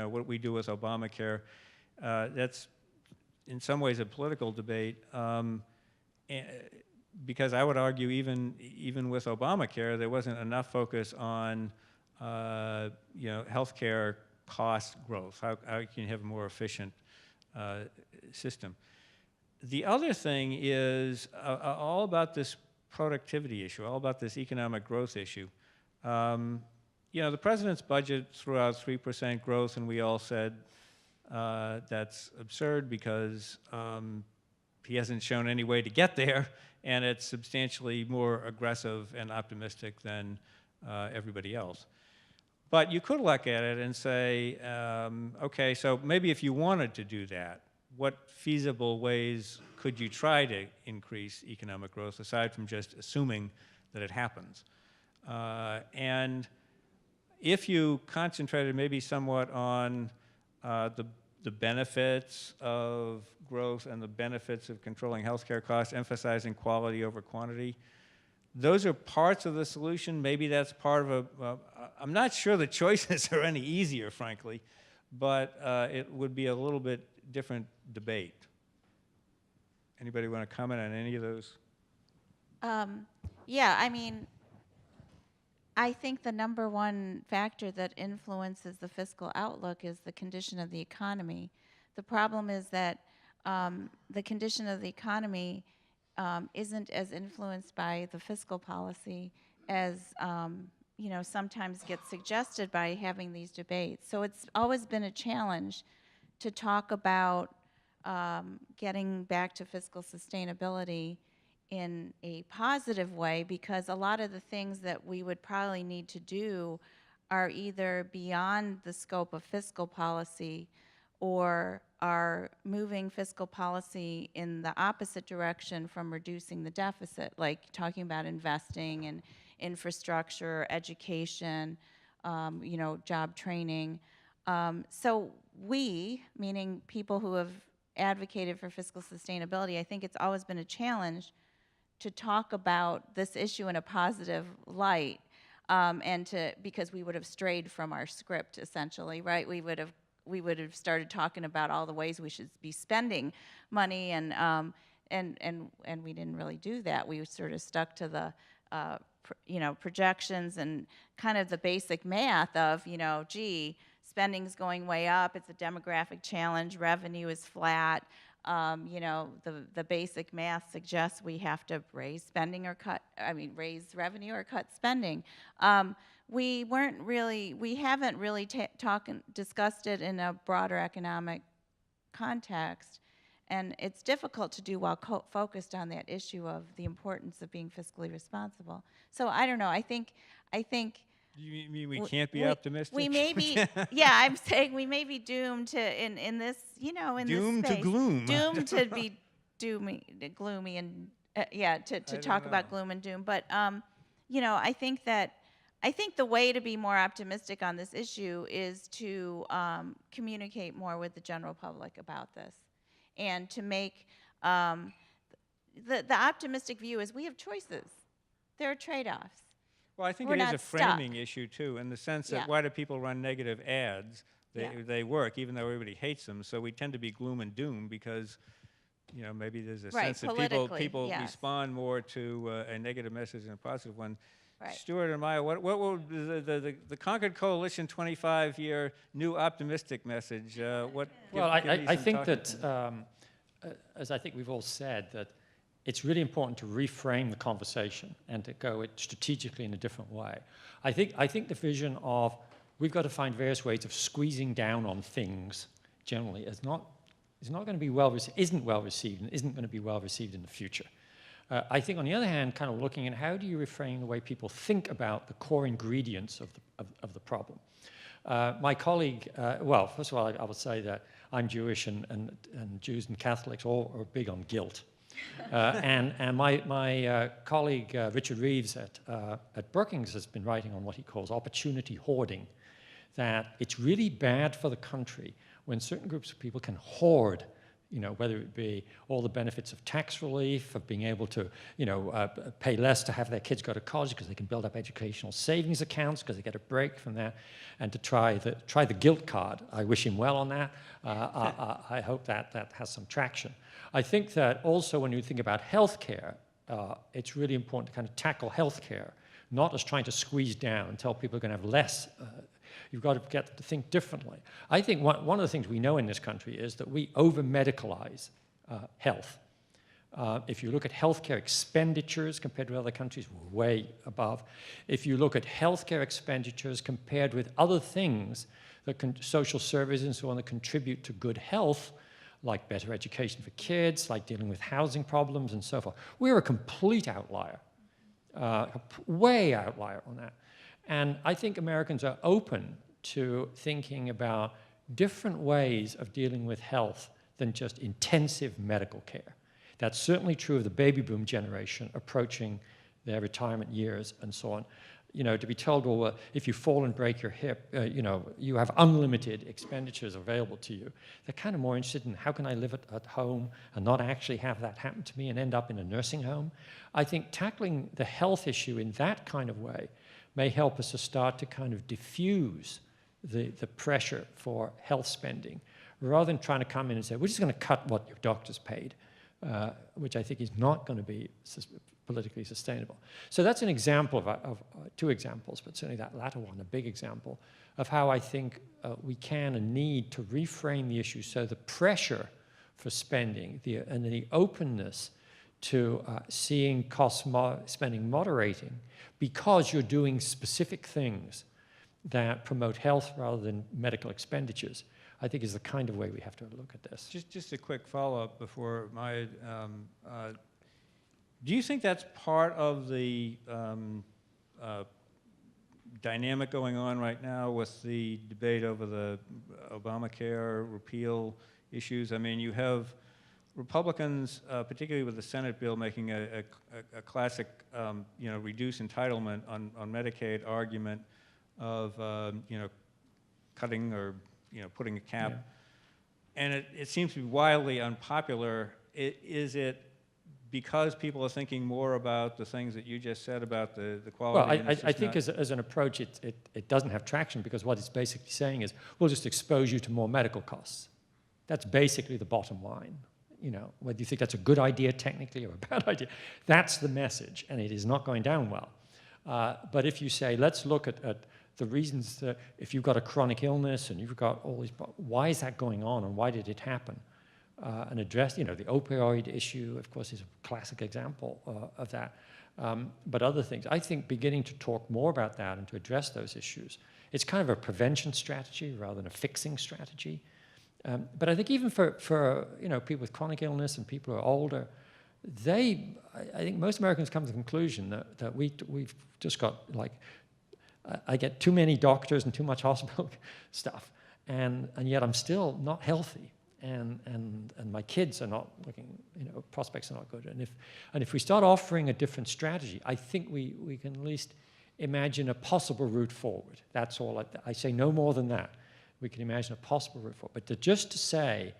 what we do with Obamacare, that's in some ways a political debate, because I would argue even with Obamacare, there wasn't enough focus on healthcare cost growth. How can you have a more efficient system? The other thing is all about this productivity issue, all about this economic growth issue. The president's budget threw out 3% growth, and we all said that's absurd because he hasn't shown any way to get there, and it's substantially more aggressive and optimistic than everybody else. But you could look at it and say, okay, so maybe if you wanted to do that, what feasible ways could you try to increase economic growth aside from just assuming that it happens? And if you concentrated maybe somewhat on the benefits of growth and the benefits of controlling healthcare costs, emphasizing quality over quantity, those are parts of the solution. Maybe that's part of I'm not sure the choices are any easier, frankly, but it would be a little bit different debate. Anybody want to comment on any of those? Yeah, I mean, I think the number one factor that influences the fiscal outlook is the condition of the economy. The problem is that the condition of the economy isn't as influenced by the fiscal policy as sometimes gets suggested by having these debates. So it's always been a challenge to talk about getting back to fiscal sustainability in a positive way, because a lot of the things that we would probably need to do are either beyond the scope of fiscal policy or are moving fiscal policy in the opposite direction from reducing the deficit, like talking about investing in infrastructure, education, job training. So we, meaning people who have advocated for fiscal sustainability, I think it's always been a challenge to talk about this issue in a positive light, because we would have strayed from our script, essentially, right? We would have started talking about all the ways we should be spending money, and we didn't really do that. We sort of stuck to the projections and kind of the basic math of, gee, spending's going way up, it's a demographic challenge, revenue is flat, the basic math suggests we have to raise revenue or cut spending. We haven't really discussed it in a broader economic context, and it's difficult to do while focused on that issue of the importance of being fiscally responsible. So I don't know, I think You mean we can't be optimistic? We may be, yeah, I'm saying we may be doomed to, in this, in Doomed this to space. gloom. Doomed to be gloomy, and, to talk about gloom and doom. But, I think the way to be more optimistic on this issue is to communicate more with the general public about this, and to make, the optimistic view is we have choices. There are trade-offs. Well, I think We're it is not a framing issue, too, in the sense that Yeah. why do people run negative ads? Yeah. They work, even though everybody hates them. So we tend to be gloom and doom because, maybe there's a Right, sense that politically, people yes. respond more to a negative message than a positive one. Right. Stuart and Maya, what will the Concord Coalition 25-year new optimistic message? Well, give I me some think talking that, points. as I think we've all said, that it's really important to reframe the conversation and to go it strategically in a different way. I think the vision of we've got to find various ways of squeezing down on things generally is not going to be isn't well received, and isn't going to be well received in the future. I think, on the other hand, kind of looking at how do you reframe the way people think about the core ingredients of the problem. My colleague, first of all, I will say that I'm Jewish, and Jews and Catholics all are big on guilt. And my colleague Richard Reeves at Brookings has been writing on what he calls opportunity hoarding, that it's really bad for the country when certain groups of people can hoard, whether it be all the benefits of tax relief, of being able to, pay less to have their kids go to college because they can build up educational savings accounts because they get a break from that, and to try the guilt card. I wish him well on that. I hope that has some traction. I think that also when you think about healthcare, it's really important to kind of tackle healthcare, not as trying to squeeze down and tell people are going to have less. You've got to get to think differently. I think one of the things we know in this country is that we over-medicalize health. If you look at healthcare expenditures compared to other countries, we're way above. If you look at healthcare expenditures compared with other things, social services and so on, that contribute to good health, like better education for kids, like dealing with housing problems and so forth, we're a complete outlier, way outlier on that. And I think Americans are open to thinking about different ways of dealing with health than just intensive medical care. That's certainly true of the baby boom generation approaching their retirement years and so on. To be told, well, if you fall and break your hip, you have unlimited expenditures available to you. They're kind of more interested in how can I live at home and not actually have that happen to me and end up in a nursing home. I think tackling the health issue in that kind of way may help us to start to kind of diffuse the pressure for health spending, rather than trying to come in and say, we're just going to cut what your doctors paid, which I think is not going to be politically sustainable. So that's an example of two examples, but certainly that latter one, a big example, of how I think we can and need to reframe the issue so the pressure for spending, and the openness to seeing spending moderating because you're doing specific things that promote health rather than medical expenditures, I think is the kind of way we have to look at this. Just a quick follow-up before my, do you think that's part of the dynamic going on right now with the debate over the Obamacare repeal issues? I mean, you have Republicans, particularly with the Senate bill, making a classic, reduce entitlement on Medicaid argument of, cutting or, putting a cap. Yeah. And it seems to be wildly unpopular. Is it because people are thinking more about the things that you just said about the quality? Well, I think as an approach, it doesn't have traction because what it's basically saying is, we'll just expose you to more medical costs. That's basically the bottom line. Whether you think that's a good idea technically or a bad idea, that's the message, and it is not going down well. But if you say, let's look at the reasons that if you've got a chronic illness and you've got all these, why is that going on and why did it happen? And address, the opioid issue, of course, is a classic example of that. But other things, I think beginning to talk more about that and to address those issues, it's kind of a prevention strategy rather than a fixing strategy. But I think even for people with chronic illness and people who are older, I think most Americans come to the conclusion that we've just got, I get too many doctors and too much hospital stuff, and yet I'm still not healthy. And my kids are not looking, prospects are not good. And if we start offering a different strategy, I think we can at least imagine a possible route forward. That's all. I say no more than that. We can imagine a possible route forward. But just to say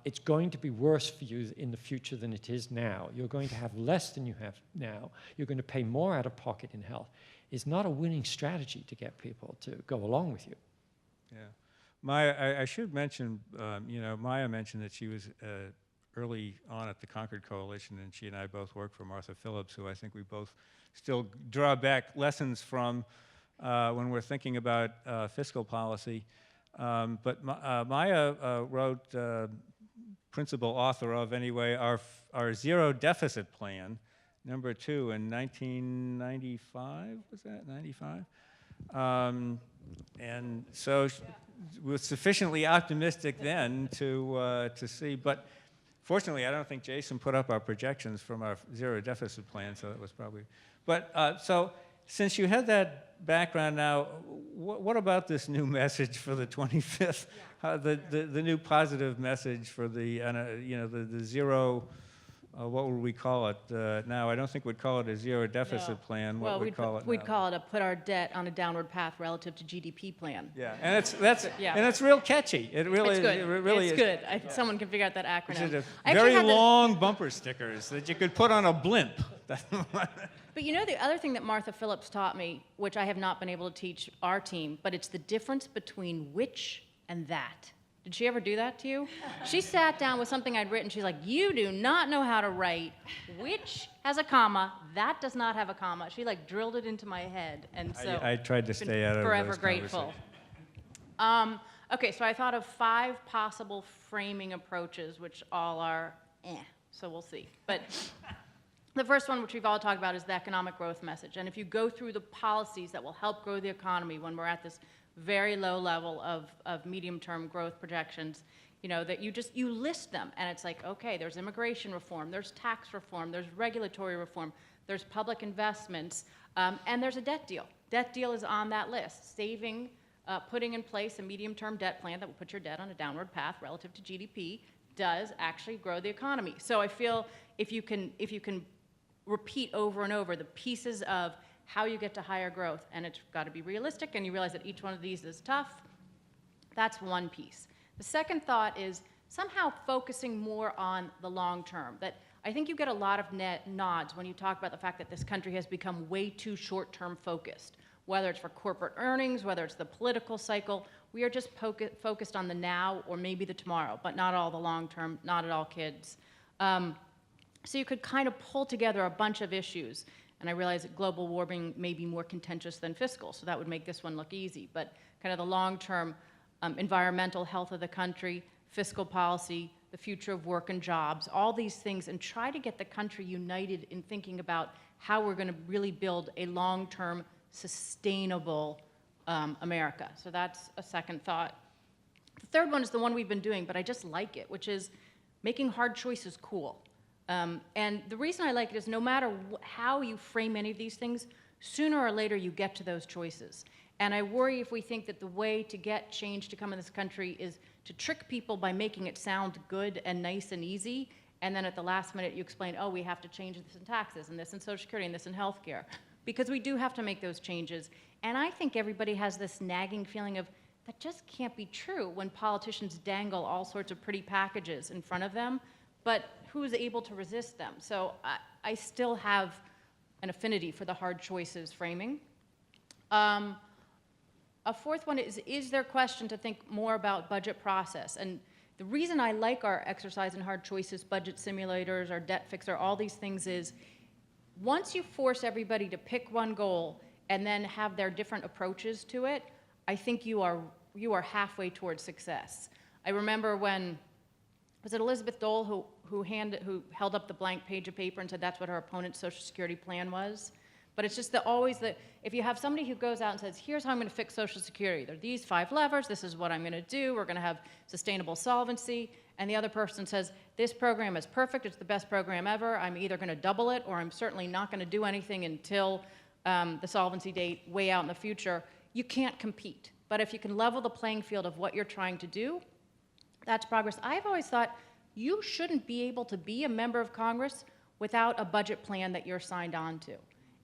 it's going to be worse for you in the future than it is now, you're going to have less than you have now, you're going to pay more out of pocket in health, is not a winning strategy to get people to go along with you. Yeah. I should mention, Maya mentioned that she was early on at the Concord Coalition, and she and I both worked for Martha Phillips, who I think we both still draw back lessons from when we're thinking about fiscal policy. But Maya wrote, principal author of anyway, our zero deficit plan, number 2 in 1995, was that 95? And so was sufficiently optimistic then to see, but fortunately I don't think Jason put up our projections from our zero deficit plan, so that was probably, but so since you had that background now, what about this new message for the 25th, the new positive message for the, the zero, what would we call it now? I don't think we'd call it a zero deficit plan. What would we call it? We'd call it a put our debt on a downward path relative to GDP plan. Yeah, and it's real catchy. It really, it's good. It really it's is. Good. Someone can figure out that acronym. Very long bumper stickers that you could put on a blimp. But the other thing that Martha Phillips taught me, which I have not been able to teach our team, but it's the difference between which and that. Did she ever do that to you? She sat down with something I'd written. She's like, you do not know how to write. Which has a comma, that does not have a comma. She drilled it into my head. And so I tried to stay out of forever those grateful. Okay, so I thought of 5 possible framing approaches, which all are so we'll see. But the first one, which we've all talked about, is the economic growth message. And if you go through the policies that will help grow the economy when we're at this very low level of medium-term growth projections, that you list them, and it's like, okay, there's immigration reform, there's tax reform, there's regulatory reform, there's public investments, and there's a debt deal. Debt deal is on that list. Putting in place a medium-term debt plan that will put your debt on a downward path relative to GDP does actually grow the economy. So I feel if you can repeat over and over the pieces of how you get to higher growth, and it's got to be realistic, and you realize that each one of these is tough, that's one piece. The second thought is somehow focusing more on the long term. That I think you get a lot of nods when you talk about the fact that this country has become way too short-term focused, whether it's for corporate earnings, whether it's the political cycle. We are just focused on the now or maybe the tomorrow, but not all the long term, not at all kids. So you could kind of pull together a bunch of issues. And I realize that global warming may be more contentious than fiscal, so that would make this one look easy. But kind of the long-term environmental health of the country, fiscal policy, the future of work and jobs, all these things, and try to get the country united in thinking about how we're going to really build a long-term, sustainable America. So that's a second thought. The third one is the one we've been doing, but I just like it, which is making hard choices cool. And the reason I like it is no matter how you frame any of these things, sooner or later you get to those choices. And I worry if we think that the way to get change to come in this country is to trick people by making it sound good and nice and easy, and then at the last minute you explain, oh, we have to change this in taxes, and this in Social Security, and this in healthcare. Because we do have to make those changes. And I think everybody has this nagging feeling of, that just can't be true when politicians dangle all sorts of pretty packages in front of them, but who's able to resist them? So I still have an affinity for the hard choices framing. A fourth one is there question to think more about budget process? And the reason I like our exercise in hard choices, budget simulators, our debt fixer, all these things is, once you force everybody to pick one goal and then have their different approaches to it, I think you are halfway towards success. I remember when, was it Elizabeth Dole who held up the blank page of paper and said that's what her opponent's Social Security plan was? But it's just if you have somebody who goes out and says, here's how I'm going to fix Social Security. There are these 5 levers. This is what I'm going to do. We're going to have sustainable solvency. And the other person says, this program is perfect. It's the best program ever. I'm either going to double it or I'm certainly not going to do anything until the solvency date way out in the future. You can't compete. But if you can level the playing field of what you're trying to do, that's progress. I've always thought you shouldn't be able to be a member of Congress without a budget plan that you're signed on to.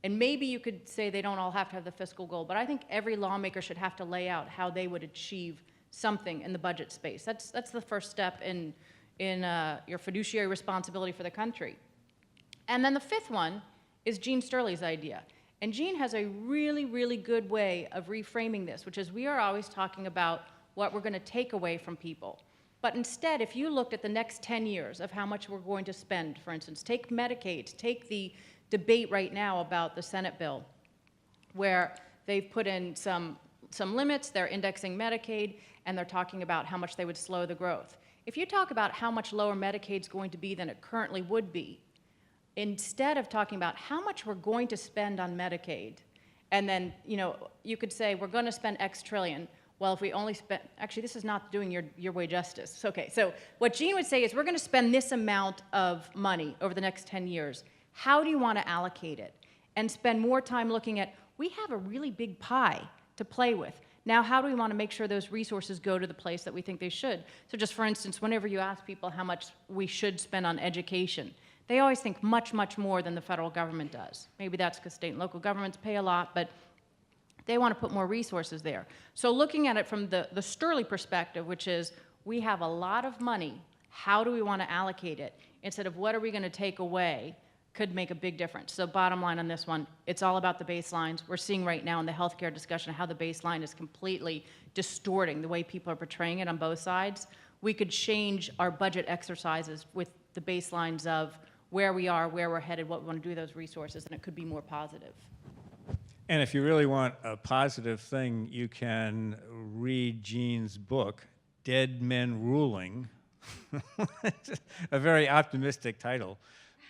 And maybe you could say they don't all have to have the fiscal goal, but I think every lawmaker should have to lay out how they would achieve something in the budget space. That's the first step in your fiduciary responsibility for the country. And then the fifth one is Gene Sterley's idea. And Gene has a really, really good way of reframing this, which is we are always talking about what we're going to take away from people. But instead, if you looked at the next 10 years of how much we're going to spend, for instance, take Medicaid, take the debate right now about the Senate bill, where they've put in some limits, they're indexing Medicaid, and they're talking about how much they would slow the growth. If you talk about how much lower Medicaid's going to be than it currently would be, instead of talking about how much we're going to spend on Medicaid, and then, you could say we're going to spend X trillion. Well, if we only spend, actually, this is not doing your way justice. Okay, so what Gene would say is we're going to spend this amount of money over the next 10 years. How do you want to allocate it? And spend more time looking at, we have a really big pie to play with. Now, how do we want to make sure those resources go to the place that we think they should? So just for instance, whenever you ask people how much we should spend on education, they always think much, much more than the federal government does. Maybe that's because state and local governments pay a lot, but they want to put more resources there. So looking at it from the Sterley perspective, which is we have a lot of money, how do we want to allocate it? Instead of what are we going to take away, could make a big difference. So bottom line on this one, it's all about the baselines. We're seeing right now in the healthcare discussion how the baseline is completely distorting the way people are portraying it on both sides. We could change our budget exercises with the baselines of where we are, where we're headed, what we want to do with those resources, and it could be more positive. And if you really want a positive thing, you can read Gene's book, Dead Men Ruling, a very optimistic title.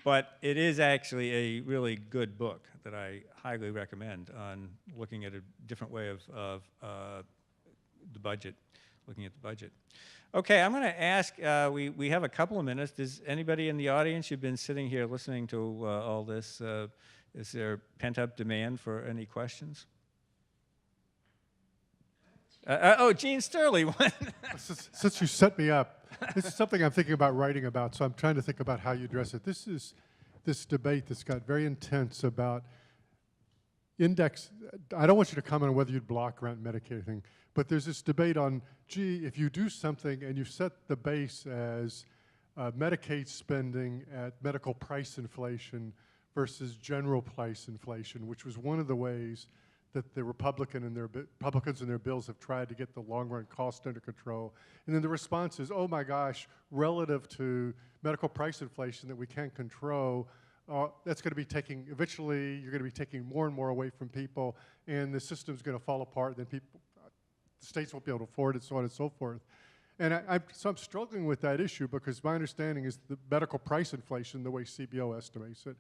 But it is actually a really good book that I highly recommend on looking at a different way of the budget, looking at the budget. Okay, I'm going to ask, we have a couple of minutes. Does anybody in the audience, you've been sitting here listening to all this, is there pent-up demand for any questions? Oh, Gene Sterley. Since you set me up, this is something I'm thinking about writing about, so I'm trying to think about how you address it. This is this debate that's got very intense about index. I don't want you to comment on whether you'd block rent, Medicaid thing, but there's this debate on, gee, if you do something and you set the base as Medicaid spending at medical price inflation versus general price inflation, which was one of the ways that the Republicans in their bills have tried to get the long-run cost under control. And then the response is, oh my gosh, relative to medical price inflation that we can't control, that's going to be taking, eventually you're going to be taking more and more away from people, and the system's going to fall apart, then people, the states won't be able to afford it, so on and so forth. And so I'm struggling with that issue because my understanding is the medical price inflation, the way CBO estimates it,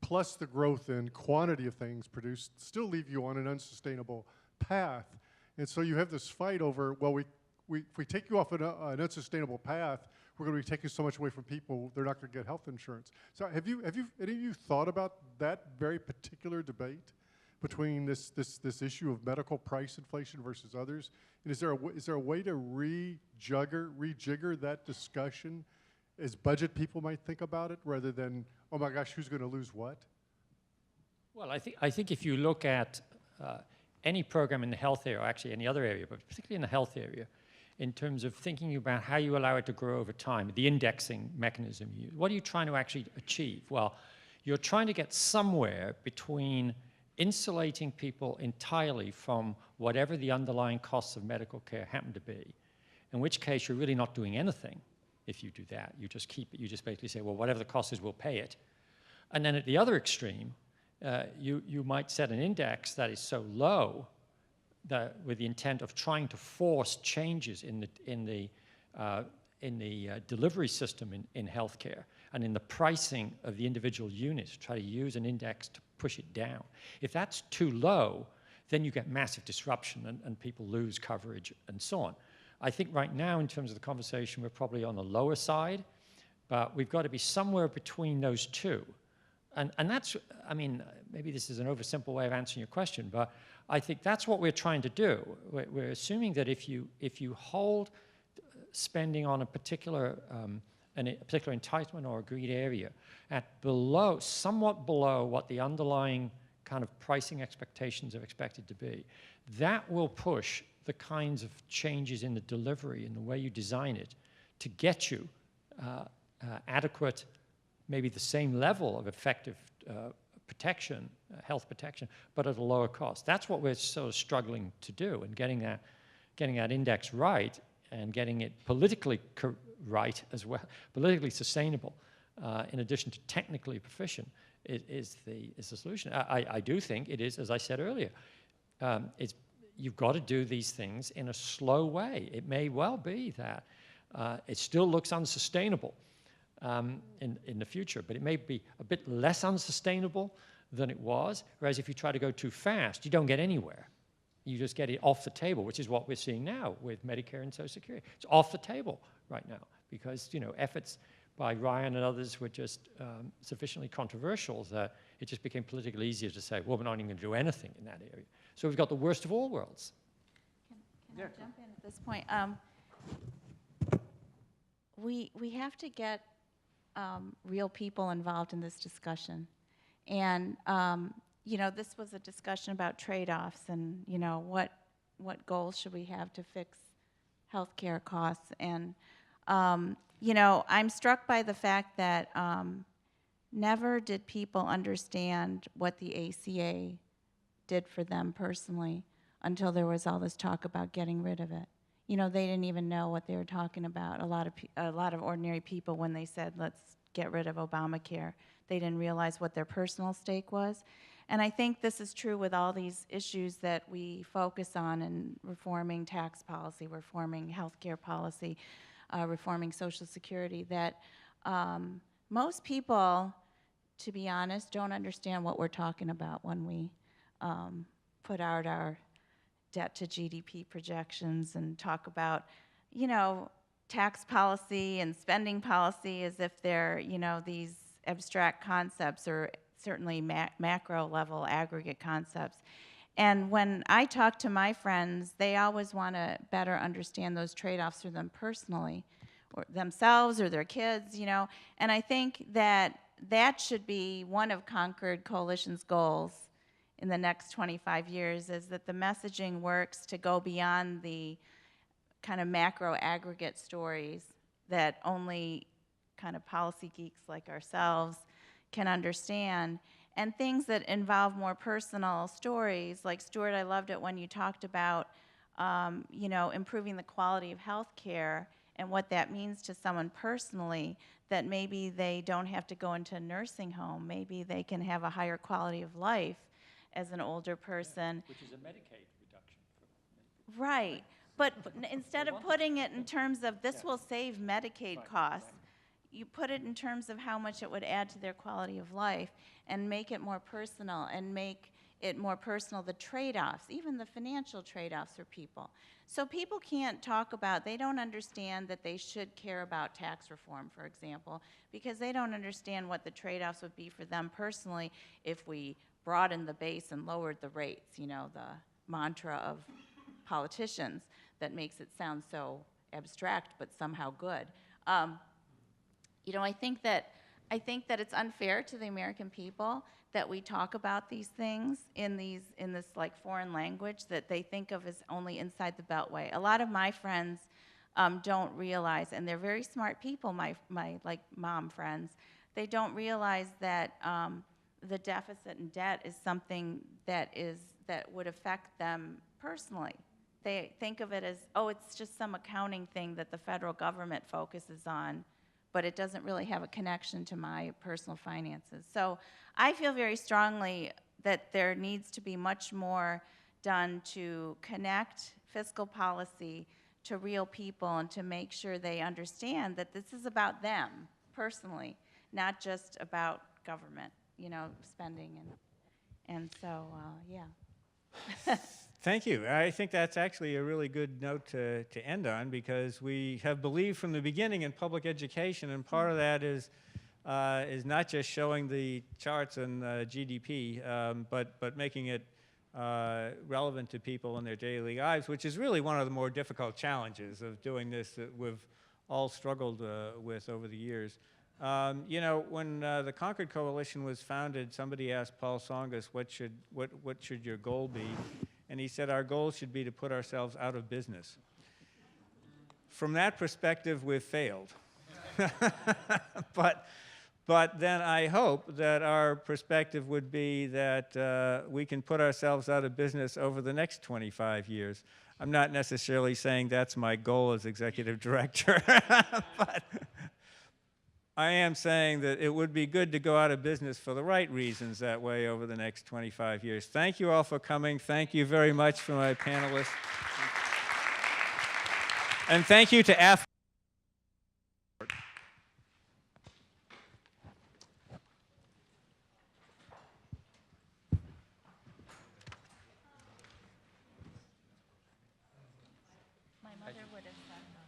plus the growth in quantity of things produced, still leave you on an unsustainable path. And so you have this fight over, well, if we take you off an unsustainable path, we're going to be taking so much away from people, they're not going to get health insurance. So have you any of you thought about that very particular debate between this issue of medical price inflation versus others? And is there a way to rejigger that discussion as budget people might think about it, rather than, oh my gosh, who's going to lose what? Well, I think if you look at any program in the health area, or actually any other area, but particularly in the health area, in terms of thinking about how you allow it to grow over time, the indexing mechanism, what are you trying to actually achieve? Well, you're trying to get somewhere between insulating people entirely from whatever the underlying costs of medical care happen to be, in which case you're really not doing anything if you do that. You just keep it, you just basically say, well, whatever the cost is, we'll pay it. And then at the other extreme, you might set an index that is so low that with the intent of trying to force changes in the delivery system in healthcare and in the pricing of the individual units, try to use an index to push it down. If that's too low, then you get massive disruption and people lose coverage and so on. I think right now, in terms of the conversation, we're probably on the lower side, but we've got to be somewhere between those two. And that's, I mean, maybe this is an oversimple way of answering your question, but I think that's what we're trying to do. We're assuming that if you hold spending on a particular entitlement or agreed area at somewhat below what the underlying kind of pricing expectations are expected to be, that will push the kinds of changes in the delivery and the way you design it to get you adequate, maybe the same level of effective protection, health protection, but at a lower cost. That's what we're sort of struggling to do, and getting that index right and getting it politically right as well, politically sustainable, in addition to technically proficient, is the solution. I do think it is, as I said earlier, you've got to do these things in a slow way. It may well be that it still looks unsustainable in the future, but it may be a bit less unsustainable than it was, whereas if you try to go too fast, you don't get anywhere. You just get it off the table, which is what we're seeing now with Medicare and Social Security. It's off the table right now because, you know, efforts by Ryan and others were just sufficiently controversial that it just became politically easier to say, well, we're not even going to do anything in that area. So we've got the worst of all worlds. Can I jump in at this point? We have to get real people involved in this discussion. And, you know, this was a discussion about trade-offs and, you know, what goals should we have to fix healthcare costs. And, you know, I'm struck by the fact that never did people understand what the ACA did for them personally until there was all this talk about getting rid of it. You know, they didn't even know what they were talking about. A lot of ordinary people, when they said, let's get rid of Obamacare, they didn't realize what their personal stake was. And I think this is true with all these issues that we focus on in reforming tax policy, reforming healthcare policy, reforming Social Security, that most people, to be honest, don't understand what we're talking about when we put out our debt to GDP projections and talk about, you know, tax policy and spending policy as if they're, you know, these abstract concepts or certainly macro level aggregate concepts. And when I talk to my friends, they always want to better understand those trade-offs for them personally, or themselves or their kids, you know. And I think that that should be one of Concord Coalition's goals in the next 25 years, is that the messaging works to go beyond the kind of macro aggregate stories that only kind of policy geeks like ourselves can understand, and things that involve more personal stories. Like, Stuart, I loved it when you talked about, you know, improving the quality of health care and what that means to someone personally, that maybe they don't have to go into a nursing home. Maybe they can have a higher quality of life as an older person. Which is a Medicaid reduction. Right. But instead of putting it in terms of this will save Medicaid costs, you put it in terms of how much it would add to their quality of life and make it more personal and make it more personal, the trade-offs, even the financial trade-offs for people. So people can't talk about, they don't understand that they should care about tax reform, for example, because they don't understand what the trade-offs would be for them personally if we broadened the base and lowered the rates, you know, the mantra of politicians that makes it sound so abstract but somehow good. You know, I think that it's unfair to the American people that we talk about these things in this like foreign language that they think of as only inside the Beltway. A lot of my friends don't realize, and they're very smart people, my like mom friends, they don't realize that the deficit and debt is something that would affect them personally. They think of it as, oh, it's just some accounting thing that the federal government focuses on, but it doesn't really have a connection to my personal finances. So I feel very strongly that there needs to be much more done to connect fiscal policy to real people and to make sure they understand that this is about them personally, not just about government, you know, spending. And so, yeah. Thank you. I think that's actually a really good note to end on, because we have believed from the beginning in public education, and part of that is not just showing the charts and GDP, but making it relevant to people in their daily lives, which is really one of the more difficult challenges of doing this that we've all struggled with over the years. You know, when the Concord Coalition was founded, somebody asked Paul Tsongas, what should your goal be? And he said, our goal should be to put ourselves out of business. From that perspective, we've failed. But then I hope that our perspective would be that we can put ourselves out of business over the next 25 years. I'm not necessarily saying that's my goal as executive director, but I am saying that it would be good to go out of business for the right reasons that way over the next 25 years. Thank you all for coming. Thank you very much for my panelists. And thank you to AF. My mother would have said